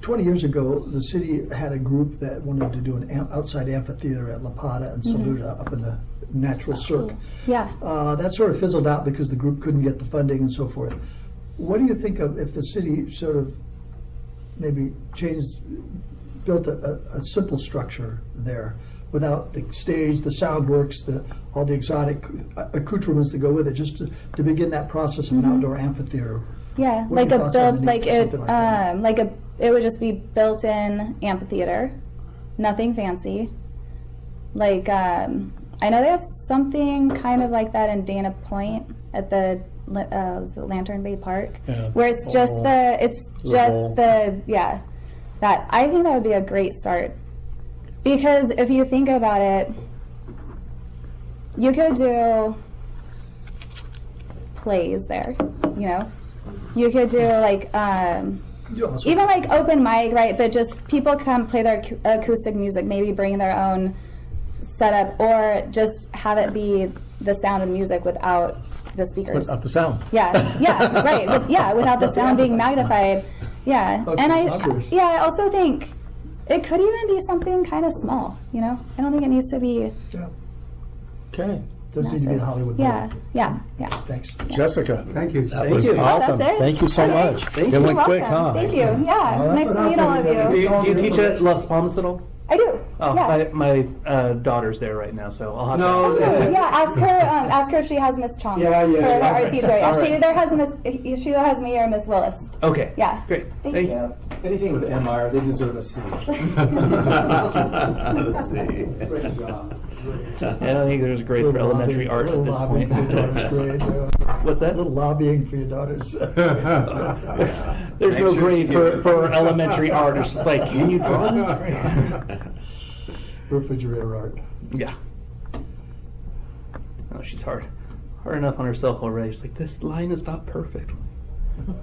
20 years ago, the city had a group that wanted to do an outside amphitheater at La Pata and Saluda up in the natural cirque. Yeah. That sort of fizzled out because the group couldn't get the funding and so forth. What do you think of if the city sort of maybe built a simple structure there without the stage, the sound works, all the exotic accoutrements that go with it, just to begin that process of an outdoor amphitheater. Yeah, What are like your a thoughts on built, the like need for it, something like that? it would just be built-in amphitheater, nothing fancy. Like, I know they have something kind of like that in Dana Point at the is it Lantern Bay Park, Yeah, where it's just bowl. yeah, that I think that would be a great start, because if you think about it, you could do plays there, you know. You could do like even like open mic, right? But just people come play their acoustic music, maybe bring their own setup, or just have it be the sound of the music without the speakers. Without the sound. Yeah, right. Without the sound being magnified. Yeah, Okay, and obvious. I also think it could even be something kind of small. You know, I don't think it needs to be. Yeah. Okay. Doesn't need to be the Hollywood Bowl. Yeah. Thanks. Jessica. Thank you. That was you. awesome. That's it? Thank you so Okay. much. Thank It you. went You're quick, welcome. huh? Thank you. Yeah, it's nice to meet all of you. Do you teach at Las Palmas at all? I do. Oh, yeah. my daughter's there right now, so I'll have to Oh, ask. yeah, ask her if she has Miss Chong. Yeah. For her art teacher. All Yeah, she right. either has she either has me or Miss Willis. Okay. Yeah. Great. Thank you. Anything with MR, they deserve a C. Let's see. Great job. I don't think there's a grade for elementary art at this point. What's that? A little lobbying for your daughters. There's no grade for elementary art. It's just like, can you draw this? Refrigerator art. Yeah. Oh, she's hard enough on herself already. She's like, this line is not perfect.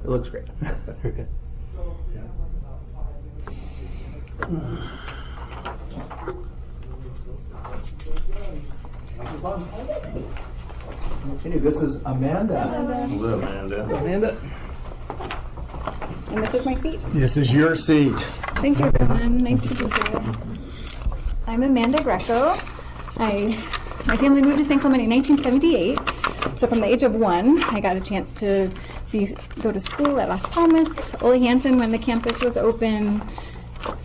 It looks great. Okay. Okay, this is Amanda. Hello, Amanda. Amanda. And this is my seat. This is your seat. Thank you, everyone. Nice to be here. I'm Amanda Greco. My family moved to St. Cloud in 1978. So from the age of 1, I got a chance to go to school at Las Palmas, Ole Hansen when the campus was open.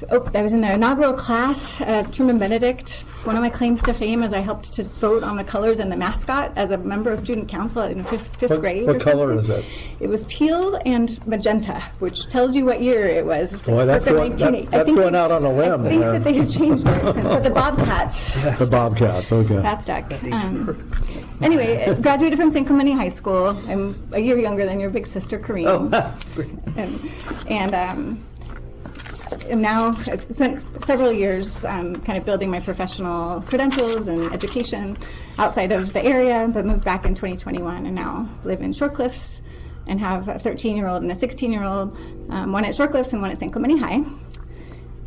I was in the inaugural class at Truman Benedict. One of my claims to fame is I helped to vote on the colors and the mascot as a member of student council in fifth grade. What or color something. is it? It was teal and magenta, which tells you what year it was. Boy, that's Circa going, 1980. that's going out on a limb. I think there. that they have changed it since, but the Bobcats. The Bobcats, okay. That stuck. Anyway, graduated from St. Cloud High School. I'm a year younger than your big sister, Corinne. Oh. And now it's spent several years kind of building my professional credentials and education outside of the area, but moved back in 2021 and now live in Short Cliffs and have a 13-year-old and a 16-year-old, one at Short Cliffs and one at St. Cloud High.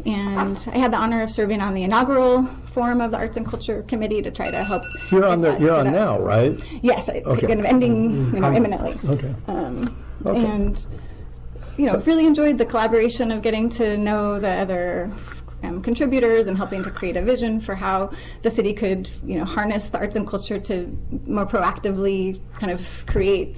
And I had the honor of serving on the inaugural forum of the Arts and Culture Committee to try to help. You're on now, right? Yes, Okay. kind of ending imminently. Okay. Okay. And really enjoyed the collaboration of getting to know the other contributors and helping to create a vision for how the city could harness the arts and culture to more proactively kind of create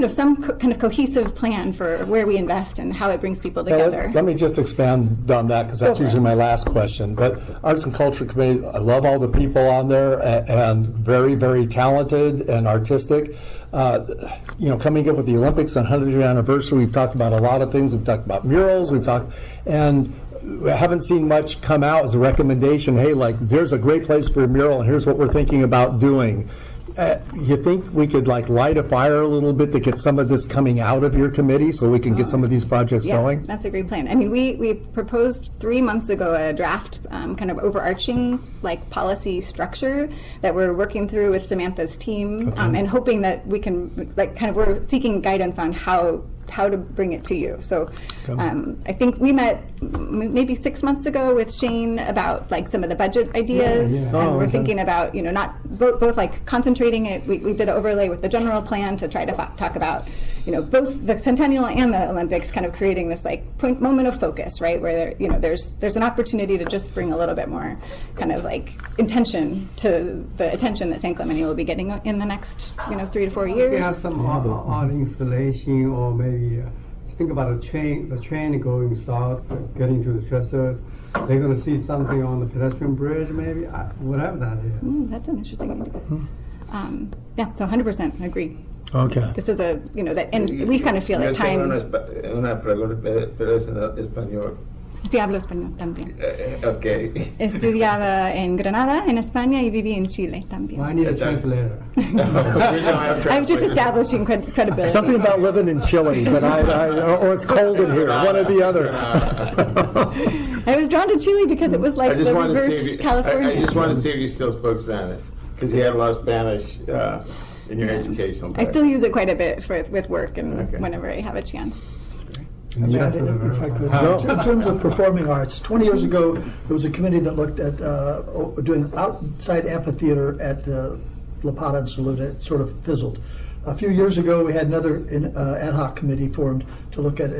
some kind of cohesive plan for where we invest and how it brings people together. Let me just expand on that, because that's usually my last question. But Arts and Culture Committee, I love all the people on there, and very, very talented and artistic. Coming up with the Olympics on 100th year anniversary, we've talked about a lot of things. We've talked about murals. And we haven't seen much come out as a recommendation. Hey, there's a great place for a mural, and here's what we're thinking about doing. You think we could light a fire a little bit to get some of this coming out of your committee so we can get some of these projects going? That's a great plan. I mean, we proposed 3 months ago a draft kind of overarching policy structure that we're working through with Samantha's team, and hoping that we can we're seeking guidance on how to bring it to you. So I think we met maybe 6 months ago with Shane about some of the budget ideas, and we're thinking about not both concentrating it. We did an overlay with the general plan to try to talk about both the Centennial and the Olympics, kind of creating this moment of focus, right, where there's an opportunity to just bring a little bit more kind of intention to the attention that St. Cloud will be getting in the next 3 to 4 years. We have some art installation or maybe think about the train going south, getting to the Dressers. They're going to see something on the pedestrian bridge, maybe, whatever that is. That's an interesting idea. Yeah, so 100% agree. Okay. This is a, that, and we kind of feel at time. Una pregunta, pero es en español. Sí, hablo español también. Okay. Estudiaba en Granada, en España, y viví en Chile también. Well, I need a translator. I'm just establishing credibility. Something about living in Chile, but or it's cold in here, one or the other. I was drawn to Chile because it was like the reverse California. I just want to see if you still spoke Spanish, because you had a lot of Spanish in your educational. I still use it quite a bit with work and whenever I have a chance. Amanda, if I could, in terms of performing arts, 20 years ago, there was a committee that looked at doing outside amphitheater at La Pata and Salud. It sort of fizzled. A few years ago, we had another ad hoc committee formed to look at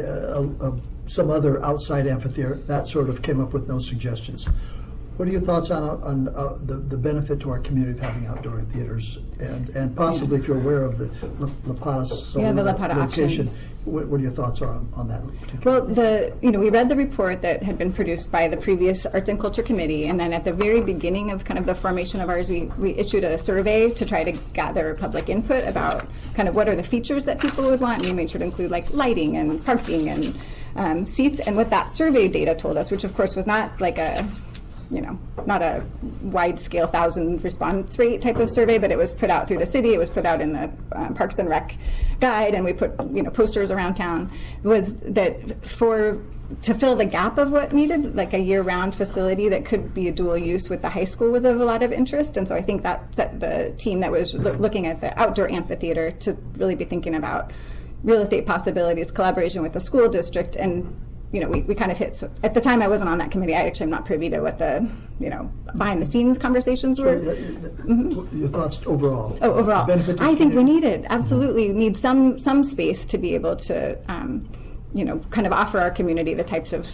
some other outside amphitheater. That sort of came up with no suggestions. What are your thoughts on the benefit to our community of having outdoor theaters, and possibly if you're aware of the La Pata location, what are your thoughts on that particular? Well, we read the report that had been produced by the previous Arts and Culture Committee, and then at the very beginning of kind of the formation of ours, we issued a survey to try to gather public input about kind of what are the features that people would want, and we made sure to include like lighting and parking and seats, and what that survey data told us, which of course was not like not a wide-scale 1,000 response rate type of survey, but it was put out through the city, it was put out in the Parks and Rec guide, and we put posters around town, was that to fill the gap of what needed, like a year-round facility that could be a dual use with the high school, was of a lot of interest. And so I think that set the team that was looking at the outdoor amphitheater to really be thinking about real estate possibilities, collaboration with the school district, and we kind of hit, at the time I wasn't on that committee, I actually am not privy to what the, behind the scenes conversations were. Your thoughts overall? Oh, overall. I think we need it, absolutely. We need some space to be able to, kind of offer our community the types of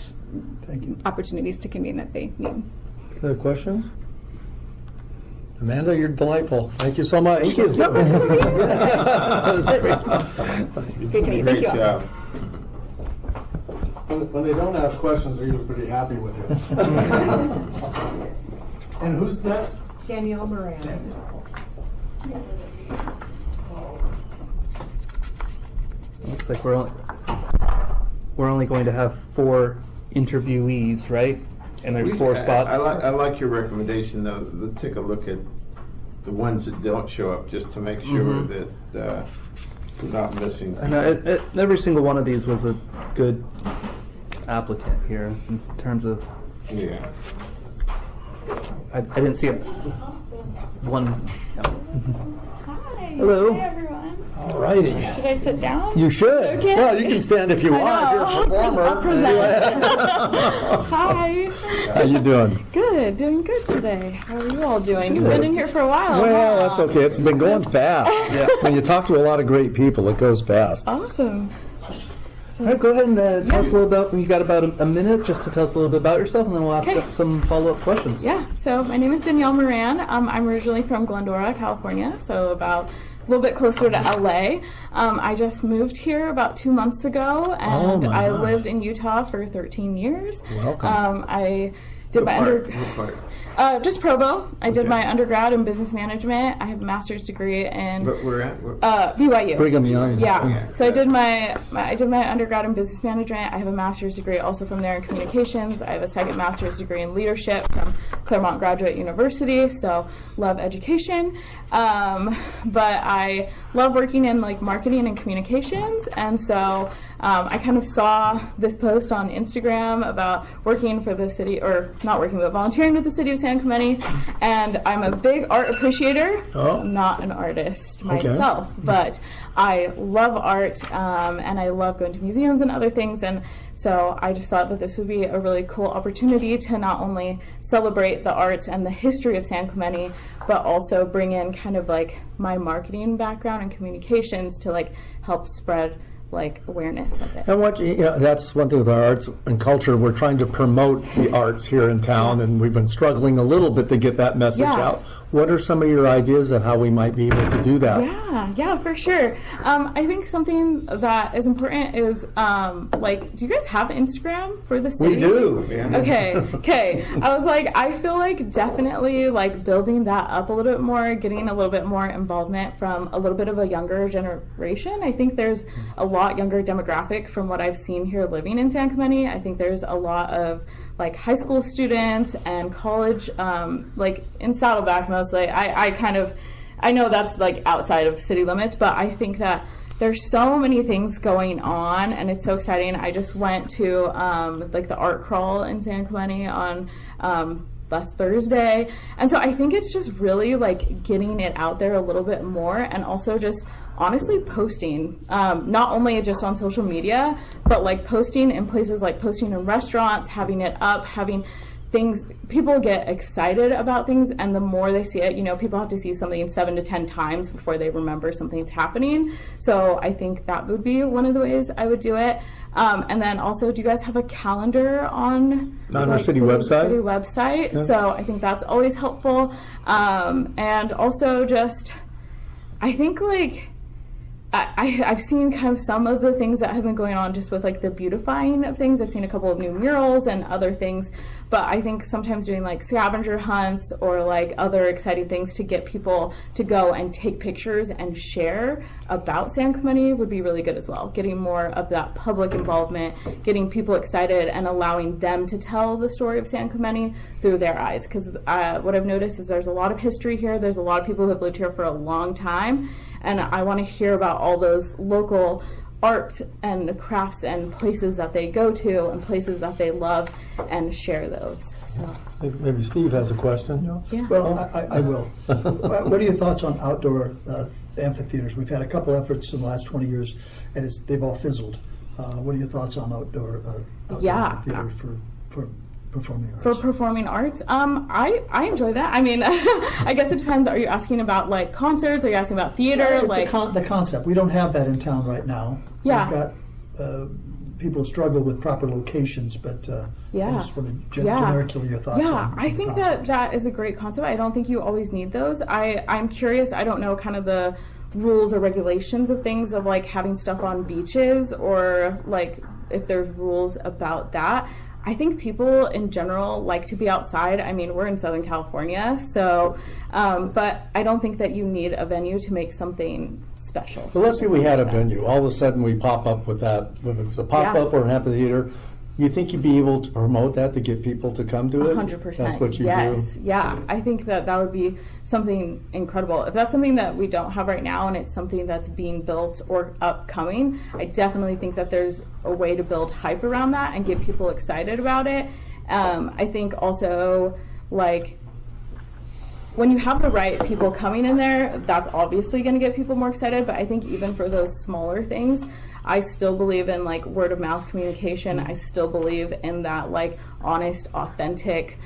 opportunities to convene that they need. Other questions? Amanda, you're delightful. Thank you so much. Thank you. Great to meet you. Thank you. When they don't ask questions, they're usually pretty happy with you. And who's next? Danielle Moran. Looks like we're only going to have 4 interviewees, right? And there's 4 spots. I like your recommendation, though. Let's take a look at the ones that don't show up, just to make sure that we're not missing something. And every single one of these was a good applicant here in terms of. Yeah. I didn't see one. Hi. Hello. Hi, everyone. All righty. Should I sit down? You should. Okay. Well, you can stand if you want. If you're a performer. I'll present. Hi. How you doing? Good. Doing good today. How are you all doing? You've been in here for a while. Well, that's okay. It's been going fast. Yeah. When you talk to a lot of great people, it goes fast. Awesome. All right, go ahead and tell us a little about. You got about a minute just to tell us a little bit about yourself, and then we'll ask some follow-up questions. Yeah. So my name is Danielle Moran. I'm originally from Glendora, California. So about a little bit closer to LA. I just moved here about 2 months ago, and I lived in Utah for 13 years. Welcome. I did just Provo. I did my undergrad in business management. I have a master's degree in BYU. Brigham Young. Yeah. So I did my undergrad in business management. I have a master's degree also from there in communications. I have a second master's degree in leadership from Claremont Graduate University. So love education, but I love working in like marketing and communications. And so I kind of saw this post on Instagram about working for the city, or not working, but volunteering with the city of San Clemente. And I'm a big art appreciator. I'm not an artist myself, but I love art, and I love going to museums and other things. And so I just thought that this would be a really cool opportunity to not only celebrate the arts and the history of San Clemente, but also bring in kind of like my marketing background and communications to like help spread like awareness of it. And that's one thing with our arts and culture. We're trying to promote the arts here in town, and we've been struggling a little bit to get that message out. what are some of your ideas of how we might be able to do that? Yeah, for sure. I think something that is important is like, do you guys have Instagram for the city? We do. Okay. I was like, I feel like definitely like building that up a little bit more, getting a little bit more involvement from a little bit of a younger generation. I think there's a lot younger demographic from what I've seen here living in San Clemente. I think there's a lot of like high school students and college, like in Saddleback mostly. I know that's like outside of city limits, but I think that there's so many things going on and it's so exciting. I just went to like the art crawl in San Clemente on last Thursday. And so I think it's just really like getting it out there a little bit more, and also just honestly posting, not only just on social media, but like posting in places like posting in restaurants, having it up, having things, people get excited about things, and the more they see it, you know, people have to see something 7 to 10 times before they remember something's happening. So I think that would be one of the ways I would do it. And then also, do you guys have a calendar on our city website? City website. Yeah. So I think that's always helpful. And also just, I think like, I've seen kind of some of the things that have been going on just with like the beautifying of things. I've seen a couple of new murals and other things, but I think sometimes doing like scavenger hunts or like other exciting things to get people to go and take pictures and share about San Clemente would be really good as well. Getting more of that public involvement, getting people excited and allowing them to tell the story of San Clemente through their eyes. Because what I've noticed is there's a lot of history here. There's a lot of people who have lived here for a long time. And I want to hear about all those local art and crafts and places that they go to and places that they love and share those. So Maybe Steve has a question. Yeah. Well, I will. What are your thoughts on outdoor amphitheaters? We've had a couple efforts in the last 20 years, and they've all fizzled. What are your thoughts on outdoor amphitheaters for performing arts? For performing arts, I enjoy that. I mean, I guess it depends. Are you asking about like concerts? Are you asking about theater? Yeah, like the concept. We don't have that in town right now. Yeah. We've got people struggle with proper locations, but I just want to generically your thoughts on I think that is a great concept. I don't think you always need those. I'm curious. I don't know kind of the rules or regulations of things of like having stuff on beaches, or like if there's rules about that. I think people in general like to be outside. I mean, we're in Southern California, so, but I don't think that you need a venue to make something special. Well, let's say we had a venue. All of a sudden we pop up with that, whether it's a pop-up or an amphitheater. You think you'd be able to promote that to get people to come to it? 100%. That's what you yes. do? Yeah, I think that would be something incredible. If that's something that we don't have right now and it's something that's being built or upcoming, I definitely think that there's a way to build hype around that and get people excited about it. I think also, like, when you have the right people coming in there, that's obviously going to get people more excited, but I think even for those smaller things, I still believe in like word of mouth communication. I still believe in that like honest, authentic,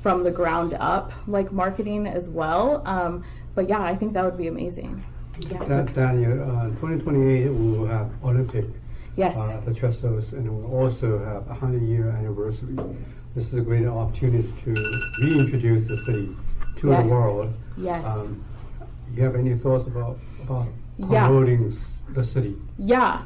from the ground up like marketing as well. But yeah, I think that would be amazing. Yeah. Daniel, 2028 we will have Olympic. Yes. The Trestles, and we'll also have a 100-year anniversary. This is a great opportunity to reintroduce the city to the world. Yes. You have any thoughts about promoting the city? Yeah.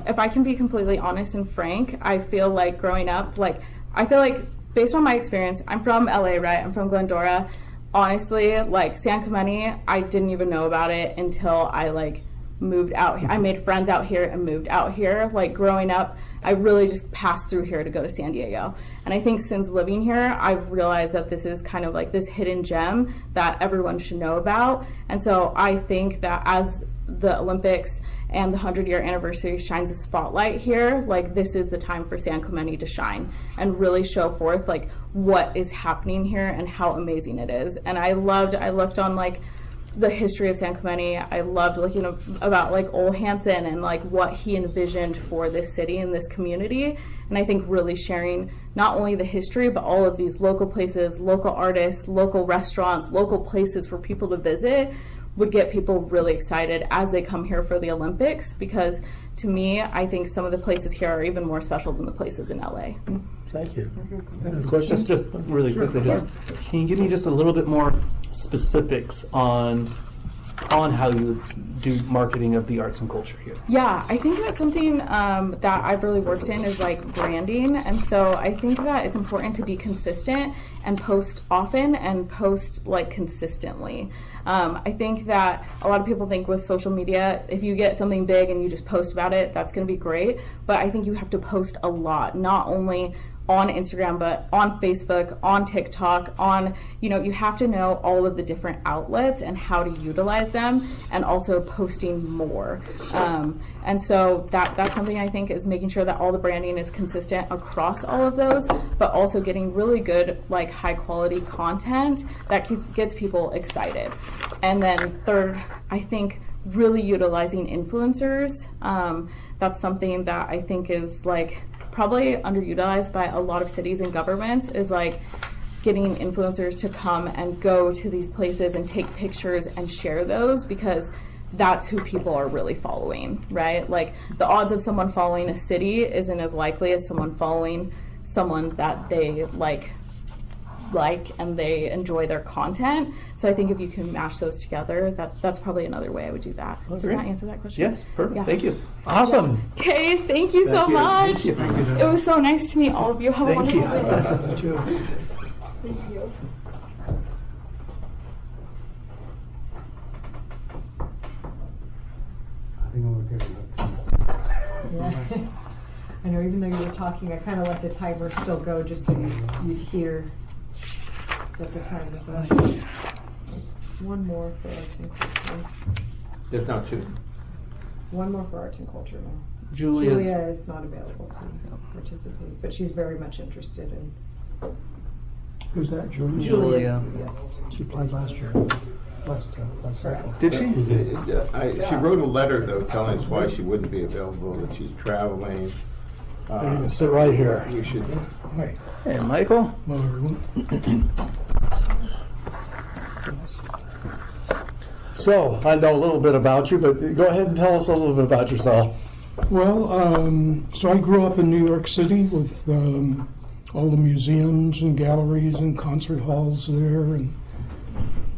If I can be completely honest and frank, I feel like growing up, based on my experience, I'm from LA, right? I'm from Glendora. Honestly, like San Clemente, I didn't even know about it until I like moved out here. I made friends out here and moved out here. Like growing up, I really just passed through here to go to San Diego. And I think since living here, I've realized that this is kind of like this hidden gem that everyone should know about. And so I think that as the Olympics and the 100-year anniversary shines a spotlight here, like this is the time for San Clemente to shine and really show forth like what is happening here and how amazing it is. And I looked on like the history of San Clemente. I loved looking about like Ole Hansen and like what he envisioned for this city and this community. And I think really sharing not only the history, but all of these local places, local artists, local restaurants, local places for people to visit would get people really excited as they come here for the Olympics, because to me, I think some of the places here are even more special than the places in LA. Thank you. Questions? Just really quickly, can you give me just a little bit more specifics on how you do marketing of the arts and culture here? Yeah, I think that's something that I've really worked in is like branding. And so I think that it's important to be consistent and post often and post like consistently. I think that a lot of people think with social media, if you get something big and you just post about it, that's going to be great. But I think you have to post a lot, not only on Instagram, but on Facebook, on TikTok, you have to know all of the different outlets and how to utilize them, and also posting more. And so that's something I think is making sure that all the branding is consistent across all of those, but also getting really good, like high quality content that gets people excited. And then third, I think really utilizing influencers. That's something that I think is like probably underutilized by a lot of cities and governments, is like getting influencers to come and go to these places and take pictures and share those, because that's who people are really following, right? Like the odds of someone following a city isn't as likely as someone following someone that they like and they enjoy their content. So I think if you can mash those together, that's probably another way I would do that. Does that answer that question? Yes, perfect. Yeah. Thank you. Awesome. Okay, thank you so much. Thank you. It was so nice to meet all of you. Have a Thank you. wonderful day. Thank you. I think we'll get enough. Yeah. I know, even though you were talking, I kind of let the timer still go just so you'd hear that the time is up. One more for arts and culture. There's no two. One more for arts and culture now. Julia is not available to participate, but she's very much interested in. Who's that, Julia? Julia. Yes. She applied last year, last cycle. Did she? She wrote a letter, though, telling us why she wouldn't be available, that she's traveling. You can sit right here. You should. Hey, Michael. Hello, everyone. So, I know a little bit about you, but go ahead and tell us a little bit about yourself. Well, so I grew up in New York City with all the museums and galleries and concert halls there, and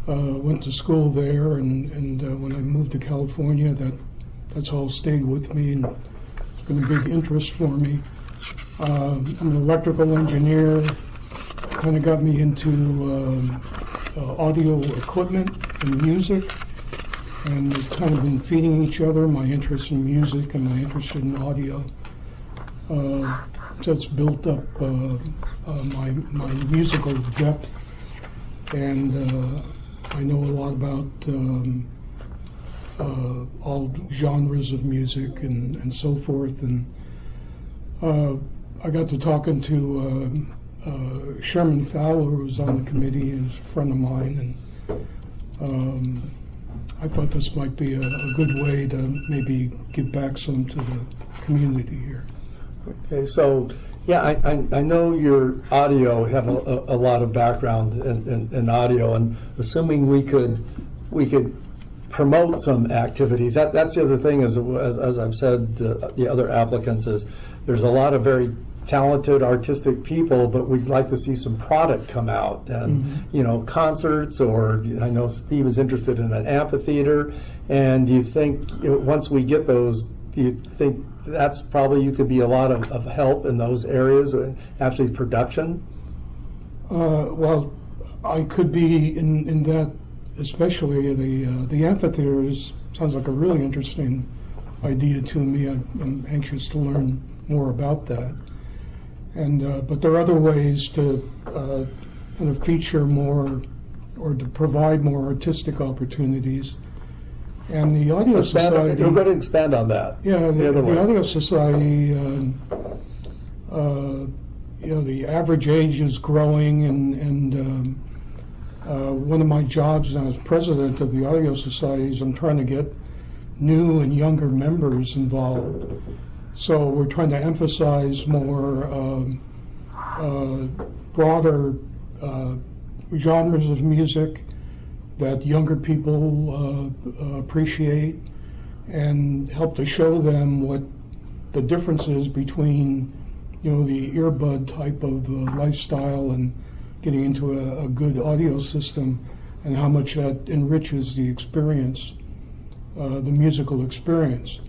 went to school there. And when I moved to California, that's all stayed with me, and it's been a big interest for me. I'm an electrical engineer. Kind of got me into audio equipment and music, and we've kind of been feeding each other, my interest in music and my interest in audio. So it's built up my musical depth, and I know a lot about all genres of music and so forth. And I got to talking to Sherman Fowler, who was on the committee, and is a friend of mine, and I thought this might be a good way to maybe give back some to the community here. Okay, so, yeah, I know your audio, have a lot of background in audio, and assuming we could promote some activities, that's the other thing, as I've said to the other applicants, is there's a lot of very talented artistic people, but we'd like to see some product come out, and concerts, or I know Steve is interested in an amphitheater. And do you think once we get those, do you think that's probably, you could be a lot of help in those areas, actually production? Well, I could be in that, especially the amphitheaters. Sounds like a really interesting idea to me. I'm anxious to learn more about that. And but there are other ways to kind of feature more, or to provide more artistic opportunities. And the Audio Society... You're going to expand on that. Yeah, the Audio Society, the average age is growing, and one of my jobs as president of the Audio Society is I'm trying to get new and younger members involved. So we're trying to emphasize more broader genres of music, that younger people appreciate, and help to show them what the difference is between, the earbud type of lifestyle and getting into a good audio system, and how much that enriches the experience, the musical experience.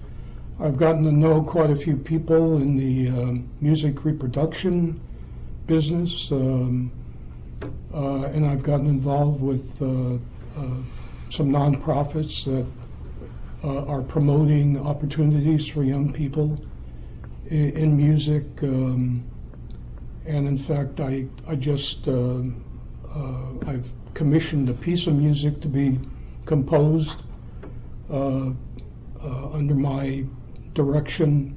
I've gotten to know quite a few people in the music reproduction business, and I've gotten involved with some nonprofits that are promoting opportunities for young people in music. And in fact, I've commissioned a piece of music to be composed under my direction,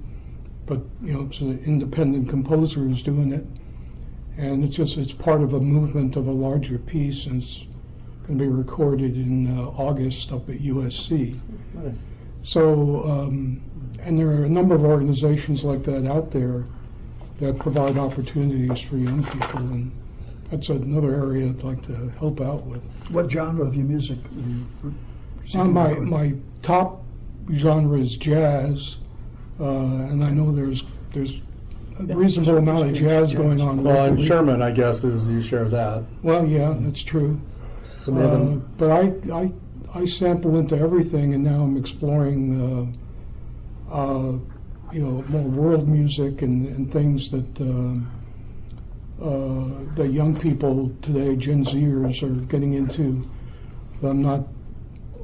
but it's an independent composer who's doing it, and it's part of a movement of a larger piece, and it's going to be recorded in August up at USC. Nice. So, and there are a number of organizations like that out there that provide opportunities for young people, and that's another area I'd like to help out with. What genre of your music? My top genre is jazz, and I know there's a reasonable amount of jazz going on. Well, and Sherman, I guess, you share that. Well, yeah, that's true. But I sample into everything, and now I'm exploring, more world music and things that the young people today, Gen Zers, are getting into. I'm not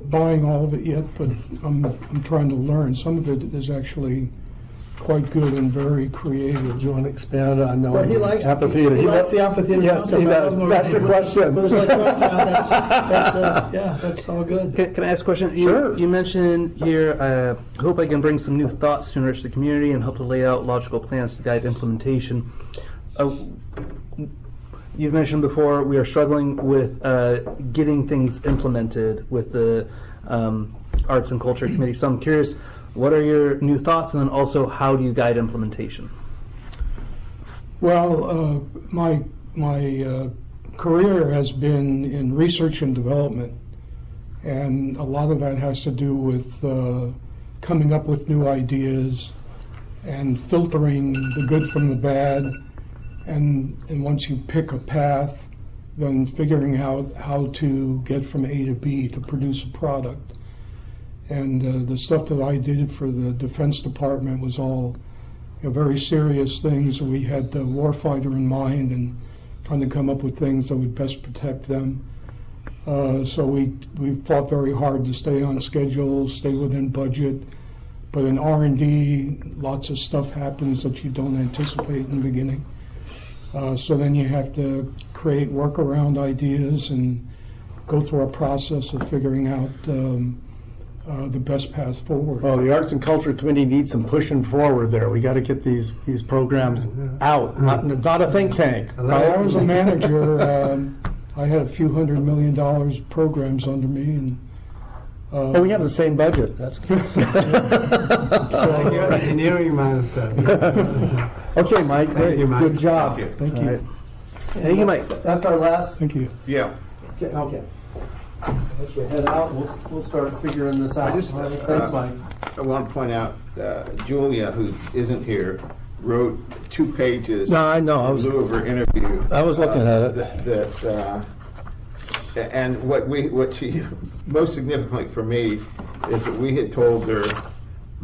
buying all of it yet, but I'm trying to learn. Some of it is actually quite good and very creative. Do you want to expand on Well, he likes amphitheater? He likes the amphitheater. Yes, concept. he does. That's your question. But it's like that's all good. Can I ask a question? Sure. You mentioned here, hope I can bring some new thoughts to enrich the community and help to lay out logical plans to guide implementation. You've mentioned before we are struggling with getting things implemented with the Arts and Culture Committee. So I'm curious, what are your new thoughts, and then also how do you guide implementation? Well, my career has been in research and development, and a lot of that has to do with coming up with new ideas and filtering the good from the bad, and once you pick a path, then figuring out how to get from A to B to produce a product. And the stuff that I did for the Defense Department was all very serious things. We had the warfighter in mind and trying to come up with things that would best protect them. So we fought very hard to stay on schedule, stay within budget. But in R&D, lots of stuff happens that you don't anticipate in the beginning. So then you have to create workaround ideas and go through a process of figuring out the best path forward. Well, the Arts and Culture Committee needs some pushing forward there. We got to get these programs out, not a think tank. When I was a manager, I had a few $100 million programs under me, and well, we have the same budget. That's good. So you're engineering mindset. Okay, Mike. Great. you, Mike. Good job. Thank you. All right. Thank you, Mike. That's our last. Thank you. Yeah. Okay. Let you head out. We'll start figuring this out. Thanks, Mike. I want to point out, Julia, who isn't here, wrote 2 pages. No, I know. In lieu of her interview. I was looking at it. And what she most significantly for me is that we had told her,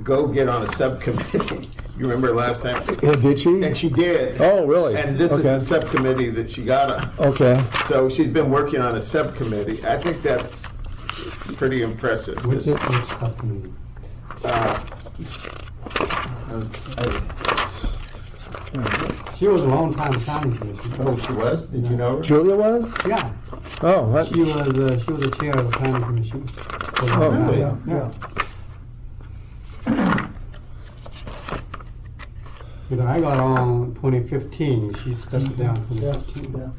go get on a subcommittee. You remember last time? Did she? And she did. Oh, really? And this is the subcommittee that she got on. Okay. So she's been working on a subcommittee. I think that's pretty impressive. Which subcommittee? She was a long time planning commission. Oh, she was? Did you know her? Julia was? Yeah. Oh, what? She was the chair of the planning commission. Oh, really? Yeah. Because I got on 2015, she stepped down 2015.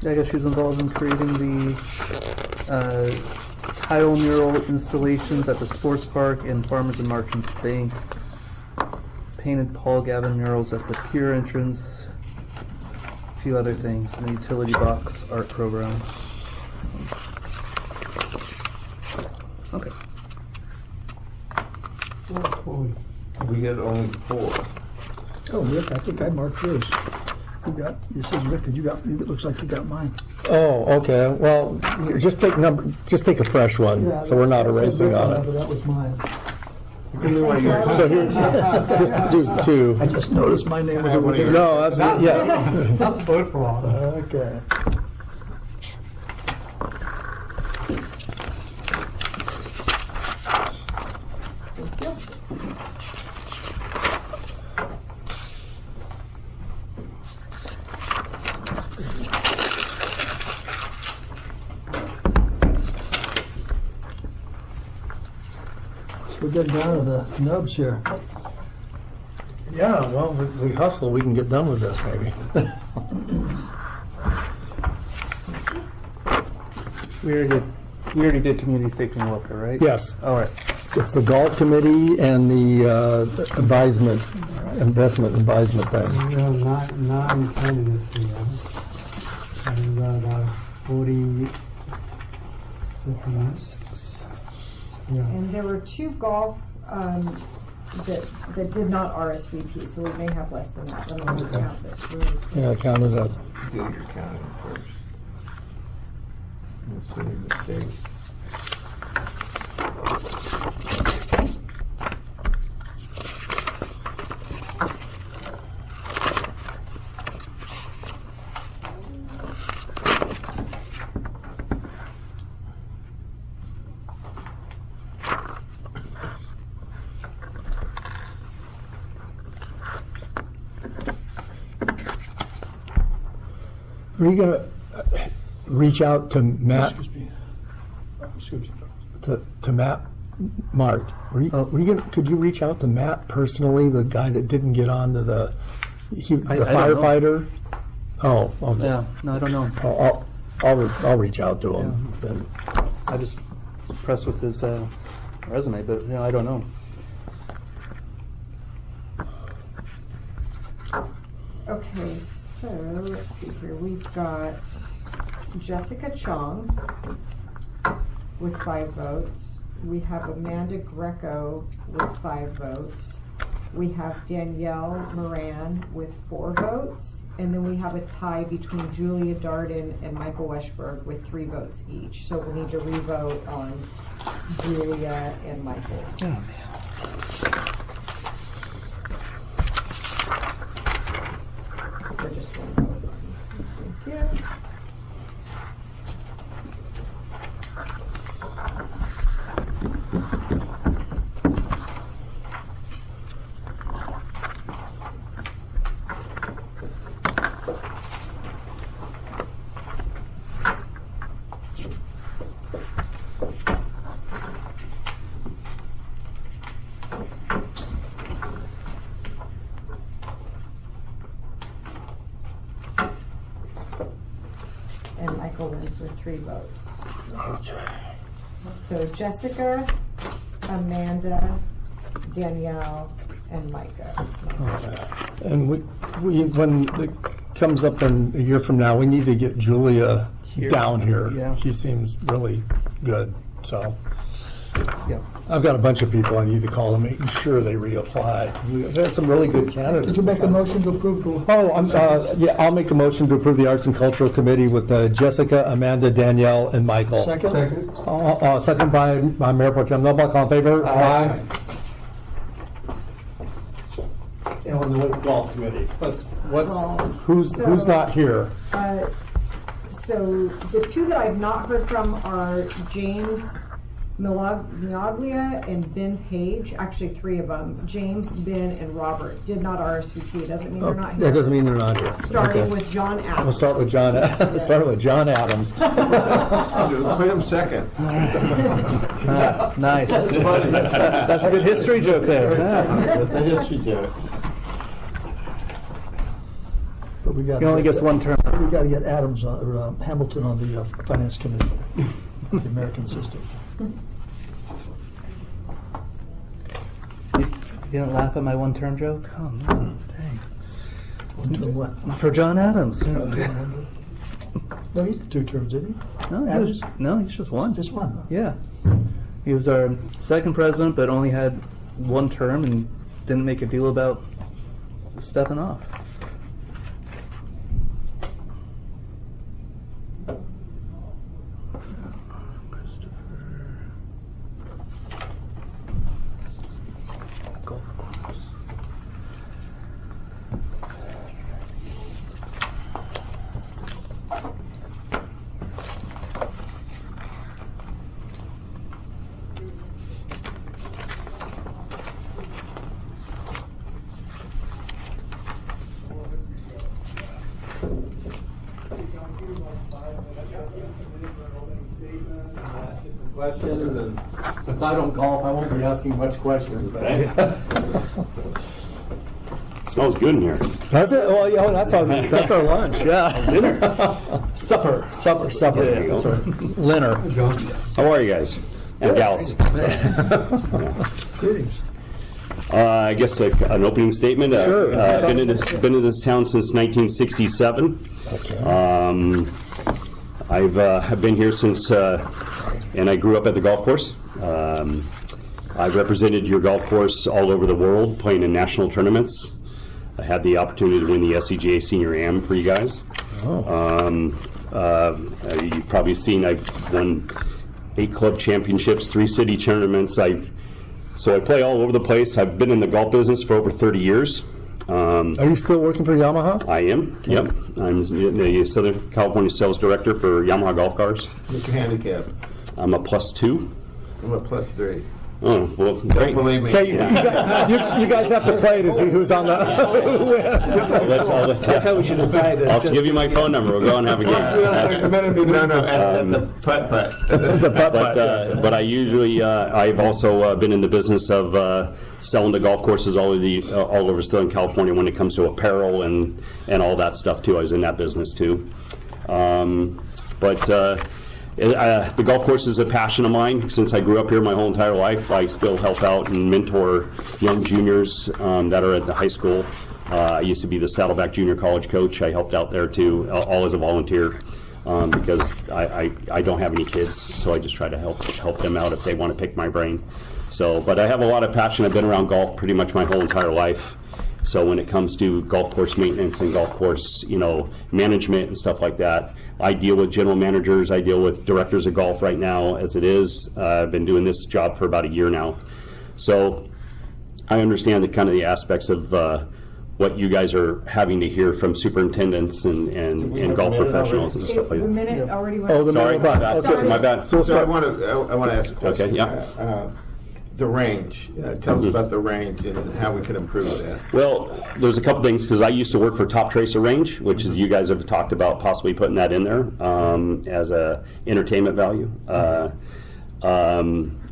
I guess she was involved in creating the tile mural installations at the sports park and Farmers and Merchants Bank. Painted Paul Gavin murals at the pier entrance. A few other things. And the utility box art program. Okay. We had only 4. Oh, Rick, I think I marked yours. You said Rick, it looks like you got mine. Oh, okay. Well, just take a fresh one, Yeah, so we're not I said erasing Rick on but it. That was mine. So here, just do 2. I just noticed my name was over there. No, that's, yeah. That's vote for all. Okay. We're getting down to the nubs here. Yeah, well, we hustle, we can get done with this maybe. We already did community safety and welfare, right? Yes. All right. It's the golf committee and the investment advisement thing. We have 9 candidates here. And about 40, 56. Yeah. And there were 2 golf that did not RSVP, so we may have less than that. Let me count this really quick. Yeah, count it up. Do your counting first. Let's see mistakes. Are you gonna reach out to Matt, Excuse me. to Matt Mart? Could you reach out to Matt personally, the guy that didn't get on to the firefighter? Oh, okay. Yeah, no, I don't know. I'll reach out to him. Then. I just impressed with his resume, but I don't know. Okay, so let's see here. We've got Jessica Chong with 5 votes. We have Amanda Greco with 5 votes. We have Danielle Moran with 4 votes. And then we have a tie between Julia Darden and Michael Weschberg with 3 votes each. So we'll need to re-vote on Julia and Michael. Oh, man. We're just going to vote on these. Thank you. And Michael wins with 3 votes. Okay. So Jessica, Amanda, Danielle, and Micah. Okay. And we when it comes up in a year from now, we need to get Julia down here. Yeah. She seems really good. So Yeah. I've got a bunch of people I need to call to make sure they reapply. We've had some really good candidates. Did you make a motion to approve the? Oh, I'll make the motion to approve the Arts and Cultural Committee with Jessica, Amanda, Danielle, and Michael. Second? Second by Mayor Pro Tem Noblock. All in favor? Aye. And on the golf committee, who's not here? So the 2 that I've not heard from are James Miaglia and Ben Page. Actually, 3 of them. James, Ben, and Robert did not RSVP. Doesn't mean they're not here. That doesn't mean they're not here. Starting with John Adams. We'll start with John. Start with John Adams. Put him second. Nice. That's funny. That's a good history joke there. That's a history joke. But we got. He only gets one term. We got to get Adams or Hamilton on the finance committee, the American system. You didn't laugh at my one-term joke? Oh, man, dang. One term what? For John Adams. No, he did 2 terms, didn't he? No, he's just one. Just one. Huh? Yeah. He was our second president, but only had one term and didn't make a deal about stepping off. Questions, and since I don't golf, I won't be asking much questions. But Smells good in here. Does it? Oh, yeah, that's our lunch. Yeah, dinner, supper. There you go. That's right. Dinner. How are you guys and gals? Greetings. I guess an opening statement. Sure. Been in this town since 1967. Okay. I've been here since, and I grew up at the golf course. I've represented your golf course all over the world, playing in national tournaments. I had the opportunity to win the SCGA Senior Am for you guys. You've probably seen I've won 8 club championships, 3 city tournaments. So I play all over the place. I've been in the golf business for over 30 years. Are you still working for Yamaha? I am, yep. I'm the Southern California Sales Director for Yamaha Golf Cars. What's your handicap? I'm a +2. I'm a +3. Oh, well, great. Believe me. Okay, you guys have to play to see who's on the. Who wins. That's how we should decide it. I'll give you my phone number. We'll go and have a game. The putt-putt. But I usually, I've also been in the business of selling to golf courses all over Southern California when it comes to apparel and all that stuff too. I was in that business too. The golf course is a passion of mine. Since I grew up here my whole entire life, I still help out and mentor young juniors that are at the high school. I used to be the Saddleback Junior College coach. I helped out there too, all as a volunteer, because I don't have any kids, so I just try to help them out if they want to pick my brain. But I have a lot of passion. I've been around golf pretty much my whole entire life. So when it comes to golf course maintenance and golf course, management and stuff like that, I deal with general managers. I deal with directors of golf right now as it is. I've been doing this job for about a year now. So I understand the aspects of what you guys are having to hear from superintendents and golf professionals and stuff like The that. minute already went. Oh, the Sorry, minute. my bad. So I want to ask a question. Okay, yeah. The range. Tell us about the range and how we can improve that. Well, there's a couple things, because I used to work for Top Tracer Range, which is, you guys have talked about possibly putting that in there as a entertainment value.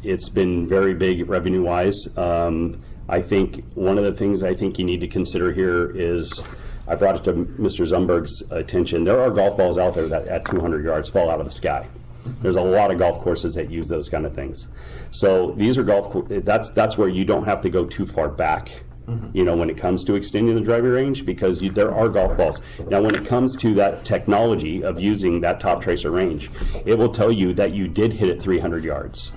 It's been very big revenue-wise. I think one of the things I think you need to consider here is, I brought it to Mr. Zumberg's attention, there are golf balls out there that at 200 yards fall out of the sky. There's a lot of golf courses that use those kind of things. So these are that's where you don't have to go too far back, when it comes to extending the driving range, because there are golf balls. Now, when it comes to that technology of using that Top Tracer range, it will tell you that you did hit it 300 yards,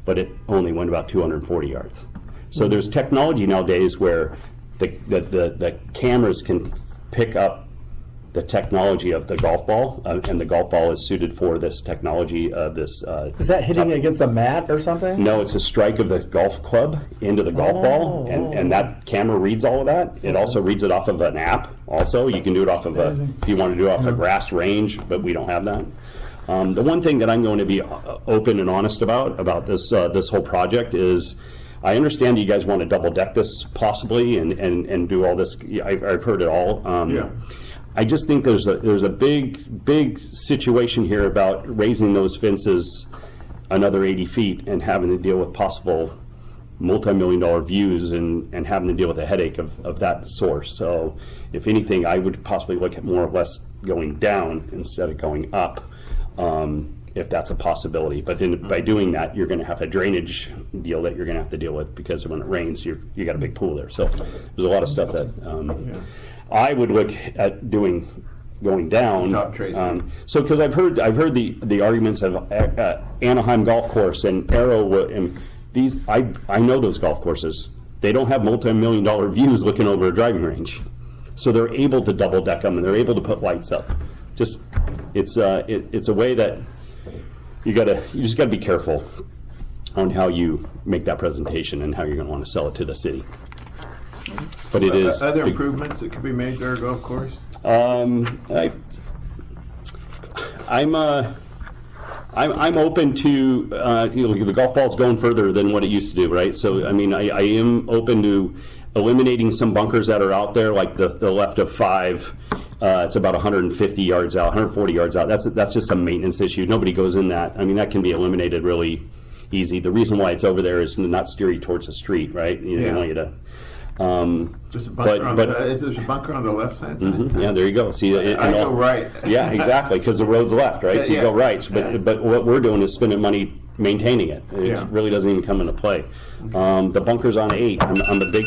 but it only went about 240 yards. So there's technology nowadays where the cameras can pick up the technology of the golf ball, and the golf ball is suited for this technology of this. Is that hitting against a mat or something? No, it's a strike of the golf club into the golf ball, and that camera reads all of that. It also reads it off of an app. Also, you can do it off of if you want to do it off a grass range, but we don't have that. The one thing that I'm going to be open and honest about this this whole project is, I understand you guys want to double deck this possibly and do all this. I've heard it all. I just think there's a big situation here about raising those fences another 80 feet and having to deal with possible multi-million-dollar views and having to deal with the headache of that source. So if anything, I would possibly look at more or less going down instead of going up, if that's a possibility. But then by doing that, you're going to have a drainage deal that you're going to have to deal with, because when it rains, you got a big pool there. So there's a lot of stuff that I would look at going down. So because I've heard the arguments of Anaheim Golf Course and Arrow, and these I know those golf courses. They don't have multi-million-dollar views looking over a driving range, so they're able to double deck them and they're able to put lights up. Just it's a way that you just gotta be careful on how you make that presentation and how you're gonna want to sell it to the city. But it is other improvements that could be made to our golf course. I'm open to the golf ball's going further than what it used to do, right? So I mean, I am open to eliminating some bunkers that are out there, like the left of 5. It's about 150 yards out, 140 yards out. That's just a maintenance issue. Nobody goes in that. I mean, that can be eliminated really easy. The reason why it's over there is to not steer you towards the street, right? You don't want you to. There's a bunker on the left side. Yeah, there you go. See, I go right. Yeah, exactly, because the road's left, right? So you go right. But what we're doing is spending money maintaining it. It really doesn't even come into play. The bunker's on 8. I'm the big.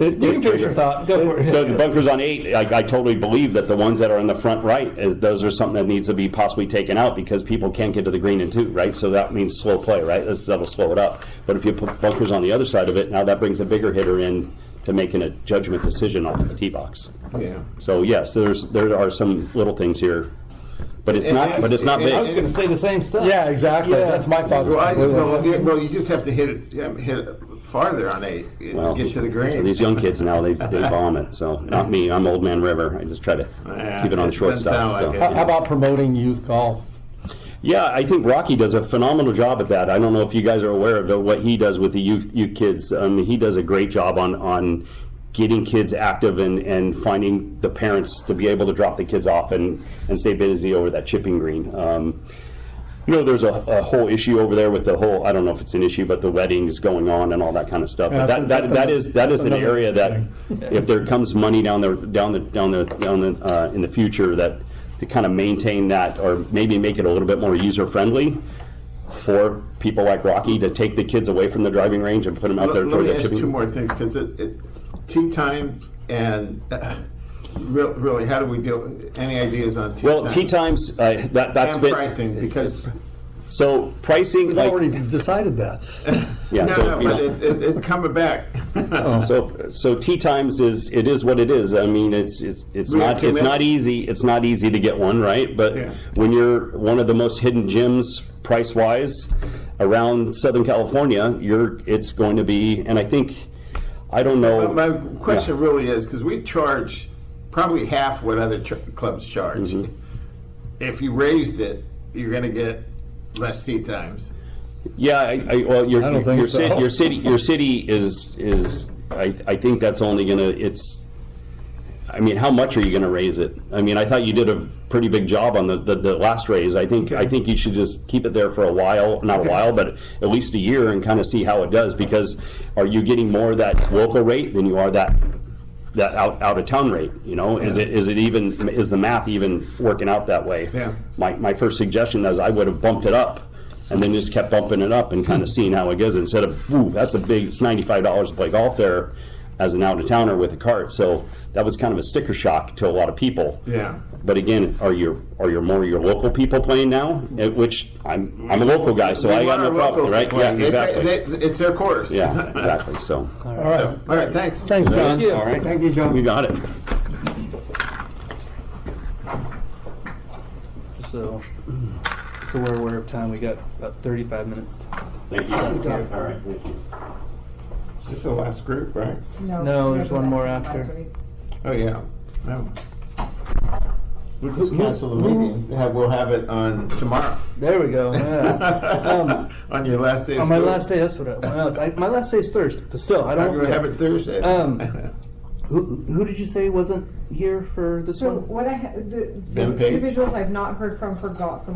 You can finish your thought. Go for it. So the bunkers on 8, I totally believe that the ones that are in the front right, those are something that needs to be possibly taken out, because people can't get to the green in 2, right? So that means slow play, right? That'll slow it up. But if you put bunkers on the other side of it, now that brings a bigger hitter in to making a judgment decision off of the tee box. Yeah. So yes, there are some little things here, but it's not big. I was going to say the same stuff. Yeah, exactly. That's my thoughts. Well, you just have to hit it farther on 8 and get to the green. These young kids now, they bomb it. So not me. I'm Old Man River. I just try to keep it on the short stuff. So. How about promoting youth golf? Yeah, I think Rocky does a phenomenal job at that. I don't know if you guys are aware of what he does with the youth kids. He does a great job on getting kids active and finding the parents to be able to drop the kids off and stay busy over that chipping green. There's a whole issue over there with the whole, I don't know if it's an issue, but the weddings going on and all that kind of stuff. Yeah, but that is an area that if there comes money down the in the future, that to kind of maintain that, or maybe make it a little bit more user friendly for people like Rocky to take the kids away from the driving range and put them out there Let towards me that ask chipping. you 2 more things, because tee times and really, how do we deal? Any ideas on tee times? Well, tee times, that's and been pricing, because so pricing. We've already decided that. Yeah, but it's coming back. So tee times is what it is. I mean, it's not easy. It's not easy to get one, right? But when you're one of the most hidden gems price wise around Southern California, it's going to be. And I don't know. My question really is, because we charge probably half what other clubs charge. If you raised it, you're going to get less tee times. Yeah, well, your city is. I think that's only gonna. How much are you gonna raise it? I mean, I thought you did a pretty big job on the last raise. I think you should just keep it there for a while, not a while, but at least a year, and kind of see how it does. Because are you getting more of that local rate than you are that out of town rate? Is the math even working out that way? Yeah. My first suggestion is I would have bumped it up, and then just kept bumping it up and kind of seeing how it goes, instead of, it's $95 to play golf there as an out-of-towner with a cart. So that was kind of a sticker shock to a lot of people. Yeah. But again, are your local people playing now? Which I'm a local guy, so I got no problem, right? Yeah, exactly. It's their course. Yeah, exactly. So. All right. Thanks. Thanks, John. Thank you. All right. Thank you, John. We got it. So we're aware of time. We got about 35 minutes. Thank you. All right. Thank you. This is the last group, right? No, there's one more after. Oh, yeah. No. We'll just cancel the meeting. We'll have it on tomorrow. There we go. Yeah. On your last day of on my school? last day, that's what my last day is Thursday, but still, I don't. We're going to have it Thursday. Who did you say wasn't here for this So one? what the Ben Page? individuals I've not heard from golf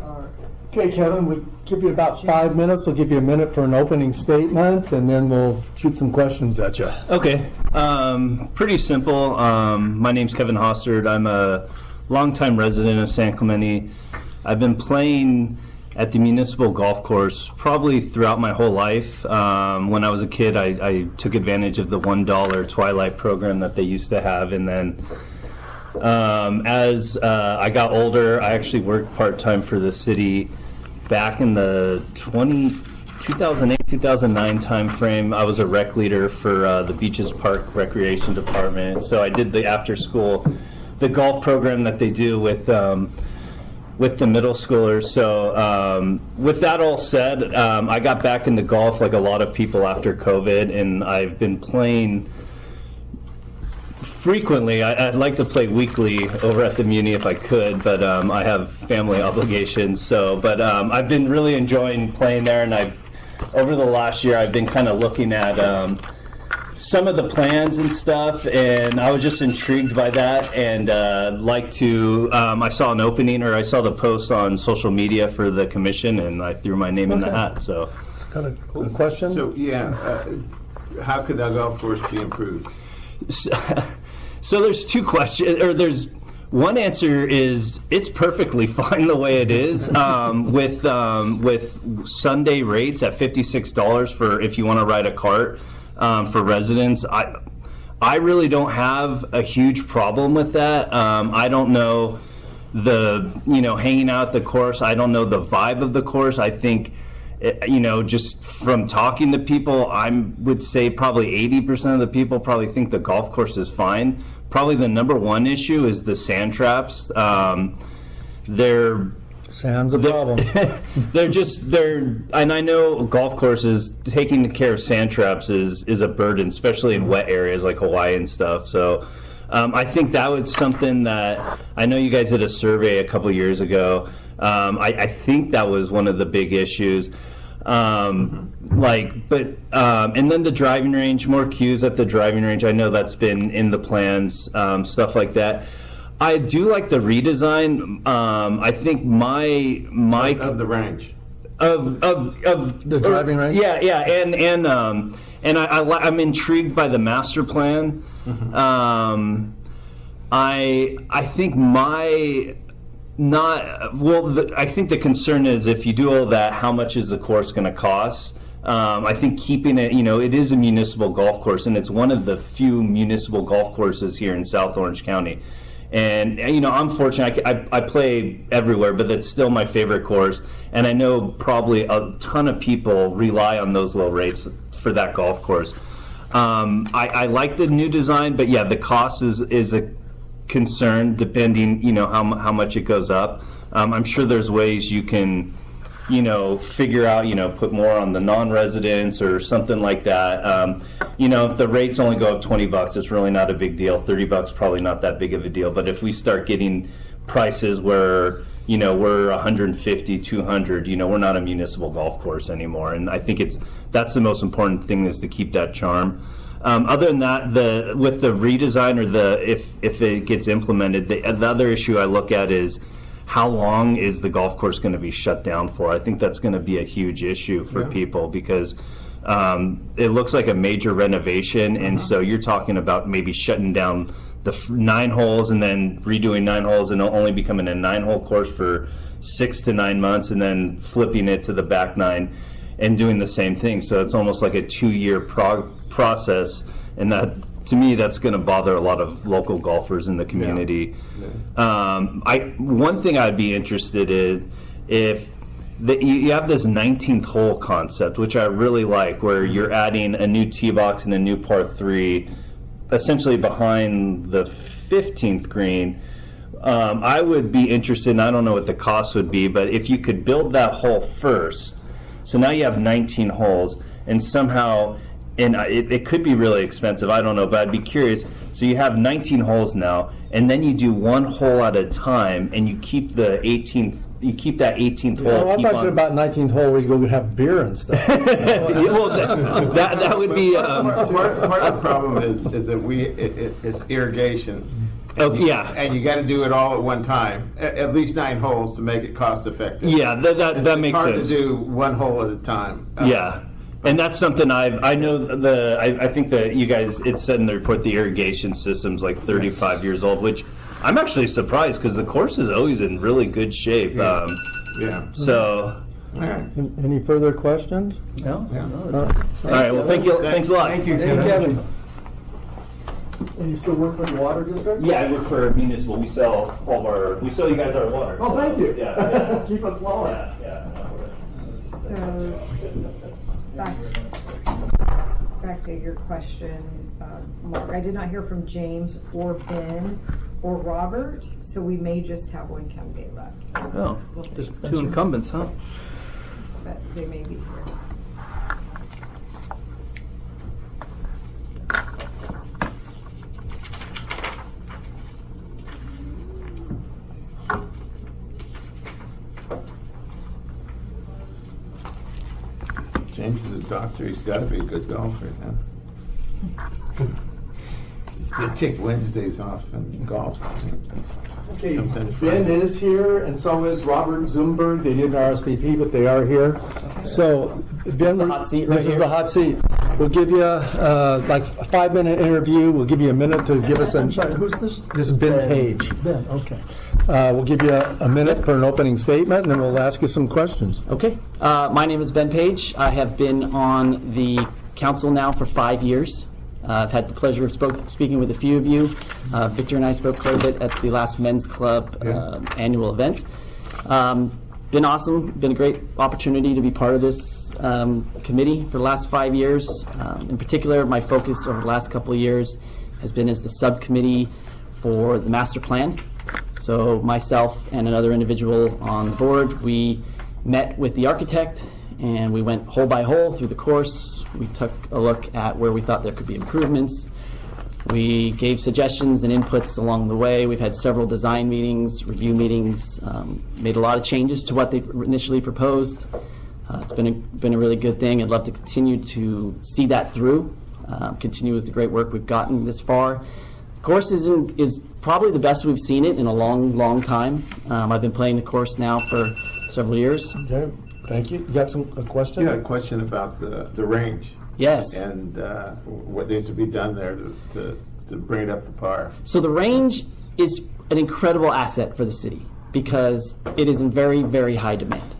are Okay, Kevin, we give you about 5 minutes. We'll give you a minute for an opening statement, and then we'll shoot some questions at you. Okay, pretty simple. My name's Kevin Hossard. I'm a longtime resident of San Clemente. I've been playing at the municipal golf course probably throughout my whole life. When I was a kid, I took advantage of the $1 Twilight program that they used to have, and then as I got older, I actually worked part-time for the city back in the 2008-2009 timeframe. I was a rec leader for the Beaches Park Recreation Department. So I did the after-school, the golf program that they do with the middle schoolers. So with that all said, I got back into golf like a lot of people after COVID, and I've been playing frequently. I'd like to play weekly over at the Muni if I could, but I have family obligations. So, but I've been really enjoying playing there, and over the last year I've been kind of looking at some of the plans and stuff, and I was just intrigued by that, and like to. I saw an opening, or I saw the post on social media for the commission, and I threw my name in the hat. So, got a question? So yeah, how could that golf course be improved? So there's two questions, or there's one answer is it's perfectly fine the way it is, with Sunday rates at $56 for if you want to ride a cart for residents. I really don't have a huge problem with that. I don't know hanging out at the course. I don't know the vibe of the course. I think, just from talking to people, I would say probably 80% of the people probably think the golf course is fine. Probably the number one issue is the sand traps. Sand's a problem. And I know golf courses, taking care of sand traps is a burden, especially in wet areas like Hawaii and stuff. So I think that was something that, I know you guys did a survey a couple years ago. I think that was one of the big issues. And then the driving range, more cues at the driving range. I know that's been in the plans, stuff like that. I do like the redesign. I think my of the range of the driving range. Yeah, and I'm intrigued by the master plan. Mm-hmm. I think I think the concern is if you do all that, how much is the course going to cost? I think keeping it, it is a municipal golf course, and it's one of the few municipal golf courses here in South Orange County. And, I'm fortunate, I play everywhere, but it's still my favorite course. And I know probably a ton of people rely on those low rates for that golf course. I like the new design, but yeah, the cost is a concern depending, how much it goes up. I'm sure there's ways you can, figure out, put more on the non-residents or something like that. If the rates only go up $20, it's really not a big deal. $30 probably not that big of a deal. But if we start getting prices where, we're 150, 200, we're not a municipal golf course anymore. And I think that's the most important thing, is to keep that charm. Other than that, with the redesign, or if it gets implemented, the other issue I look at is, how long is the golf course going to be shut down for? I think that's going to be a huge issue for people, because it looks like a major renovation, and so you're talking about maybe shutting down the 9 holes and then redoing 9 holes and only becoming a 9-hole course for 6 to 9 months, and then flipping it to the back 9 and doing the same thing. So it's almost like a 2-year process, and that, to me, that's going to bother a lot of local golfers in the community. One thing I'd be interested in, if you have this 19th hole concept, which I really like, where you're adding a new tee box and a new par 3, essentially behind the 15th green. I would be interested, and I don't know what the cost would be, but if you could build that hole first, so now you have 19 holes, and somehow, and it could be really expensive, I don't know, but I'd be curious. So you have 19 holes now, and then you do 1 hole at a time, and you keep the 18th. You keep that 18th hole. I thought you were about 19th hole where you go have beer and stuff. Well, that would be part of the problem is that it's irrigation, Oh, yeah. And you got to do it all at one time, at least 9 holes to make it cost effective. Yeah, that makes sense. It's hard to do one hole at a time. Yeah. And that's something I think that you guys, it said in the report, the irrigation system's like 35 years old, which I'm actually surprised because the course is always in really good shape. Yeah. So. All right. Any further questions? No? Yeah. All right, well, thank you. Thanks a lot. Thank you, Kevin. And you still work for the water district? Yeah, I work for municipal. We sell you guys our water. Oh, thank you. Yeah. Keep it flowing. So, back to your question, Mark, I did not hear from James or Ben or Robert, so we may just have one candidate left. Oh, just 2 incumbents, huh? But they may be here. James is a doctor. He's got to be a good golfer. Huh? They take Wednesdays off and golf. Okay, Ben is here, and so is Robert Zumberg. They didn't RSVP, but they are here. So, Ben, the hot seat right this is here? the hot seat. We'll give you like a 5-minute interview. We'll give you a minute to give us I'm sorry, who's this? This is Ben Page. Ben, okay. We'll give you a minute for an opening statement, and then we'll ask you some questions. Okay. My name is Ben Page. I have been on the council now for 5 years. I've had the pleasure of speaking with a few of you. Victor and I spoke quite a bit at the last Men's Club annual event. Been awesome. Been a great opportunity to be part of this committee for the last 5 years. In particular, my focus over the last couple of years has been as the subcommittee for the master plan. So myself and another individual on the board, we met with the architect and we went hole by hole through the course. We took a look at where we thought there could be improvements. We gave suggestions and inputs along the way. We've had several design meetings, review meetings, made a lot of changes to what they initially proposed. It's been a really good thing. I'd love to continue to see that through, continue with the great work we've gotten this far. The course is probably the best we've seen it in a long, long time. I've been playing the course now for several years. Okay, thank you. You got a question? You had a question about the range. Yes. And what needs to be done there to bring it up to par. So the range is an incredible asset for the city because it is in very, very high demand.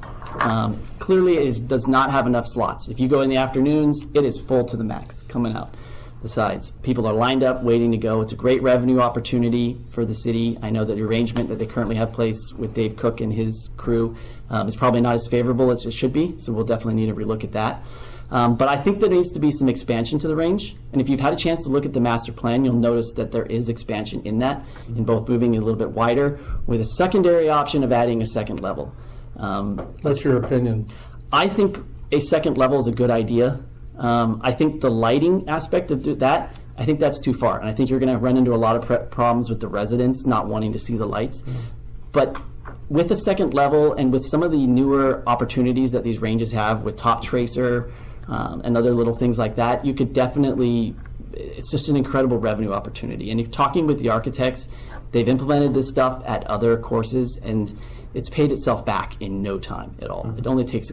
Clearly, it does not have enough slots. If you go in the afternoons, it is full to the max coming out the sides. People are lined up waiting to go. It's a great revenue opportunity for the city. I know that the arrangement that they currently have placed with Dave Cook and his crew is probably not as favorable as it should be, so we'll definitely need to relook at that. But I think there needs to be some expansion to the range. And if you've had a chance to look at the master plan, you'll notice that there is expansion in that, in both moving it a little bit wider with a secondary option of adding a second level. What's your opinion? I think a second level is a good idea. I think the lighting aspect of that, I think that's too far. And I think you're going to run into a lot of problems with the residents not wanting to see the lights. But with the second level and with some of the newer opportunities that these ranges have with Top Tracer and other little things like that, you could definitely, it's just an incredible revenue opportunity. And if talking with the architects, they've implemented this stuff at other courses and it's paid itself back in no time at all. It only takes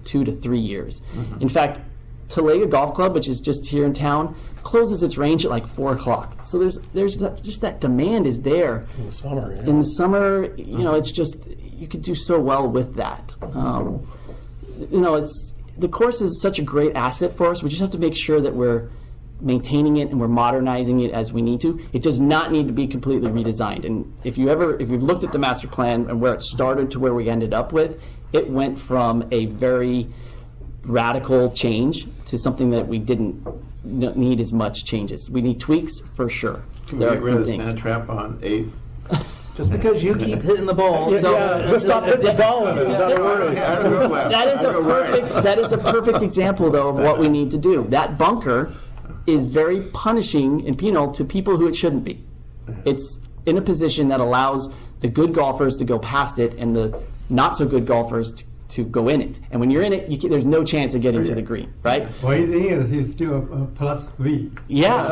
2 to 3 years. In fact, Talega Golf Club, which is just here in town, closes its range at like 4 o'clock. So there's just that demand is there. In the summer, yeah. In the summer, it's just, you could do so well with that. The course is such a great asset for us. We just have to make sure that we're maintaining it and we're modernizing it as we need to. It does not need to be completely redesigned. And if you've looked at the master plan and where it started to where we ended up with, it went from a very radical change to something that we didn't need as much changes. We need tweaks for sure. Can we get rid of the sand trap on 8? Just because you keep hitting the ball. Just stop hitting the ball. That is a perfect example, though, of what we need to do. That bunker is very punishing and penal to people who it shouldn't be. It's in a position that allows the good golfers to go past it and the not so good golfers to go in it. And when you're in it, there's no chance of getting to the green, right? Well, he's in it, he's still a +3. Yeah.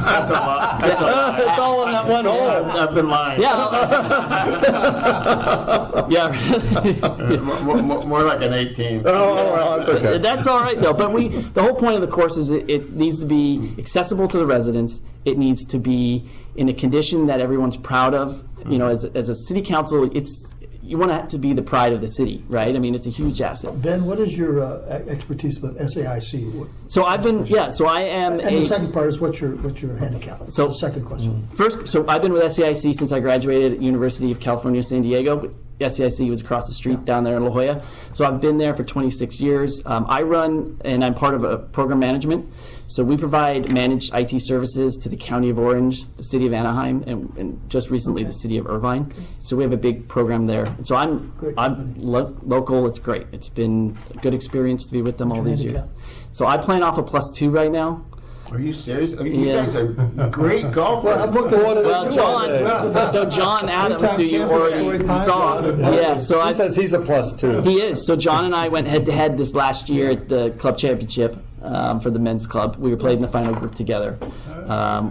That's a lot. That's a lot. It's all in that one hole. I've been lying. Yeah. More like an 18. Oh, well, that's okay. That's all right, though. But the whole point of the course is it needs to be accessible to the residents. It needs to be in a condition that everyone's proud of. You know, as a city council, you want it to be the pride of the city, right? I mean, it's a huge asset. Ben, what is your expertise with SAIC? So I am. And the second part is what's your handicap? So the second question. First, so I've been with SAIC since I graduated at University of California, San Diego. SAIC was across the street down there in La Jolla. So I've been there for 26 years. I run, and I'm part of a program management. So we provide managed IT services to the County of Orange, the City of Anaheim, and just recently the City of Irvine. So we have a big program there. And so I'm local. It's great. It's been a good experience to be with them all these years. So I plan off a +2 right now. Are you serious? I mean, you guys are great golfers. So John Adams, who you already saw, so he says he's a +2. He is. So John and I went head-to-head this last year at the club championship for the men's club. We were played in the final group together.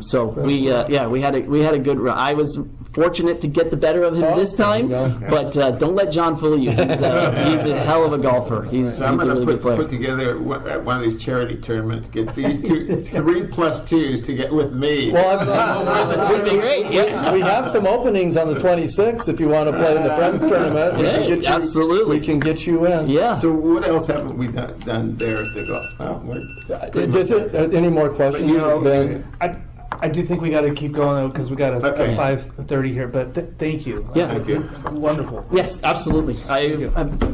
So we had a good run. I was fortunate to get the better of him this time, but don't let John fool you. He's a hell of a golfer. He's I'm a really good player. put together one of these charity tournaments. Get these 3 +2s to get with me. Well, that would be great. Yeah. We have some openings on the 26th if you want to play in the Friends Tournament. Absolutely. We can get you in. Yeah. So what else haven't we done there at the golf? Any more questions, Ben? I do think we got to keep going though because we got a 5:30 here. But thank you. Yeah. Thank you. Wonderful. Yes, absolutely. I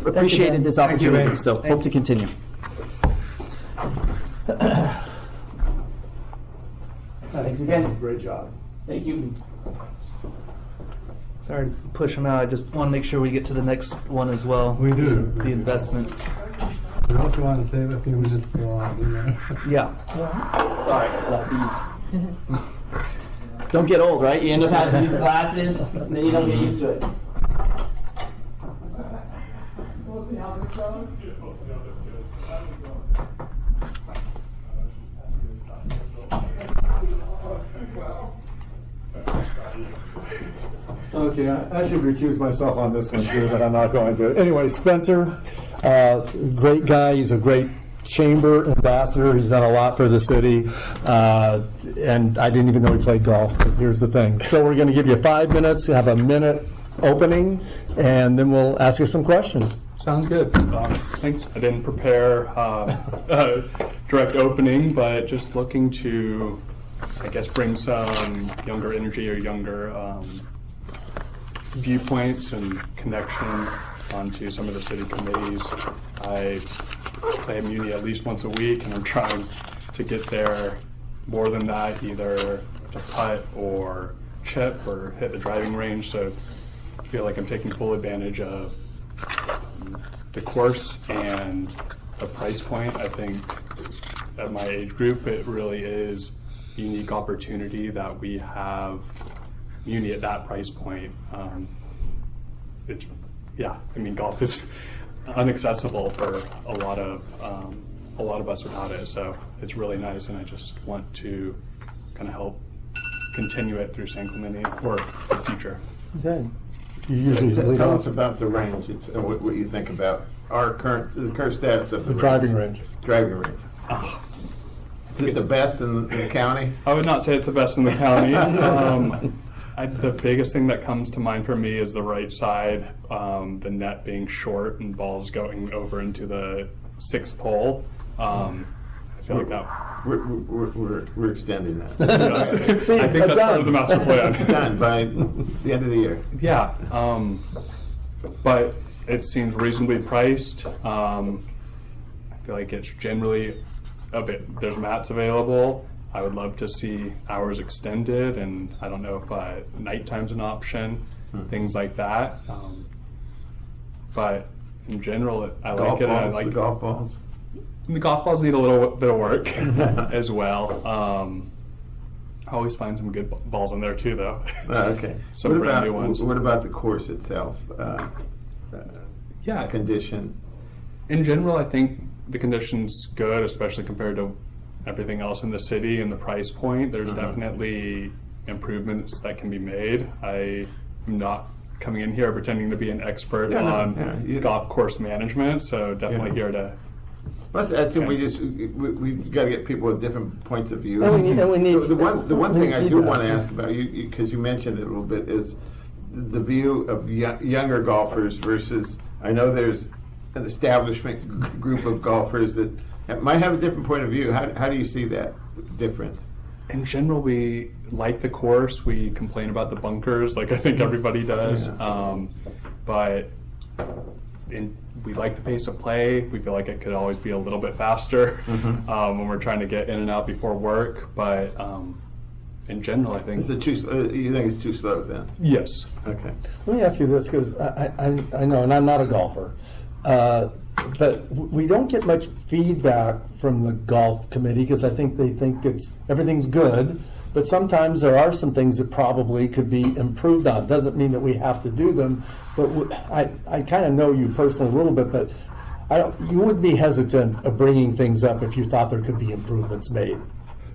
appreciated this opportunity, so hope to continue. Thanks again. Great job. Thank you. Sorry to push them out. I just want to make sure we get to the next one as well. We do. The investment. We also want to save a few minutes for dinner. Yeah. Sorry, left these. Don't get old, right? You end up having these glasses, and then you don't get used to it. Okay, I should recuse myself on this one too, but I'm not going to. Anyway, Spencer, great guy. He's a great chamber ambassador. He's done a lot for the city, and I didn't even know he played golf. But here's the thing. So we're going to give you 5 minutes. Have a minute opening, and then we'll ask you some questions. Sounds good. Thanks. I didn't prepare a direct opening, but just looking to, I guess, bring some younger energy or younger viewpoints and connection onto some of the city committees. I play at Muni at least once a week, and I'm trying to get there more than that, either to putt or chip or hit the driving range. So I feel like I'm taking full advantage of the course and the price point. I think at my age group, it really is a unique opportunity that we have Muni at that price point. Golf is inaccessible for a lot of us without it. So it's really nice, and I just want to kind of help continue it through San Clemente or the future. Okay. You usually lead Tell off. us about the range. It's what you think about the current status of the driving range. Driving range. Is it the best in the county? I would not say it's the best in the county. The biggest thing that comes to mind for me is the right side, the net being short and balls going over into the 6th hole. I feel like that. We're extending that. See, I think that's part of the master plan. It's done by the end of the year. Yeah, but it seems reasonably priced. I feel like it's generally there's mats available. I would love to see hours extended, and I don't know if nighttime's an option, things like that. But in general, I like it. I like the golf balls. The golf balls need a little bit of work as well. I always find some good balls in there too, though. Okay. Some brand new ones. What about the course itself? condition? In general, I think the condition's good, especially compared to everything else in the city and the price point. There's definitely improvements that can be made. I am not coming in here pretending to be an expert on golf course management, so definitely here to. Well, I think we've got to get people with different points of view. And we need so the one thing I do feedback. want to ask about you, because you mentioned it a little bit, is the view of younger golfers versus, I know there's an establishment group of golfers that might have a different point of view. How do you see that difference? In general, we like the course. We complain about the bunkers, like I think everybody does. But we like the pace of play. We feel like it could always be a little bit faster when we're trying to get in and out before work. But in general, I think. You think it's too slow then? Yes. Okay. Let me ask you this, because I know, and I'm not a golfer, but we don't get much feedback from the golf committee because I think they think everything's good, but sometimes there are some things that probably could be improved on. Doesn't mean that we have to do them, but I kind of know you personally a little bit, but you would be hesitant of bringing things up if you thought there could be improvements made.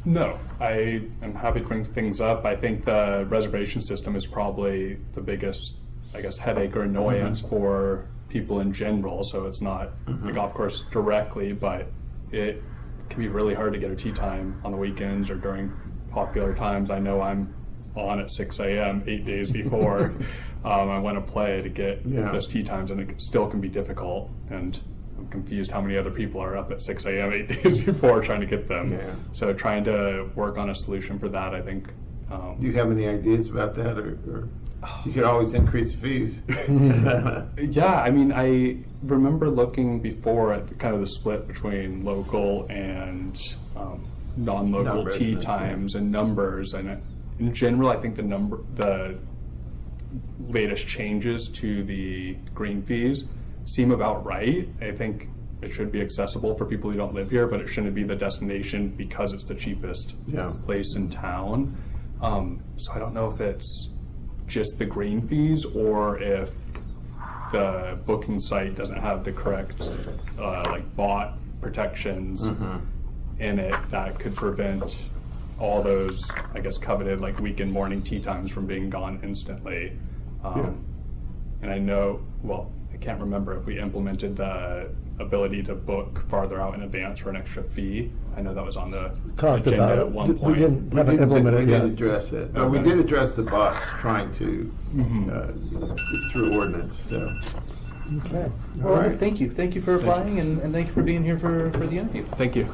No, I am happy to bring things up. I think the reservation system is probably the biggest, I guess, headache or annoyance for people in general. So it's not the golf course directly, but it can be really hard to get a tee time on the weekends or during popular times. I know I'm on at 6 a.m. 8 days before I want to play to get those tee times, and it still can be difficult. And I'm confused how many other people are up at 6 a.m. 8 days before trying to get them. So trying to work on a solution for that, I think. Do you have any ideas about that, or you could always increase fees? Yeah, I mean, I remember looking before at kind of the split between local and non-local tee times and numbers, and in general, I think the latest changes to the green fees seem about right. I think it should be accessible for people who don't live here, but it shouldn't be the destination because it's the cheapest place in town. So I don't know if it's just the green fees or if the booking site doesn't have the correct like bot protections in it that could prevent all those, I guess, coveted like weekend morning tee times from being gone instantly. And I know, well, I can't remember if we implemented the ability to book farther out in advance for an extra fee. I know that was on the agenda at one point. We haven't implemented it yet. We did address it. We did address the bots trying to through ordinance. So. Okay. All right. Thank you. Thank you for applying, and thank you for being here for the interview. Thank you.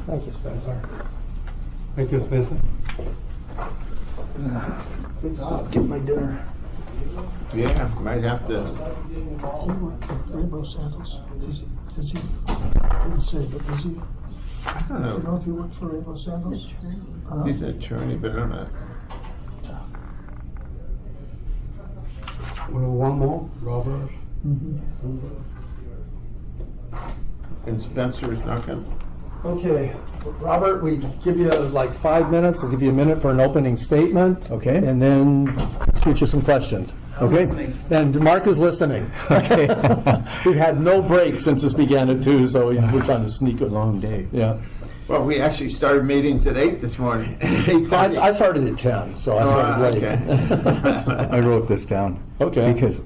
Thank you, Spencer. Thank you, Spencer. Good job. Get my dinner. Yeah, might have to. Do you want rainbow sandals? Does he? Didn't say, but does he? I don't know. Do you know if he worked for rainbow sandals? He's an attorney, but I don't know. Well, one more, Robert. And Spencer's not going to. Okay, Robert, we give you like 5 minutes. We'll give you a minute for an opening statement. Okay. And then shoot you some questions. Okay. And Mark is listening. Okay. We've had no break since this began at 2, so we're trying to sneak it. Long day. Yeah. Well, we actually started meetings at 8 this morning. I started at 10, so I started late. Okay. I wrote this down. Okay. Because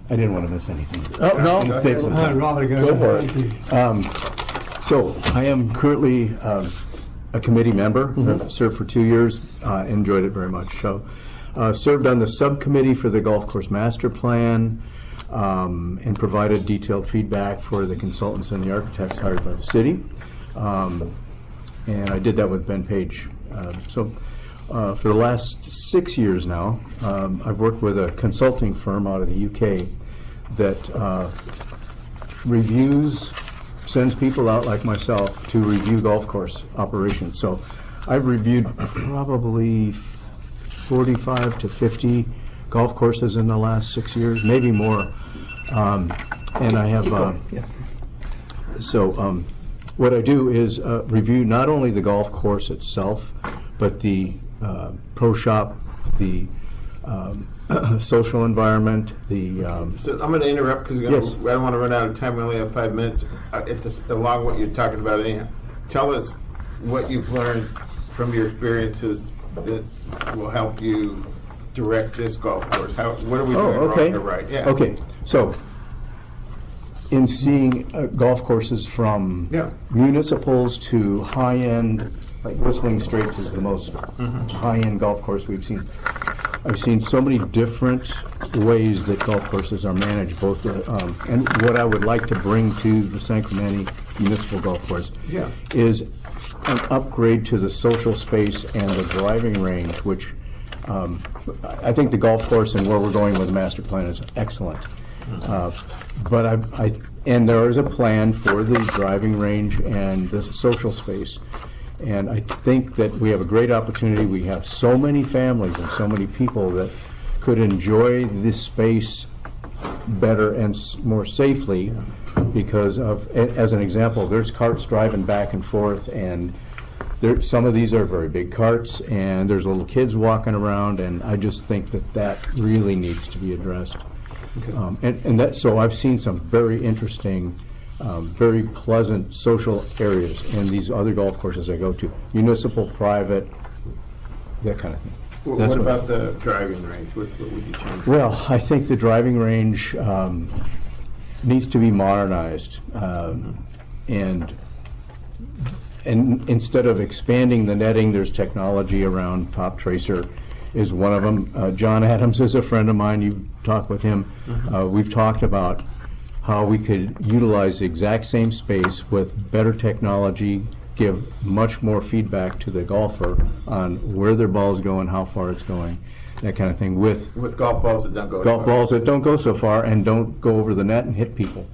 I didn't want to miss anything. Oh, no. And save some time. Robert, Go for it. So I am currently a committee member. I've served for 2 years. Enjoyed it very much. So served on the subcommittee for the golf course master plan and provided detailed feedback for the consultants and the architects hired by the city. And I did that with Ben Page. For the last 6 years now, I've worked with a consulting firm out of the UK that sends people out like myself to review golf course operations. So I've reviewed probably 45 to 50 golf courses in the last 6 years, maybe more. And I have, what I do is review not only the golf course itself, but the pro shop, the social environment, the, So I'm going to interrupt because Yes. I don't want to run out of time. We only have 5 minutes. It's along what you're talking about anyhow. Tell us what you've learned from your experiences that will help you direct this golf course. What are we doing wrong or right? Yeah. Okay, so in seeing golf courses from municipals to high-end, like Whistling Straits is the most high-end golf course we've seen. I've seen so many different ways that golf courses are managed, both, and what I would like to bring to the San Clemente Municipal Golf Course is an upgrade to the social space and the driving range, which I think the golf course and where we're going with the master plan is excellent. But and there is a plan for the driving range and the social space. And I think that we have a great opportunity. We have so many families and so many people that could enjoy this space better and more safely because of, as an example, there's carts driving back and forth, and some of these are very big carts, and there's little kids walking around, and I just think that that really needs to be addressed. So I've seen some very interesting, very pleasant social areas in these other golf courses I go to, municipal, private, that kind of thing. What about the driving range? What would you change? Well, I think the driving range needs to be modernized, and instead of expanding the netting, there's technology around Top Tracer is one of them. John Adams is a friend of mine. You've talked with him. We've talked about how we could utilize the exact same space with better technology, give much more feedback to the golfer on where their ball's going, how far it's going, that kind of thing. With golf balls that don't go golf so far. balls that don't go so far and don't go over the net and hit people.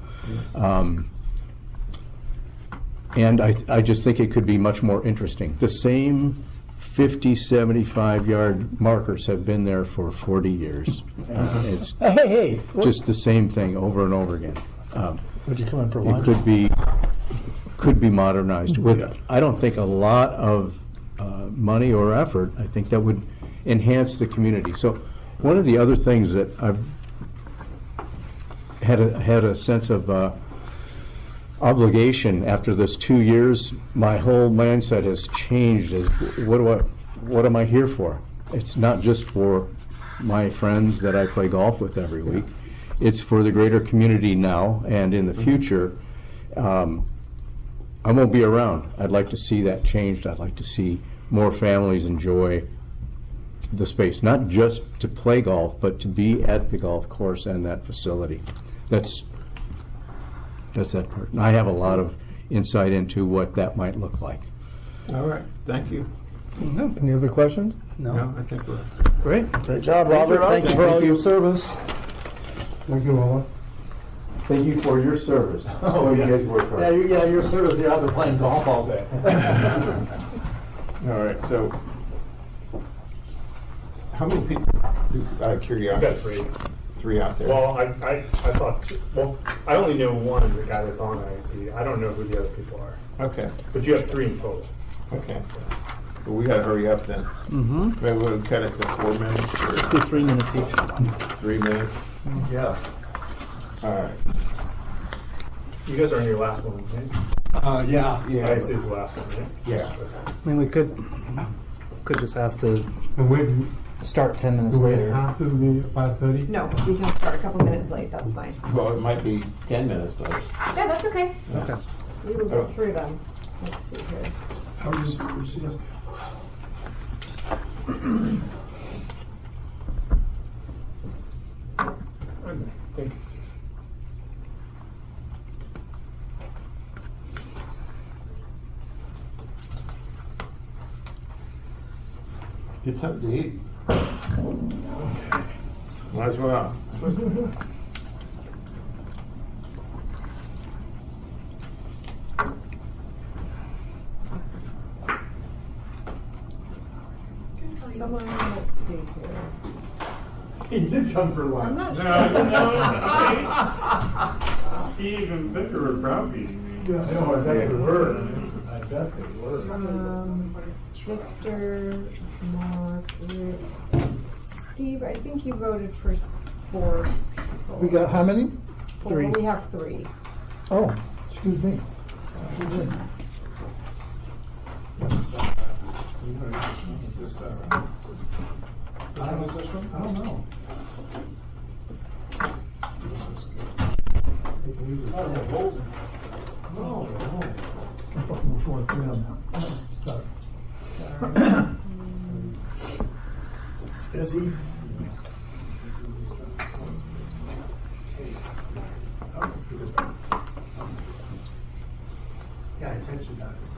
And I just think it could be much more interesting. The same 50, 75-yard markers have been there for 40 years. It's just the same thing over and over again. Would you come in for It lunch? could be modernized with, I don't think, a lot of money or effort. I think that would enhance the community. So one of the other things that I've had a sense of obligation after this 2 years, my whole mindset has changed. Is what am I here for? It's not just for my friends that I play golf with every week. It's for the greater community now and in the future. I won't be around. I'd like to see that changed. I'd like to see more families enjoy the space, not just to play golf, but to be at the golf course and that facility. That's that part. And I have a lot of insight into what that might look like. All right, thank you. Any other questions? No, I think we're... Great. Great job, Robert. Thank you for all your service. Thank you, Robert. Thank you for your service. Oh, You yeah. guys work hard. Yeah, your service, you're out there playing golf all day. All right, so how many people, out of curiosity? We've got three. Three out there. Well, I thought, I only know one, the guy that's on IAC. I don't know who the other people are. Okay. But you have three in total. Okay. Well, we gotta hurry up then. Maybe we'll cut it to 4 minutes or... Do 3 minutes each. 3 minutes? Yes. All right. You guys are on your last one, right? Yeah. IAC is the last one, right? Yeah. I mean, we could just ask to And wait, start 10 minutes do we later. have to be 5:30? No, we can start a couple minutes late, that's fine. Well, it might be 10 minutes though. Yeah, that's okay. Okay. We will go through them. Let's see here. How is it? Thank you. Get something to eat. Might as well. Someone, let's see here. He did come for I'm lunch. not sure. Steve and Victor were browbeating me. Yeah, I know, I bet they were. I bet they were. Victor, Mark, Rick, Steve, I think you voted for 4 people. We got how many? 4. 3. We have 3. Oh, excuse me. She did. I don't know. I'm looking before 3 on that. Busy. Yeah, attention doctors.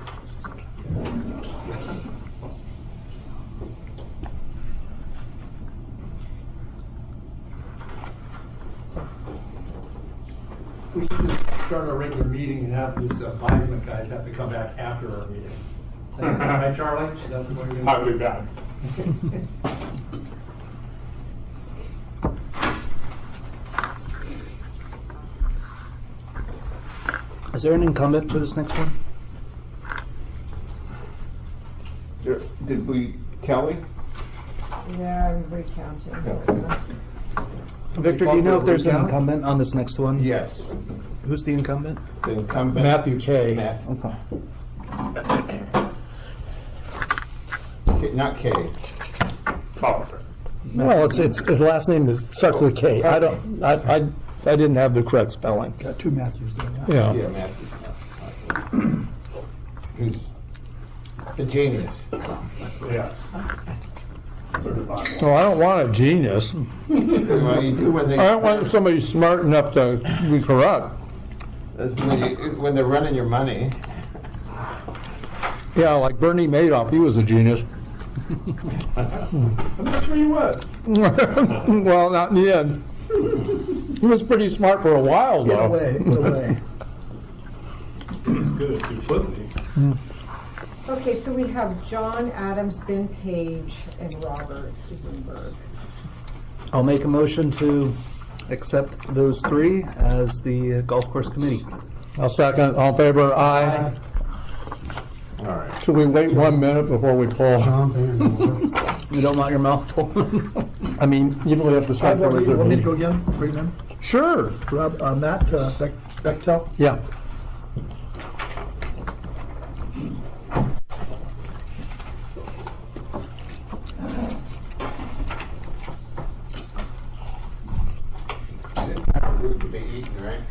We should just start our regular meeting and have these advisement guys have to come back after our meeting. Right, Charlie? Is that what you're I gonna would be bad. Is there an incumbent for this next one? Did we, Kelly? Yeah, I'm recounting. Victor, do you know if there's an Recount? incumbent on this next one? Yes. Who's the incumbent? The incumbent. Matthew K. Matthew. Okay. Not K. Well, it's the last name starts with a K. I didn't have the correct spelling. Got 2 Matthews there. Yeah. Yeah, Matthew. Who's the genius. Yeah. Well, I don't want a genius. Well, you do when they. I don't want somebody smart enough to be corrupt. That's when they're running your money. Yeah, like Bernie Madoff, he was a genius. I'm not sure he was. Well, not in the end. He was pretty smart for a while, Get though. away, get away. He's good at duplicity. Okay, so we have John Adams, Ben Page, and Robert Zuberg. I'll make a motion to accept those 3 as the golf course committee. I'll second. All in favor? Aye. All right. Should we wait 1 minute before we pull? You don't want your mouth full? I mean, you don't have to start the You regular want me to meeting. go again? 3 men? Sure. Rob, Matt, Bechtel? Yeah. Fruit to be eaten, right?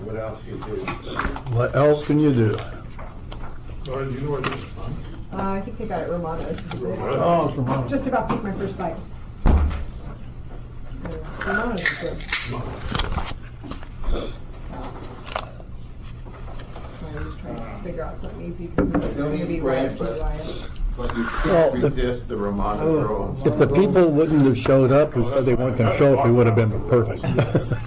What else do you do? What else can you do? Or do you know where this is from? I think they got it Romano's. Oh, it's Romano's. Just about to take my first bite. Romano's is good. I was trying to figure out something easy because it was Don't going to eat be bread, right up to Wyatt. But you Well, can't resist the Romano rolls. If the people wouldn't have showed up who said they weren't going to show up, we would have been perfect.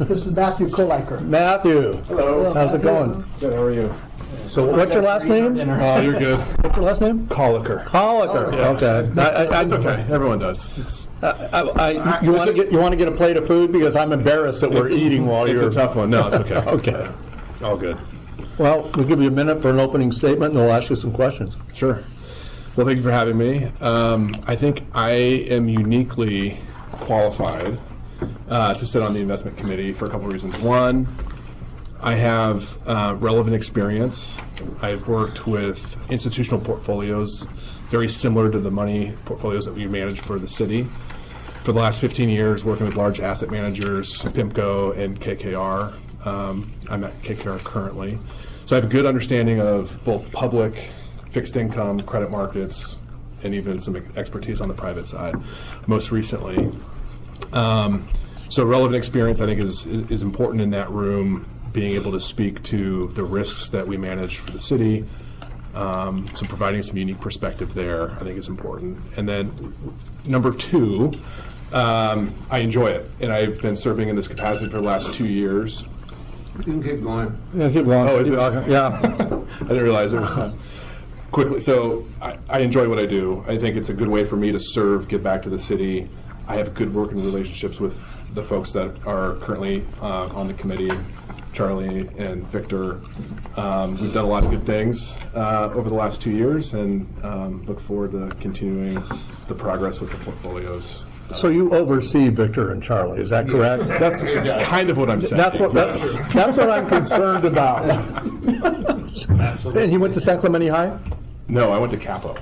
This is Matthew Koliker. Matthew. Hello. How's it going? Good, how are you? So what's your last name? Oh, you're good. What's your last name? Coliker. Colliker. Yes. Okay. That's okay. Everyone does. It's, You want to get a plate of food because I'm embarrassed that we're eating while you're. It's a tough one. No, it's okay. Okay. All good. Well, we'll give you a minute for an opening statement and we'll ask you some questions. Sure. Well, thank you for having me. I think I am uniquely qualified to sit on the investment committee for a couple of reasons. One, I have relevant experience. I've worked with institutional portfolios very similar to the money portfolios that we manage for the city. For the last 15 years, working with large asset managers, PIMCO and KKR. I'm at KKR currently. So I have a good understanding of both public fixed income, credit markets, and even some expertise on the private side, most recently. So relevant experience, I think, is important in that room, being able to speak to the risks that we manage for the city, so providing some unique perspective there, I think is important. And then number 2, I enjoy it, and I've been serving in this capacity for the last 2 years. You can keep going. Yeah, keep going. Oh, is this? Yeah. I didn't realize there was time. Quickly, so I enjoy what I do. I think it's a good way for me to serve, give back to the city. I have good working relationships with the folks that are currently on the committee, Charlie and Victor. We've done a lot of good things over the last 2 years, and look forward to continuing the progress with the portfolios. So you oversee Victor and Charlie, is that correct? That's kind of what I'm saying. That's what I'm concerned about. And you went to San Clemente High? No, I went to Capo.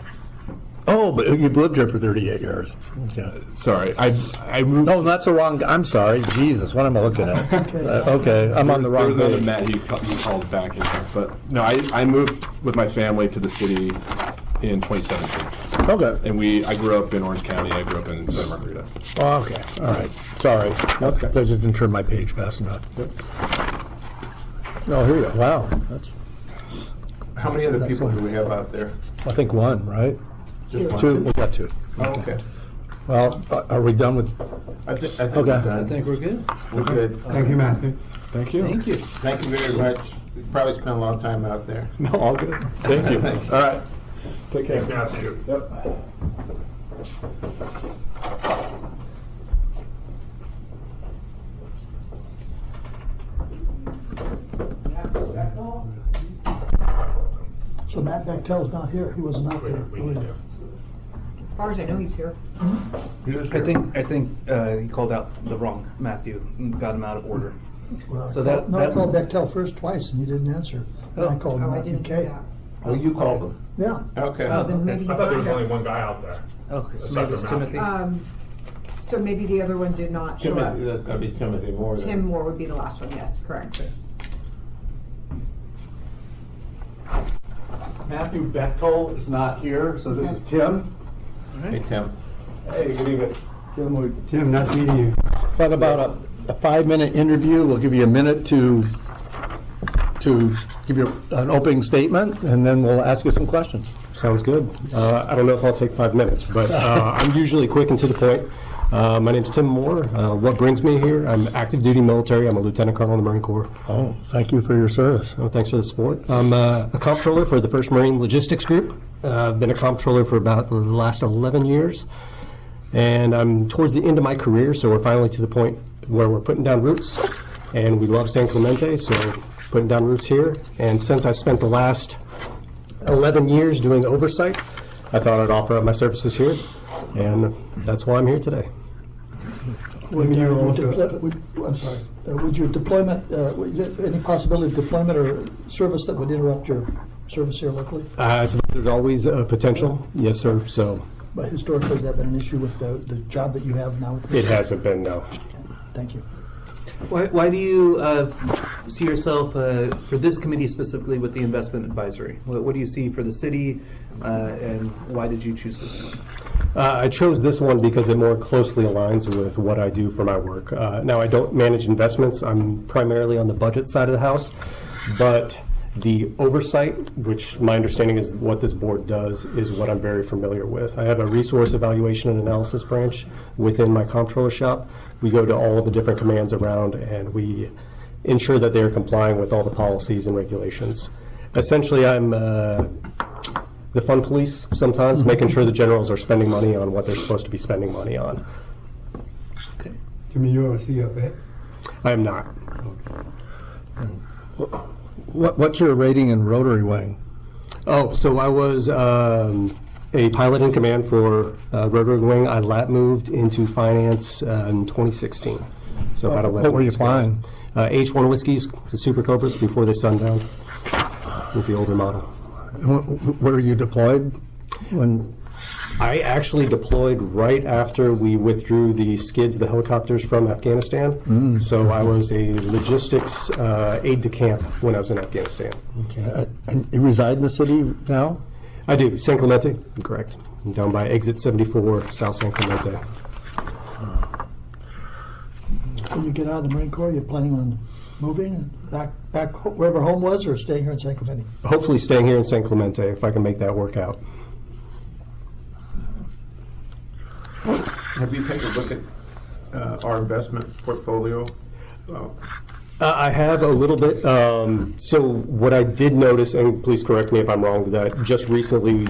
Oh, but you've lived here for 38 years. Okay. Sorry, I moved. No, that's the wrong, I'm sorry, Jesus, what am I looking at? Okay, I'm on the wrong There was page. another Matt you called back in here, but no, I moved with my family to the city in 2017. Okay. And I grew up in Orange County. I grew up in Santa Margarita. Oh, okay, all right, sorry. That's good. I just didn't turn my page fast enough. Oh, here you go, wow, that's, How many other people do we have out there? I think one, right? Just Two, one? we got two. Oh, okay. Well, are we done with? I think Okay. we're done. I think we're good. We're good. Thank you, Matthew. Thank you. Thank you. Thank you very much. You probably spent a long time out there. No, all good. Thank you. All right. Take care. Thanks, Matthew. Yep. So Matt Bechtel's not here, he wasn't out there. As far as I know, he's here. I think he called out the wrong Matthew, and got him out of order. Well, So I that- called- no, I that- called Bechtel first twice and he didn't answer. Then I called Oh, I Matthew didn't do K. that. Oh, you called them? Yeah. Okay. Oh, Then maybe I he's thought there was not only here. one guy out there. Okay, so Except maybe it's for Matthew. Timothy. So maybe the other one did not show up. Timothy, that's gotta be Timothy Moore. then. Tim Moore would be the last one, yes, correct. Matthew Bechtel is not here, so this is Tim. Hey, Tim. Hey, good evening. Tim, nice meeting you. What about a 5-minute interview? We'll give you a minute to give you an opening statement, and then we'll ask you some questions. Sounds good. I don't know if I'll take 5 minutes, but I'm usually quick and to the point. My name's Tim Moore. What brings me here? I'm active duty military. I'm a lieutenant colonel in the Marine Corps. Oh, thank you for your service. Oh, thanks for the support. I'm a comptroller for the 1st Marine Logistics Group. I've been a comptroller for about the last 11 years. And I'm towards the end of my career, so we're finally to the point where we're putting down roots. And we love San Clemente, so putting down roots here. And since I spent the last 11 years doing oversight, I thought I'd offer up my services here. And that's why I'm here today. Would your deployment, any possibility of deployment or service that would interrupt your service here locally? I suppose there's always a potential, yes, sir. So But historically, has that been an issue with the job that you have now? With it hasn't been, no. Thank you. Why do you see yourself for this committee specifically with the investment advisory? What do you see for the city, and why did you choose this one? I chose this one because it more closely aligns with what I do for my work. Now, I don't manage investments. I'm primarily on the budget side of the house, but the oversight, which my understanding is what this board does, is what I'm very familiar with. I have a resource evaluation and analysis branch within my comptroller shop. We go to all of the different commands around and we ensure that they're complying with all the policies and regulations. Essentially, I'm the fun police sometimes, making sure the generals are spending money on what they're supposed to be spending money on. Tim, you're a CFA? I am not. What's your rating in Rotary Wing? Oh, so I was a pilot in command for Rotary Wing. I moved into finance in 2016. So about 11 What were you years ago. flying? H1 Whiskies, the Super Cobras before they sundowned. Was the older model. Were you deployed when? I actually deployed right after we withdrew the skids, the helicopters from Afghanistan. So I was a logistics aide de camp when I was in Afghanistan. Okay. And you reside in the city now? I do. San Clemente, correct. I'm down by exit 74, South San Clemente. When you get out of the Marine Corps, you're planning on moving back wherever home was, or staying here in San Clemente? Hopefully staying here in San Clemente if I can make that work out. Have you taken a look at our investment portfolio? I have a little bit. So what I did notice, and please correct me if I'm wrong, that just recently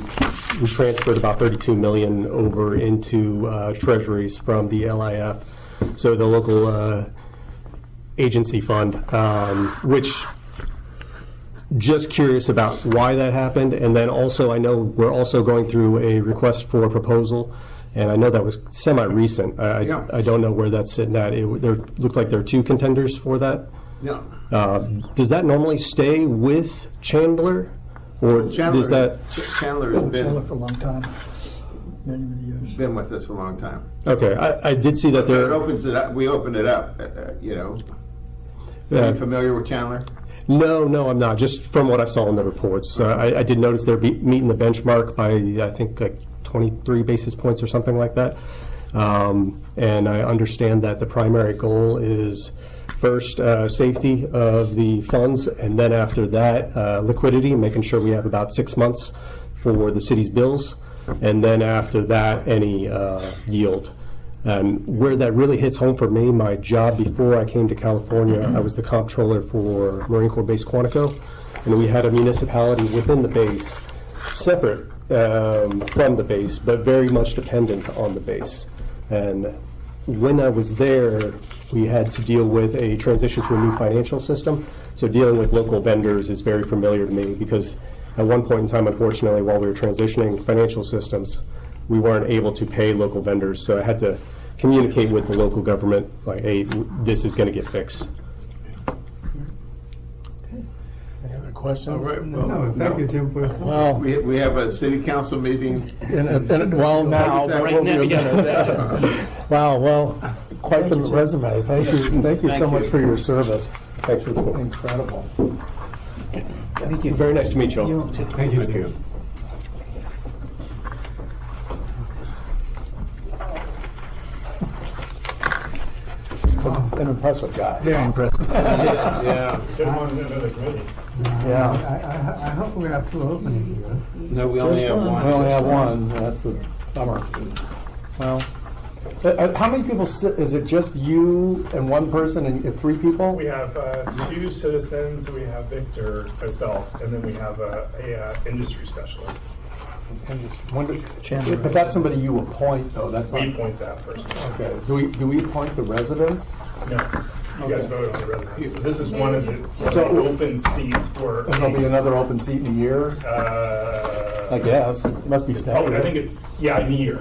we transferred about $32 million over into treasuries from the LIF. so the local agency fund, which just curious about why that happened. And then also, I know we're also going through a request for proposal, and I know that was semi-recent. I don't know where that's sitting at. There looked like there are 2 contenders for that. Yeah. Does that normally stay with Chandler, or does that? Chandler has been Chandler for a long time, many, many years. been with us a long time. Okay, I did see that there. It opens it up. We opened it up. You know. Are you familiar with Chandler? No, I'm not. Just from what I saw in the reports, I did notice they're meeting the benchmark by I think like 23 basis points or something like that. And I understand that the primary goal is first safety of the funds, and then after that liquidity, making sure we have about 6 months for the city's bills, and then after that any yield. And where that really hits home for me, my job before I came to California, I was the comptroller for Marine Corps Base Quantico, and we had a municipality within the base, separate from the base, but very much dependent on the base. And when I was there, we had to deal with a transition to a new financial system. So dealing with local vendors is very familiar to me, because at one point in time, unfortunately, while we were transitioning financial systems, we weren't able to pay local vendors. So I had to communicate with the local government, like, hey, this is going to get fixed. Any other questions? All right. Well, No, thank you, Tim, for Well, we have a city council meeting. well, now, Right now. Wow, well, quite the resume. Thank you so much for your service. Thanks for the support. Incredible. Thank you. Very nice to meet you all. Thank you. An impressive guy. Very impressive. Yeah. Yeah. I hope we have 2 openings here. No, we only have one. We only have one. That's the bummer. Well, how many people sit? Is it just you and one person and 3 people? We have 2 citizens, we have Victor, myself, and then we have a industry specialist. But that's somebody you appoint, though. That's We not. appoint that person. Okay. Do we appoint the residents? No, you guys vote on the residents. This is one of the So- open seats for. And there'll be another open seat in a year, I guess. It must be Oh, staggered. I think it's, yeah, in a year,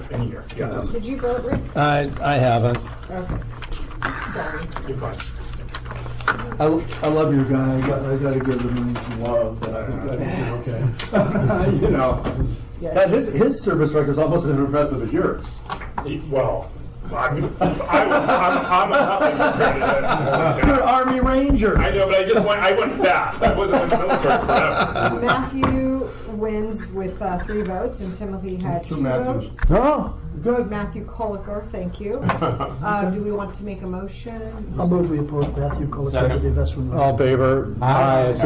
yes. Did you vote, Rick? I haven't. Okay. Sorry. You're fine. I love your guy. I gotta give him some love, but I think you're okay. You know, his service record is almost as impressive as yours. Well, I'm nothing compared to that. You're an Army Ranger. I know, but I went fast. I wasn't in the military forever. Matthew wins with 3 votes, and Timothy had 2 votes. Oh, good. Matthew Coliker, thank you. Do we want to make a motion? I'll move we appoint Matthew Coliker to the investment. All in favor? Aye.